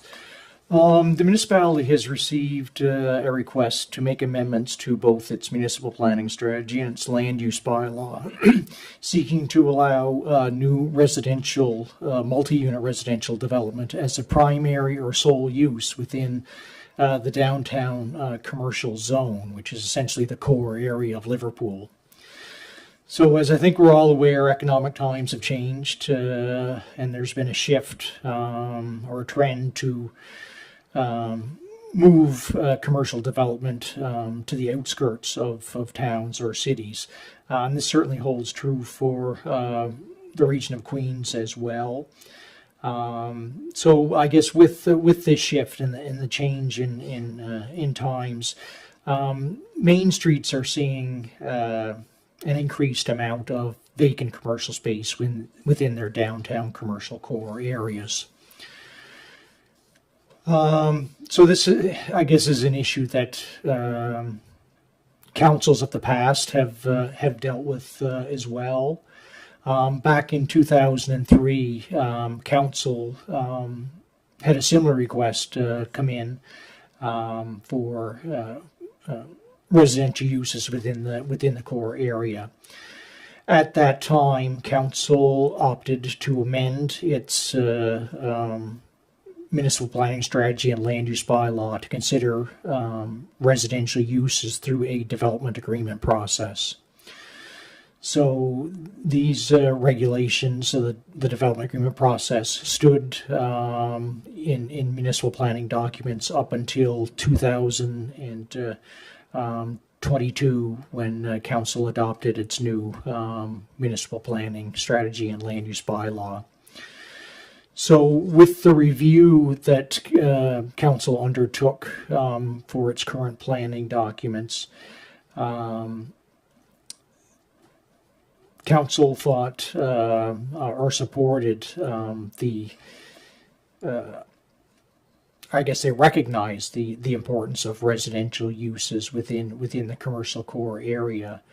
The municipality has received a request to make amendments to both its municipal planning strategy and its land use bylaw, seeking to allow new residential, multi-unit residential development as a primary or sole use within the downtown commercial zone, which is essentially the core area of Liverpool. So as I think we're all aware, economic times have changed, and there's been a shift or a trend to move commercial development to the outskirts of towns or cities. And this certainly holds true for the region of Queens as well. So I guess with this shift and the change in times, main streets are seeing an increased amount of vacant commercial space within their downtown commercial core areas. So this, I guess, is an issue that councils of the past have dealt with as well. Back in 2003, council had a similar request come in for residential uses within the core area. At that time, council opted to amend its municipal planning strategy and land use bylaw to consider residential uses through a development agreement process. So these regulations, the development agreement process, stood in municipal planning documents up until 2022, when council adopted its new municipal planning strategy and land use bylaw. So with the review that council undertook for its current planning documents, council thought or supported I guess they recognized the importance of residential uses within the commercial core area,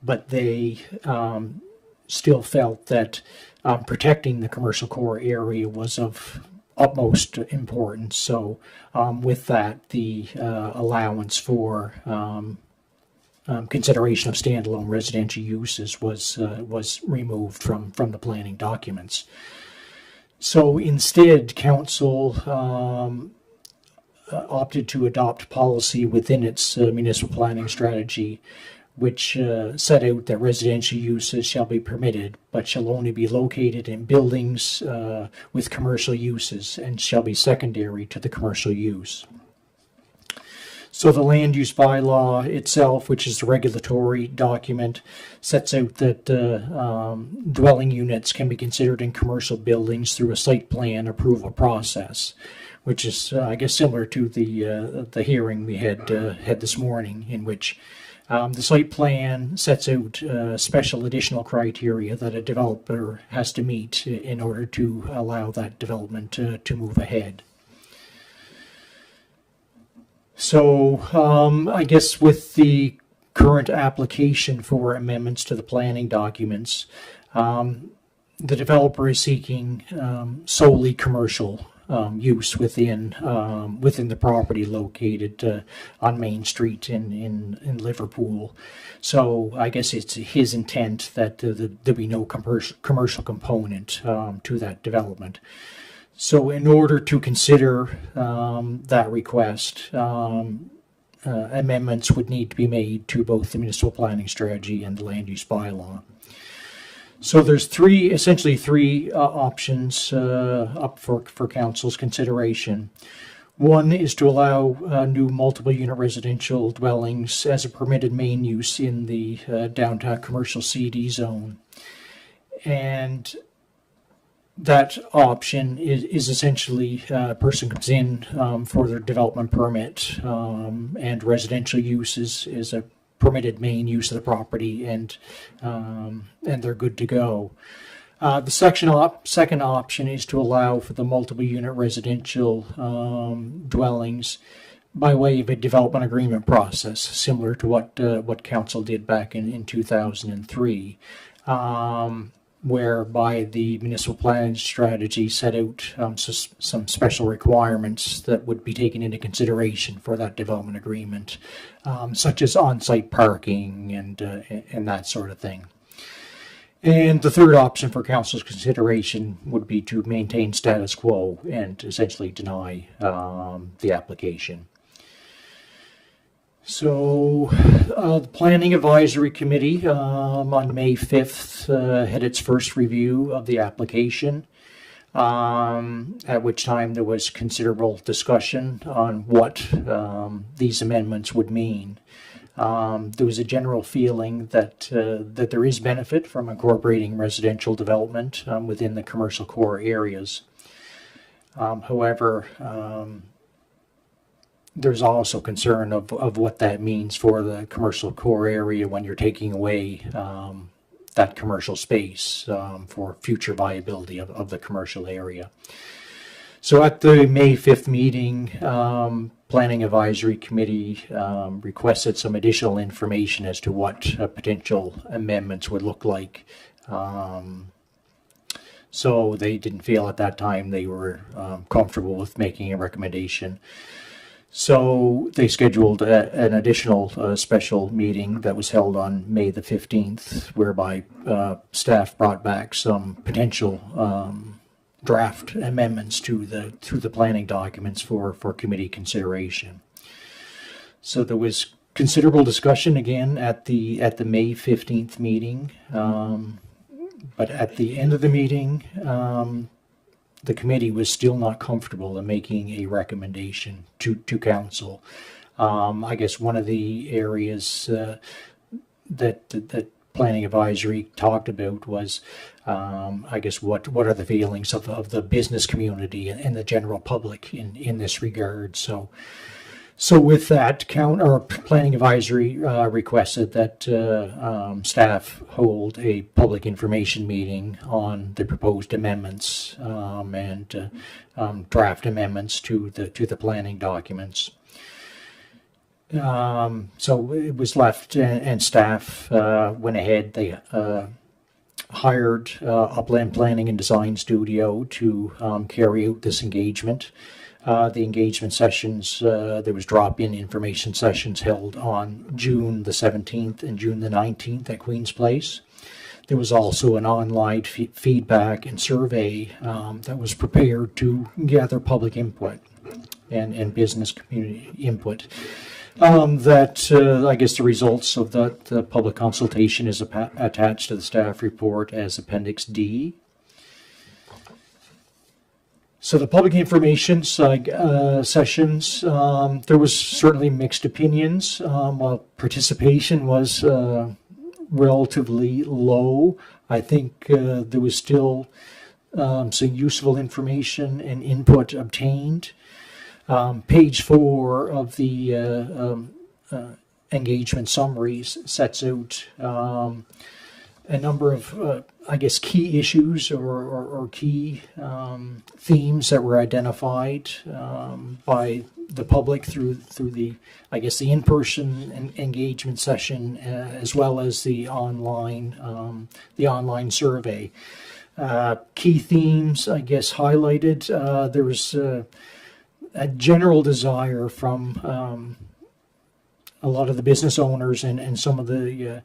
but they still felt that protecting the commercial core area was of utmost importance. So with that, the allowance for consideration of standalone residential uses was removed from the planning documents. So instead, council opted to adopt policy within its municipal planning strategy, which set out that residential uses shall be permitted, but shall only be located in buildings with commercial uses and shall be secondary to the commercial use. So the land use bylaw itself, which is the regulatory document, sets out that dwelling units can be considered in commercial buildings through a site plan approval process, which is, I guess, similar to the hearing we had this morning, in which the site plan sets out special additional criteria that a developer has to meet in order to allow that development to move ahead. So I guess with the current application for amendments to the planning documents, the developer is seeking solely commercial use within the property located on Main Street in Liverpool. So I guess it's his intent that there be no commercial component to that development. So in order to consider that request, amendments would need to be made to both the municipal planning strategy and the land use bylaw. So there's essentially three options up for council's consideration. One is to allow new multiple unit residential dwellings as a permitted main use in the downtown commercial CD zone. And that option is essentially a person comes in for their development permit, and residential use is a permitted main use of the property, and they're good to go. The second option is to allow for the multiple unit residential dwellings by way of a development agreement process, similar to what council did back in 2003, whereby the municipal planning strategy set out some special requirements that would be taken into consideration for that development agreement, such as on-site parking and that sort of thing. And the third option for council's consideration would be to maintain status quo and essentially deny the application. So the Planning Advisory Committee on May 5th had its first review of the application, at which time there was considerable discussion on what these amendments would mean. There was a general feeling that there is benefit from incorporating residential development within the commercial core areas. However, there's also concern of what that means for the commercial core area when you're taking away that commercial space for future viability of the commercial area. So at the May 5th meeting, Planning Advisory Committee requested some additional information as to what potential amendments would look like. So they didn't feel at that time they were comfortable with making a recommendation. So they scheduled an additional special meeting that was held on May the 15th, whereby staff brought back some potential draft amendments to the planning documents for committee consideration. So there was considerable discussion again at the May 15th meeting, but at the end of the meeting, the committee was still not comfortable in making a recommendation to council. I guess one of the areas that Planning Advisory talked about was, I guess, what are the feelings of the business community and the general public in this regard. So with that, Planning Advisory requested that staff hold a public information meeting on the proposed amendments and draft amendments to the planning documents. So it was left, and staff went ahead. They hired Upland Planning and Design Studio to carry out this engagement. The engagement sessions, there was drop-in information sessions held on June the 17th and June the 19th at Queen's Place. There was also an online feedback and survey that was prepared to gather public input and business community input. I guess the results of the public consultation is attached to the staff report as Appendix D. So the public information sessions, there was certainly mixed opinions. While participation was relatively low, I think there was still some useful information and input obtained. Page 4 of the engagement summaries sets out a number of, I guess, key issues or key themes that were identified by the public through the, I guess, the in-person engagement session as well as the online survey. Key themes, I guess, highlighted. There was a general desire from a lot of the business owners and some of the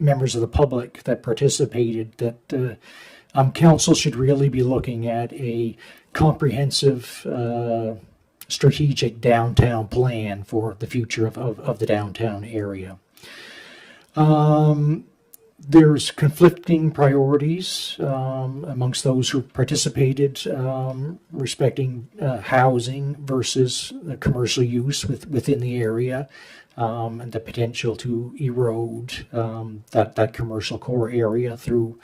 members of the public that participated that council should really be looking at a comprehensive strategic downtown plan for the future of the downtown area. There's conflicting priorities amongst those who participated respecting housing versus commercial use within the area, and the potential to erode that commercial core area through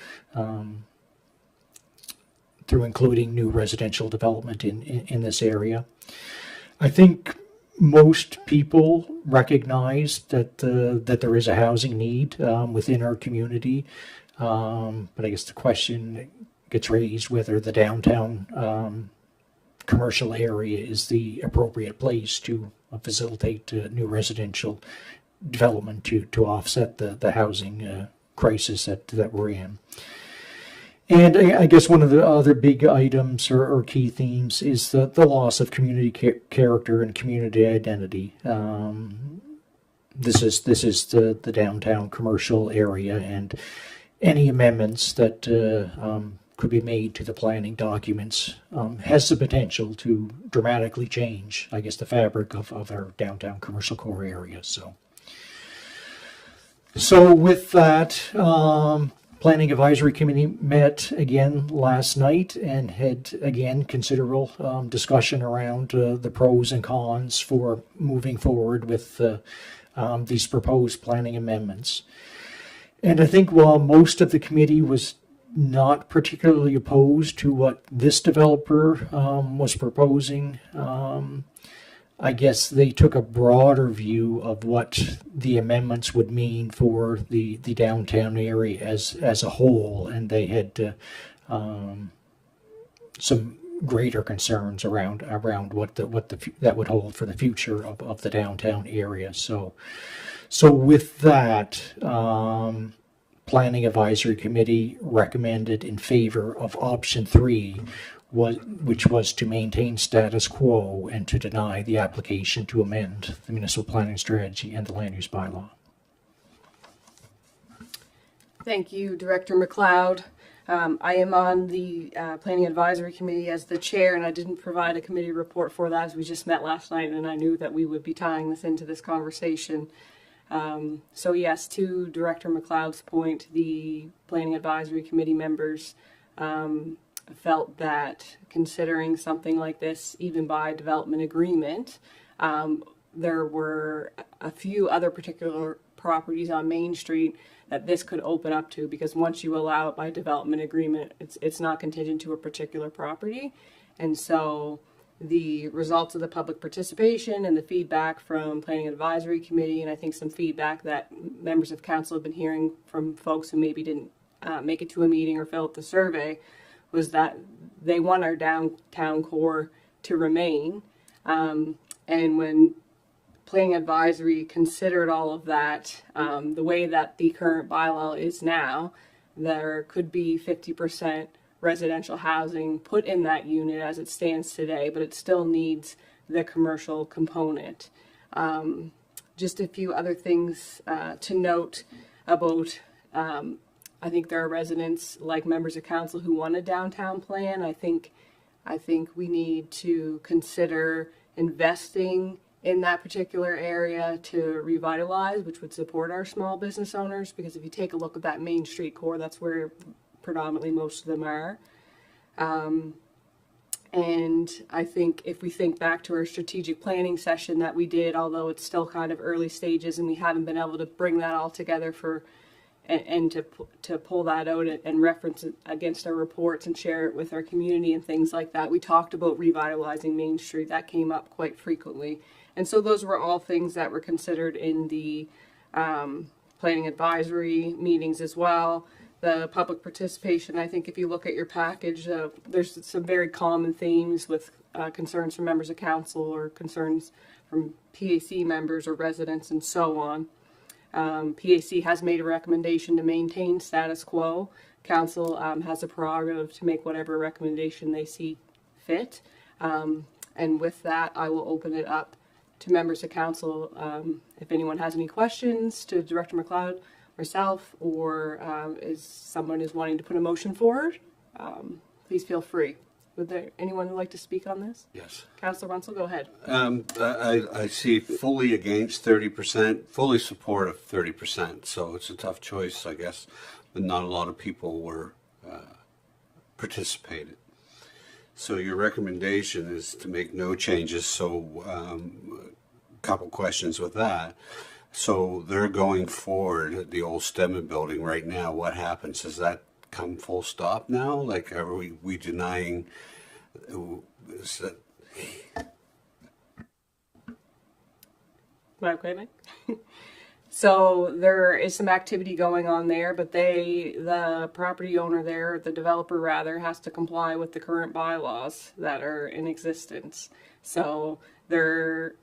including new residential development in this area. I think most people recognize that there is a housing need within our community, but I guess the question gets raised whether the downtown commercial area is the appropriate place to facilitate new residential development to offset the housing crisis that we're in. And I guess one of the other big items or key themes is the loss of community character and community identity. This is the downtown commercial area, and any amendments that could be made to the planning documents has the potential to dramatically change, I guess, the fabric of our downtown commercial core area. So with that, Planning Advisory Committee met again last night and had again considerable discussion around the pros and cons for moving forward with these proposed planning amendments. And I think while most of the committee was not particularly opposed to what this developer was proposing, I guess they took a broader view of what the amendments would mean for the downtown area as a whole, and they had some greater concerns around what that would hold for the future of the downtown area. So with that, Planning Advisory Committee recommended in favor of option 3, which was to maintain status quo and to deny the application to amend the municipal planning strategy and the land use bylaw. Thank you, Director McLeod. I am on the Planning Advisory Committee as the chair, and I didn't provide a committee report for that as we just met last night, and I knew that we would be tying this into this conversation. So yes, to Director McLeod's point, the Planning Advisory Committee members felt that considering something like this, even by development agreement, there were a few other particular properties on Main Street that this could open up to, because once you allow it by development agreement, it's not contingent to a particular property. And so the results of the public participation and the feedback from Planning Advisory Committee, and I think some feedback that members of council have been hearing from folks who maybe didn't make it to a meeting or fill out the survey, was that they want our downtown core to remain. And when Planning Advisory considered all of that, the way that the current bylaw is now, there could be 50% residential housing put in that unit as it stands today, but it still needs the commercial component. Just a few other things to note about I think there are residents, like members of council, who want a downtown plan. I think we need to consider investing in that particular area to revitalize, which would support our small business owners, because if you take a look at that Main Street core, that's where predominantly most of them are. And I think if we think back to our strategic planning session that we did, although it's still kind of early stages and we haven't been able to bring that all together and to pull that out and reference it against our reports and share it with our community and things like that. We talked about revitalizing Main Street. That came up quite frequently. And so those were all things that were considered in the planning advisory meetings as well. The public participation, I think if you look at your package, there's some very common themes with concerns from members of council or concerns from PAC members or residents and so on. PAC has made a recommendation to maintain status quo. Council has a prerogative to make whatever recommendation they see fit. And with that, I will open it up to members of council. If anyone has any questions to Director McLeod, myself, or is someone is wanting to put a motion forward, please feel free. Would there anyone who would like to speak on this? Yes. Councillor Runsell, go ahead. I see fully against 30%, fully support of 30%. So it's a tough choice, I guess, but not a lot of people were participated. So your recommendation is to make no changes. So a couple questions with that. So they're going forward at the old Stedman building right now. What happens? Does that come full stop now? Like, are we denying? Is that... So there is some activity going on there, but the property owner there, the developer rather, has to comply with the current bylaws that are in existence. So that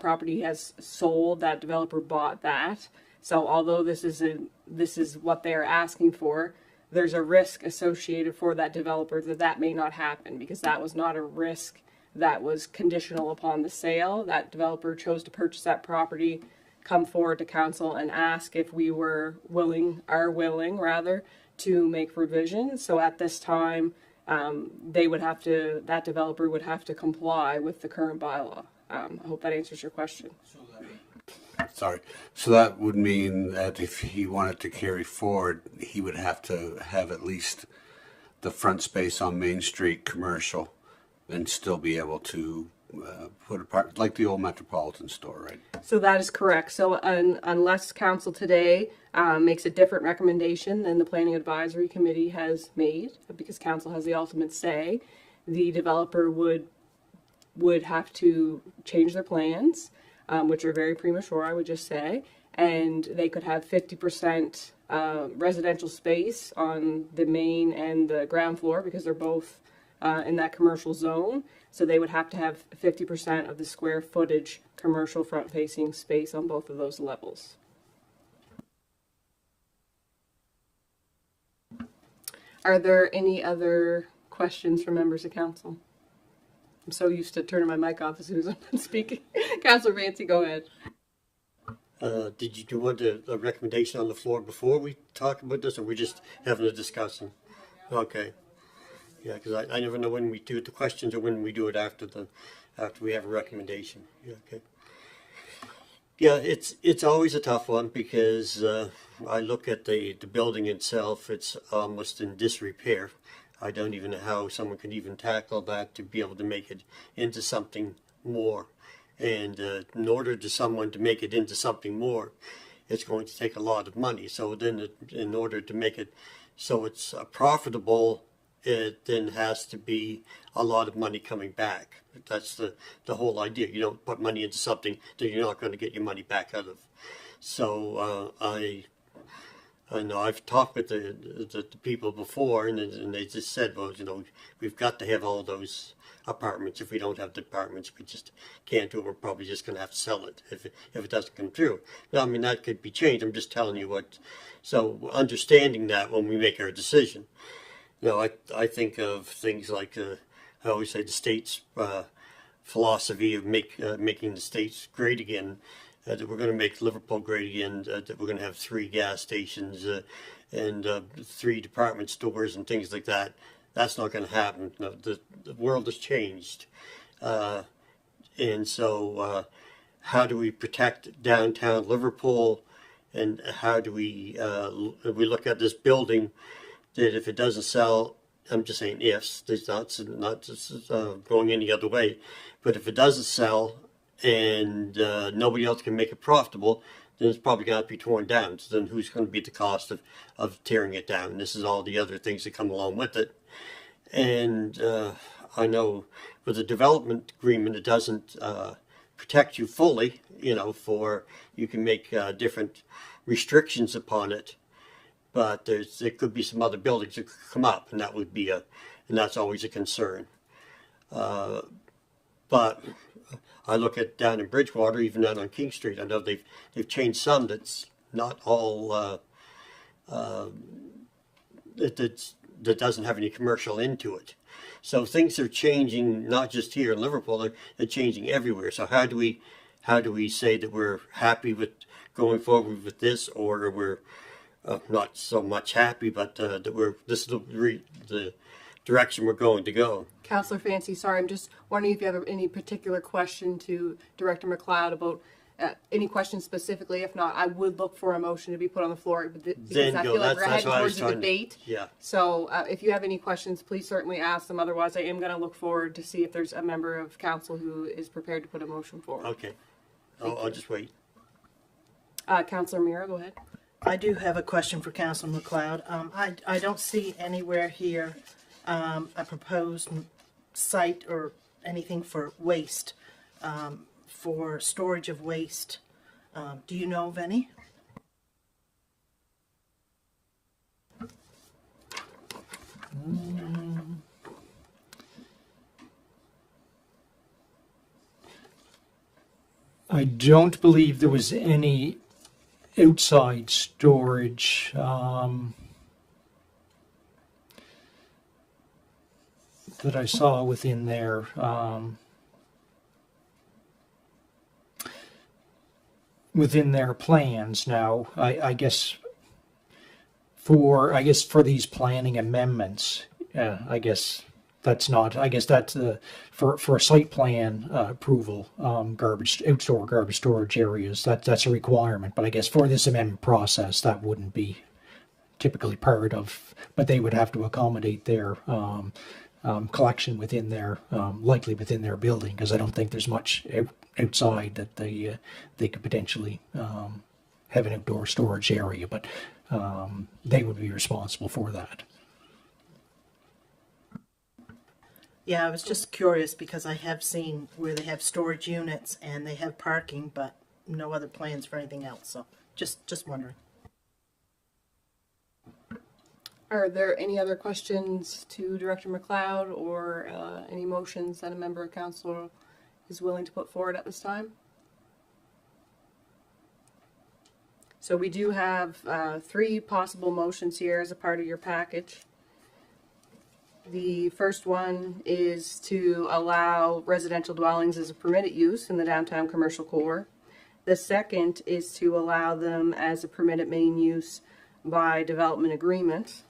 property has sold, that developer bought that. So although this is what they are asking for, there's a risk associated for that developer that may not happen, because that was not a risk that was conditional upon the sale. That developer chose to purchase that property, come forward to council and ask if we are willing to make revisions. So at this time, that developer would have to comply with the current bylaw. I hope that answers your question. Sorry. So that would mean that if he wanted to carry forward, he would have to have at least the front space on Main Street commercial and still be able to put a part, like the old Metropolitan store, right? So that is correct. So unless council today makes a different recommendation than the Planning Advisory Committee has made, because council has the ultimate say, the developer would have to change their plans, which are very premature, I would just say, and they could have 50% residential space on the main and the ground floor, because they're both in that commercial zone. So they would have to have 50% of the square footage commercial front-facing space on both of those levels. Are there any other questions from members of council? I'm so used to turning my mic off as soon as I'm done speaking. Councillor Vancy, go ahead. Did you want a recommendation on the floor before we talk about this, or we just having a discussion? Okay. Yeah, because I never know when we do the questions or when we do it after we have a recommendation. Yeah, okay. Yeah, it's always a tough one, because I look at the building itself. It's almost in disrepair. I don't even know how someone could even tackle that to be able to make it into something more. And in order to someone to make it into something more, it's going to take a lot of money. So then in order to make it so it's profitable, it then has to be a lot of money coming back. That's the whole idea. You don't put money into something that you're not going to get your money back out of. So I know I've talked with the people before, and they just said, well, we've got to have all those apartments. If we don't have the apartments, we just can't do it. We're probably just going to have to sell it if it doesn't come through. Now, I mean, that could be changed. I'm just telling you what. So understanding that when we make our decision. I think of things like, I always say the state's philosophy of making the states great again, that we're going to make Liverpool great again, that we're going to have 3 gas stations and 3 department stores and things like that. That's not going to happen. No, the world has changed. And so how do we protect downtown Liverpool, and how do we look at this building that if it doesn't sell, I'm just saying ifs, it's not just going any other way, but if it doesn't sell and nobody else can make it profitable, then it's probably going to be torn down. So then who's going to be the cost of tearing it down? And this is all the other things that come along with it. And I know with the development agreement, it doesn't protect you fully, for you can make different restrictions upon it, but there could be some other buildings that could come up, and that would be and that's always a concern. But I look at down in Bridgewater, even down on King Street. I know they've changed some. That's not all. That doesn't have any commercial into it. So things are changing, not just here in Liverpool. They're changing everywhere. So how do we say that we're happy with going forward with this, or we're not so much happy, but that this is the direction we're going to go? Councillor Fancy, sorry, I'm just wondering if you have any particular question to Director McLeod about any questions specifically. If not, I would look for a motion to be put on the floor because Then I go. feel like we're That's heading what I was towards a trying to- debate. Yeah. So if you have any questions, please certainly ask them. Otherwise, I am going to look forward to see if there's a member of council who is prepared to put a motion forward. Okay. I'll just wait. Councillor Mira, go ahead. I do have a question for Councilor McLeod. I don't see anywhere here a proposed site or anything for waste, for storage of waste. Do you know of any? I don't believe there was any outside storage. That I saw within there. Within their plans now, I guess for these planning amendments, I guess that's not. I guess that's for a site plan approval. Outdoor garbage storage areas. That's a requirement. But I guess for this amendment process, that wouldn't be typically part of. But they would have to accommodate their collection within their likely within their building, because I don't think there's much outside that they could potentially have an outdoor storage area, but they would be responsible for that. Yeah, I was just curious because I have seen where they have storage units and they have parking, but no other plans for anything else. So just wondering. Are there any other questions to Director McLeod or any motions that a member of council is willing to put forward at this time? So we do have 3 possible motions here as a part of your package. The first one is to allow residential dwellings as a permitted use in the downtown commercial core. The second is to allow them as a permitted main use by development agreement.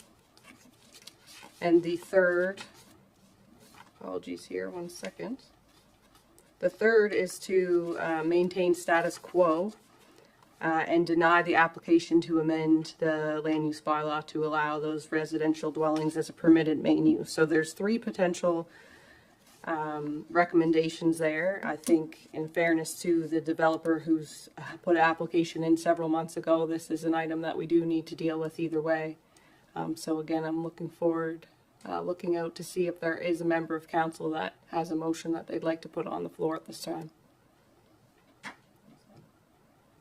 And the third, apologies here, 1 second. The third is to maintain status quo and deny the application to amend the land use bylaw to allow those residential dwellings as a permitted main use. So there's 3 potential recommendations there. I think in fairness to the developer who's put an application in several months ago, this is an item that we do need to deal with either way. So again, I'm looking forward, looking out to see if there is a member of council that has a motion that they'd like to put on the floor at this time.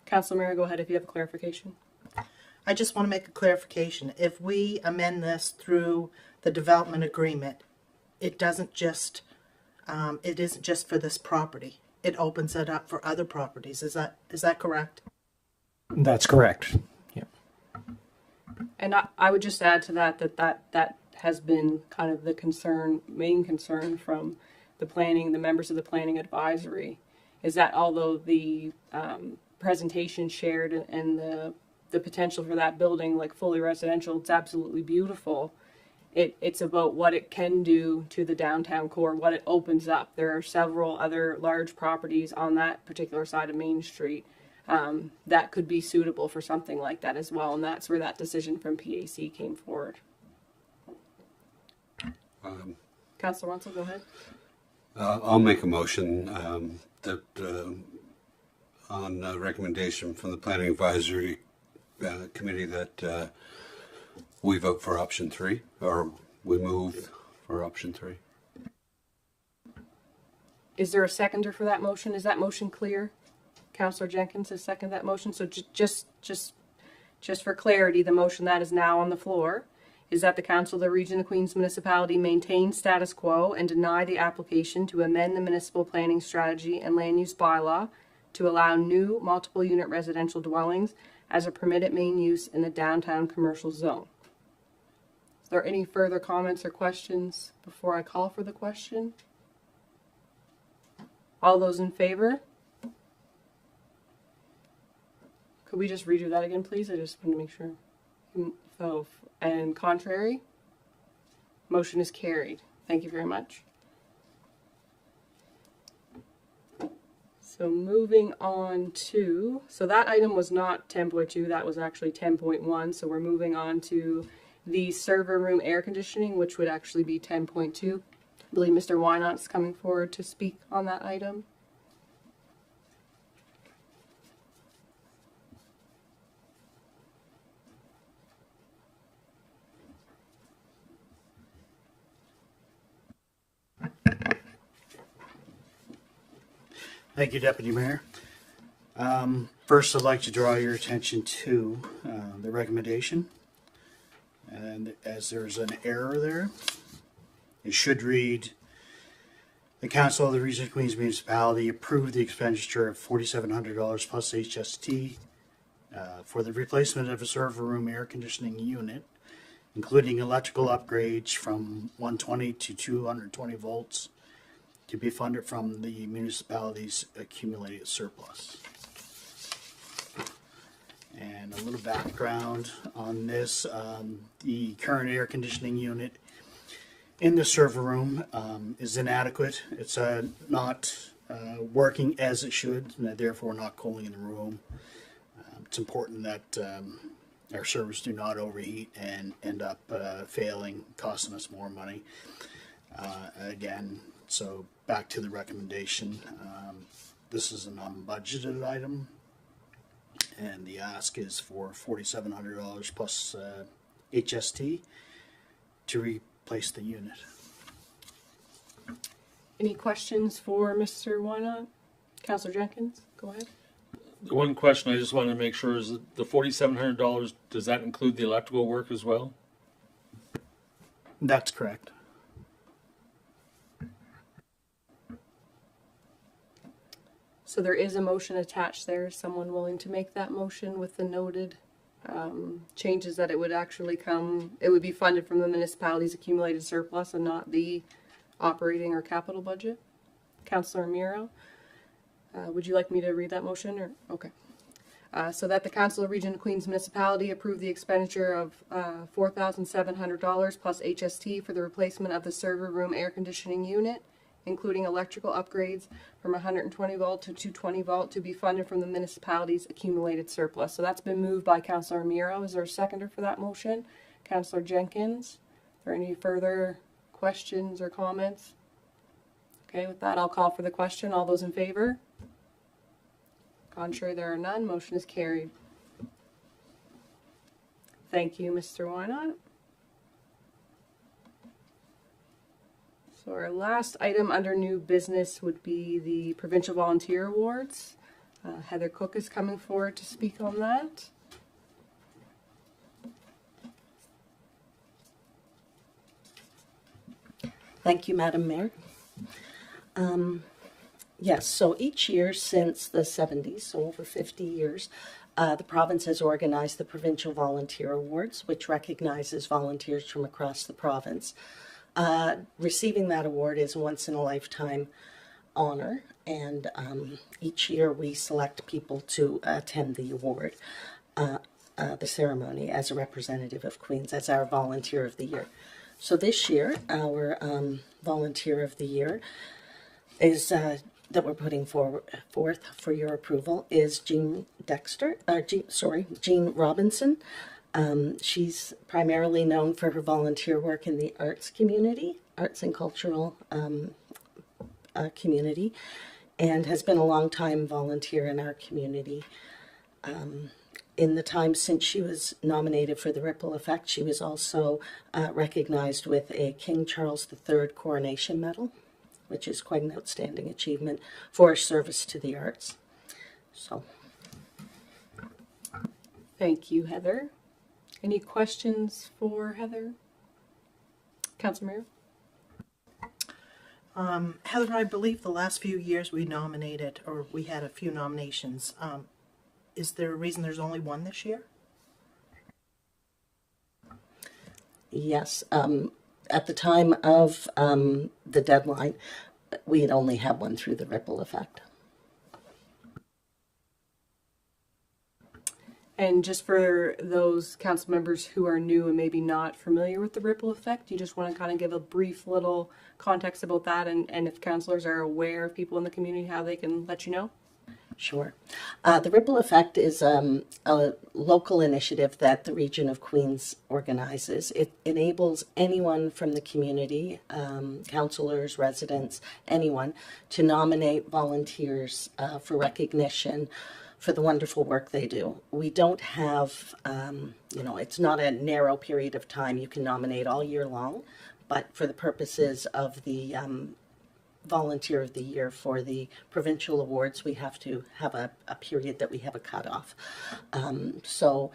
Councilor Mira, go ahead if you have a clarification. I just want to make a clarification. If we amend this through the development agreement, it isn't just for this property. It opens it up for other properties. Is that correct? That's correct. Yeah. And I would just add to that has been kind of the main concern from the members of the planning advisory, is that although the presentation shared and the potential for that building, like fully residential, it's absolutely beautiful. It's about what it can do to the downtown core, what it opens up. There are several other large properties on that particular side of Main Street that could be suitable for something like that as well, and that's where that decision from PAC came forward. Councilor Runsell, go ahead. I'll make a motion that on recommendation from the Planning Advisory Committee that we vote for option 3, or we move for option 3. Is there a seconder for that motion? Is that motion clear? Councillor Jenkins has seconded that motion. So just for clarity, the motion that is now on the floor is that the Council of the Region of Queens Municipality maintain status quo and deny the application to amend the municipal planning strategy and land use bylaw to allow new multiple unit residential dwellings as a permitted main use in the downtown commercial zone. Is there any further comments or questions before I call for the question? All those in favor? Could we just redo that again, please? I just want to make sure. So, and contrary? Motion is carried. Thank you very much. So moving on to, so that item was not 10.2, that was actually 10.1. So we're moving on to the server room air conditioning, which would actually be 10.2. I believe Mr. Wynant is coming forward to speak on that item. Thank you, Deputy Mayor. First, I'd like to draw your attention to the recommendation. And as there's an error there, it should read, the Council of the Region of Queens Municipality approved the expenditure of $4,700 plus HST for the replacement of a server room air conditioning unit, including electrical upgrades from 120 to 220 volts, to be funded from the municipality's accumulated surplus. And a little background on this, the current air conditioning unit in the server room is inadequate. It's not working as it should, and therefore not cooling in the room. It's important that our servers do not overheat and end up failing, costing us more money. Again, so back to the recommendation. This is a non-budgeted item, and the ask is for $4,700 plus HST to replace the unit. Any questions for Mr. Wynant? Councillor Jenkins, go ahead. The one question I just wanted to make sure is that the $4,700, does that include the electrical work as well? That's correct. So there is a motion attached there. Is someone willing to make that motion with the noted changes that it would actually it would be funded from the municipality's accumulated surplus and not the operating or capital budget? Councillor Miro, would you like me to read that motion? Or okay. So that the Council of Region of Queens Municipality approve the expenditure of $4,700 plus HST for the replacement of the server room air conditioning unit, including electrical upgrades from 120 volt to 220 volt, to be funded from the municipality's accumulated surplus. So that's been moved by Councillor Miro. Is there a seconder for that motion? Councillor Jenkins. Are there any further questions or comments? Okay, with that, I'll call for the question. All those in favor? Contrary, there are none. Motion is carried. Thank you, Mr. Wynant. So our last item under new business would be the Provincial Volunteer Awards. Heather Cook is coming forward to speak on that. Thank you, Madam Mayor. Yes, so each year since the 70s, so over 50 years, the province has organized the Provincial Volunteer Awards, which recognizes volunteers from across the province. Receiving that award is a once-in-a-lifetime honor, and each year we select people to attend the award, the ceremony, as a representative of Queens, as our Volunteer of the Year. So this year, our Volunteer of the Year is that we're putting forth for your approval is Jean Robinson. She's primarily known for her volunteer work in the arts community, arts and cultural community, and has been a long-time volunteer in our community. In the time since she was nominated for the Ripple Effect, she was also recognized with a King Charles III Coronation Medal which is quite an outstanding achievement for service to the arts. So, Thank you, Heather. Any questions for Heather? Councilor Mayor? Heather, I believe the last few years we nominated, or we had a few nominations. Is there a reason there's only one this year? yes, at the time of the deadline, we had only had one through the ripple effect. And just for those council members who are new and maybe not familiar with the ripple effect, you just want to kind of give a brief little context about that, and if councillors are aware of people in the community, how they can let you know? Sure. The Ripple Effect is a local initiative that the region of Queens organizes. It enables anyone from the community, councillors, residents, anyone, to nominate volunteers for recognition for the wonderful work they do. We don't have, it's not a narrow period of time. You can nominate all year long, but for the purposes of the Volunteer of the Year for the provincial awards, we have to have a period that we have a cutoff. So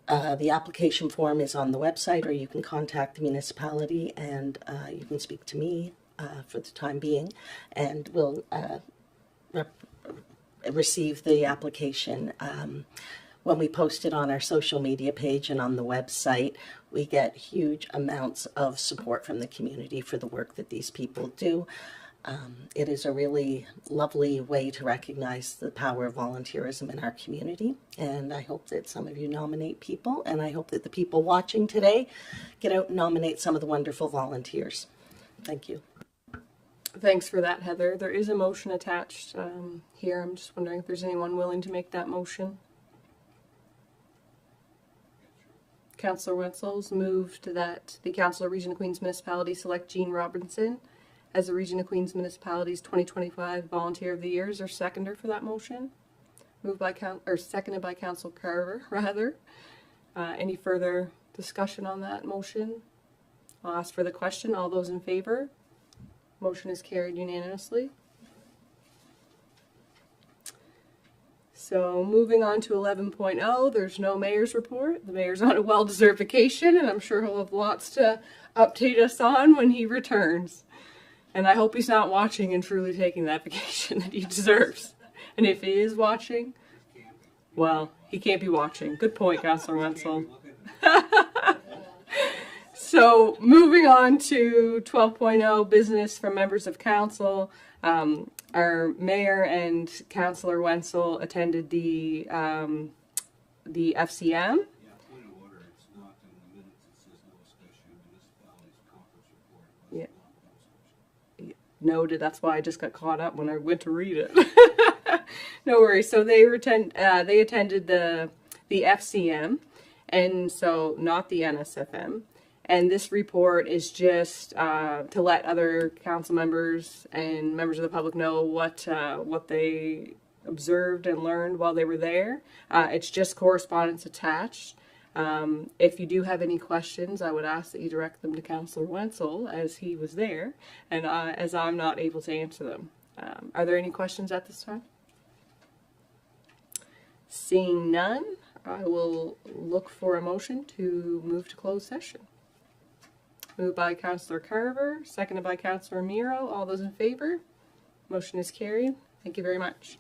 the application form is on the website, or you can contact the municipality, and you can speak to me for the time being, and we'll receive the application. When we post it on our social media page and on the website, we get huge amounts of support from the community for the work that these people do. It is a really lovely way to recognize the power of volunteerism in our community, and I hope that some of you nominate people, and I hope that the people watching today get out and nominate some of the wonderful volunteers. Thank you. Thanks for that, Heather. There is a motion attached here. I'm just wondering if there's anyone willing to make that motion. Councillor Wenzel's moved that the Council of Region of Queens Municipality select Jean Robinson as the Region of Queens Municipality's 2025 Volunteer of the Year. Is there a seconder for that motion? Moved by seconded by Councillor Carver, rather. Any further discussion on that motion? I'll ask for the question. All those in favor? Motion is carried unanimously. So moving on to 11.0, there's no mayor's report. The mayor's on a well-deserved vacation, and I'm sure he'll have lots to update us on when he returns. And I hope he's not watching and truly taking that vacation that he deserves. And if he is watching, well, he can't be watching. Good point, Councillor Wenzel. So moving on to 12.0, business from members of council. Our mayor and Councillor Wenzel attended the FCM. Yeah, point of order. It's not in the minutes. It says Nova Scotia Municipalities Conference Report. Yeah. Not Nova Scotia. Noted. That's why I just got caught up when I went to read it. No worries. So they attended the FCM, and so not the NSFM. And this report is just to let other council members and members of the public know what they observed and learned while they were there. It's just correspondence attached. If you do have any questions, I would ask that you direct them to Councillor Wenzel, as he was there, and as I'm not able to answer them. Are there any questions at this time? Seeing none, I will look for a motion to move to closed session. Moved by Councillor Carver, seconded by Councillor Miro. All those in favor? Motion is carried. Thank you very much.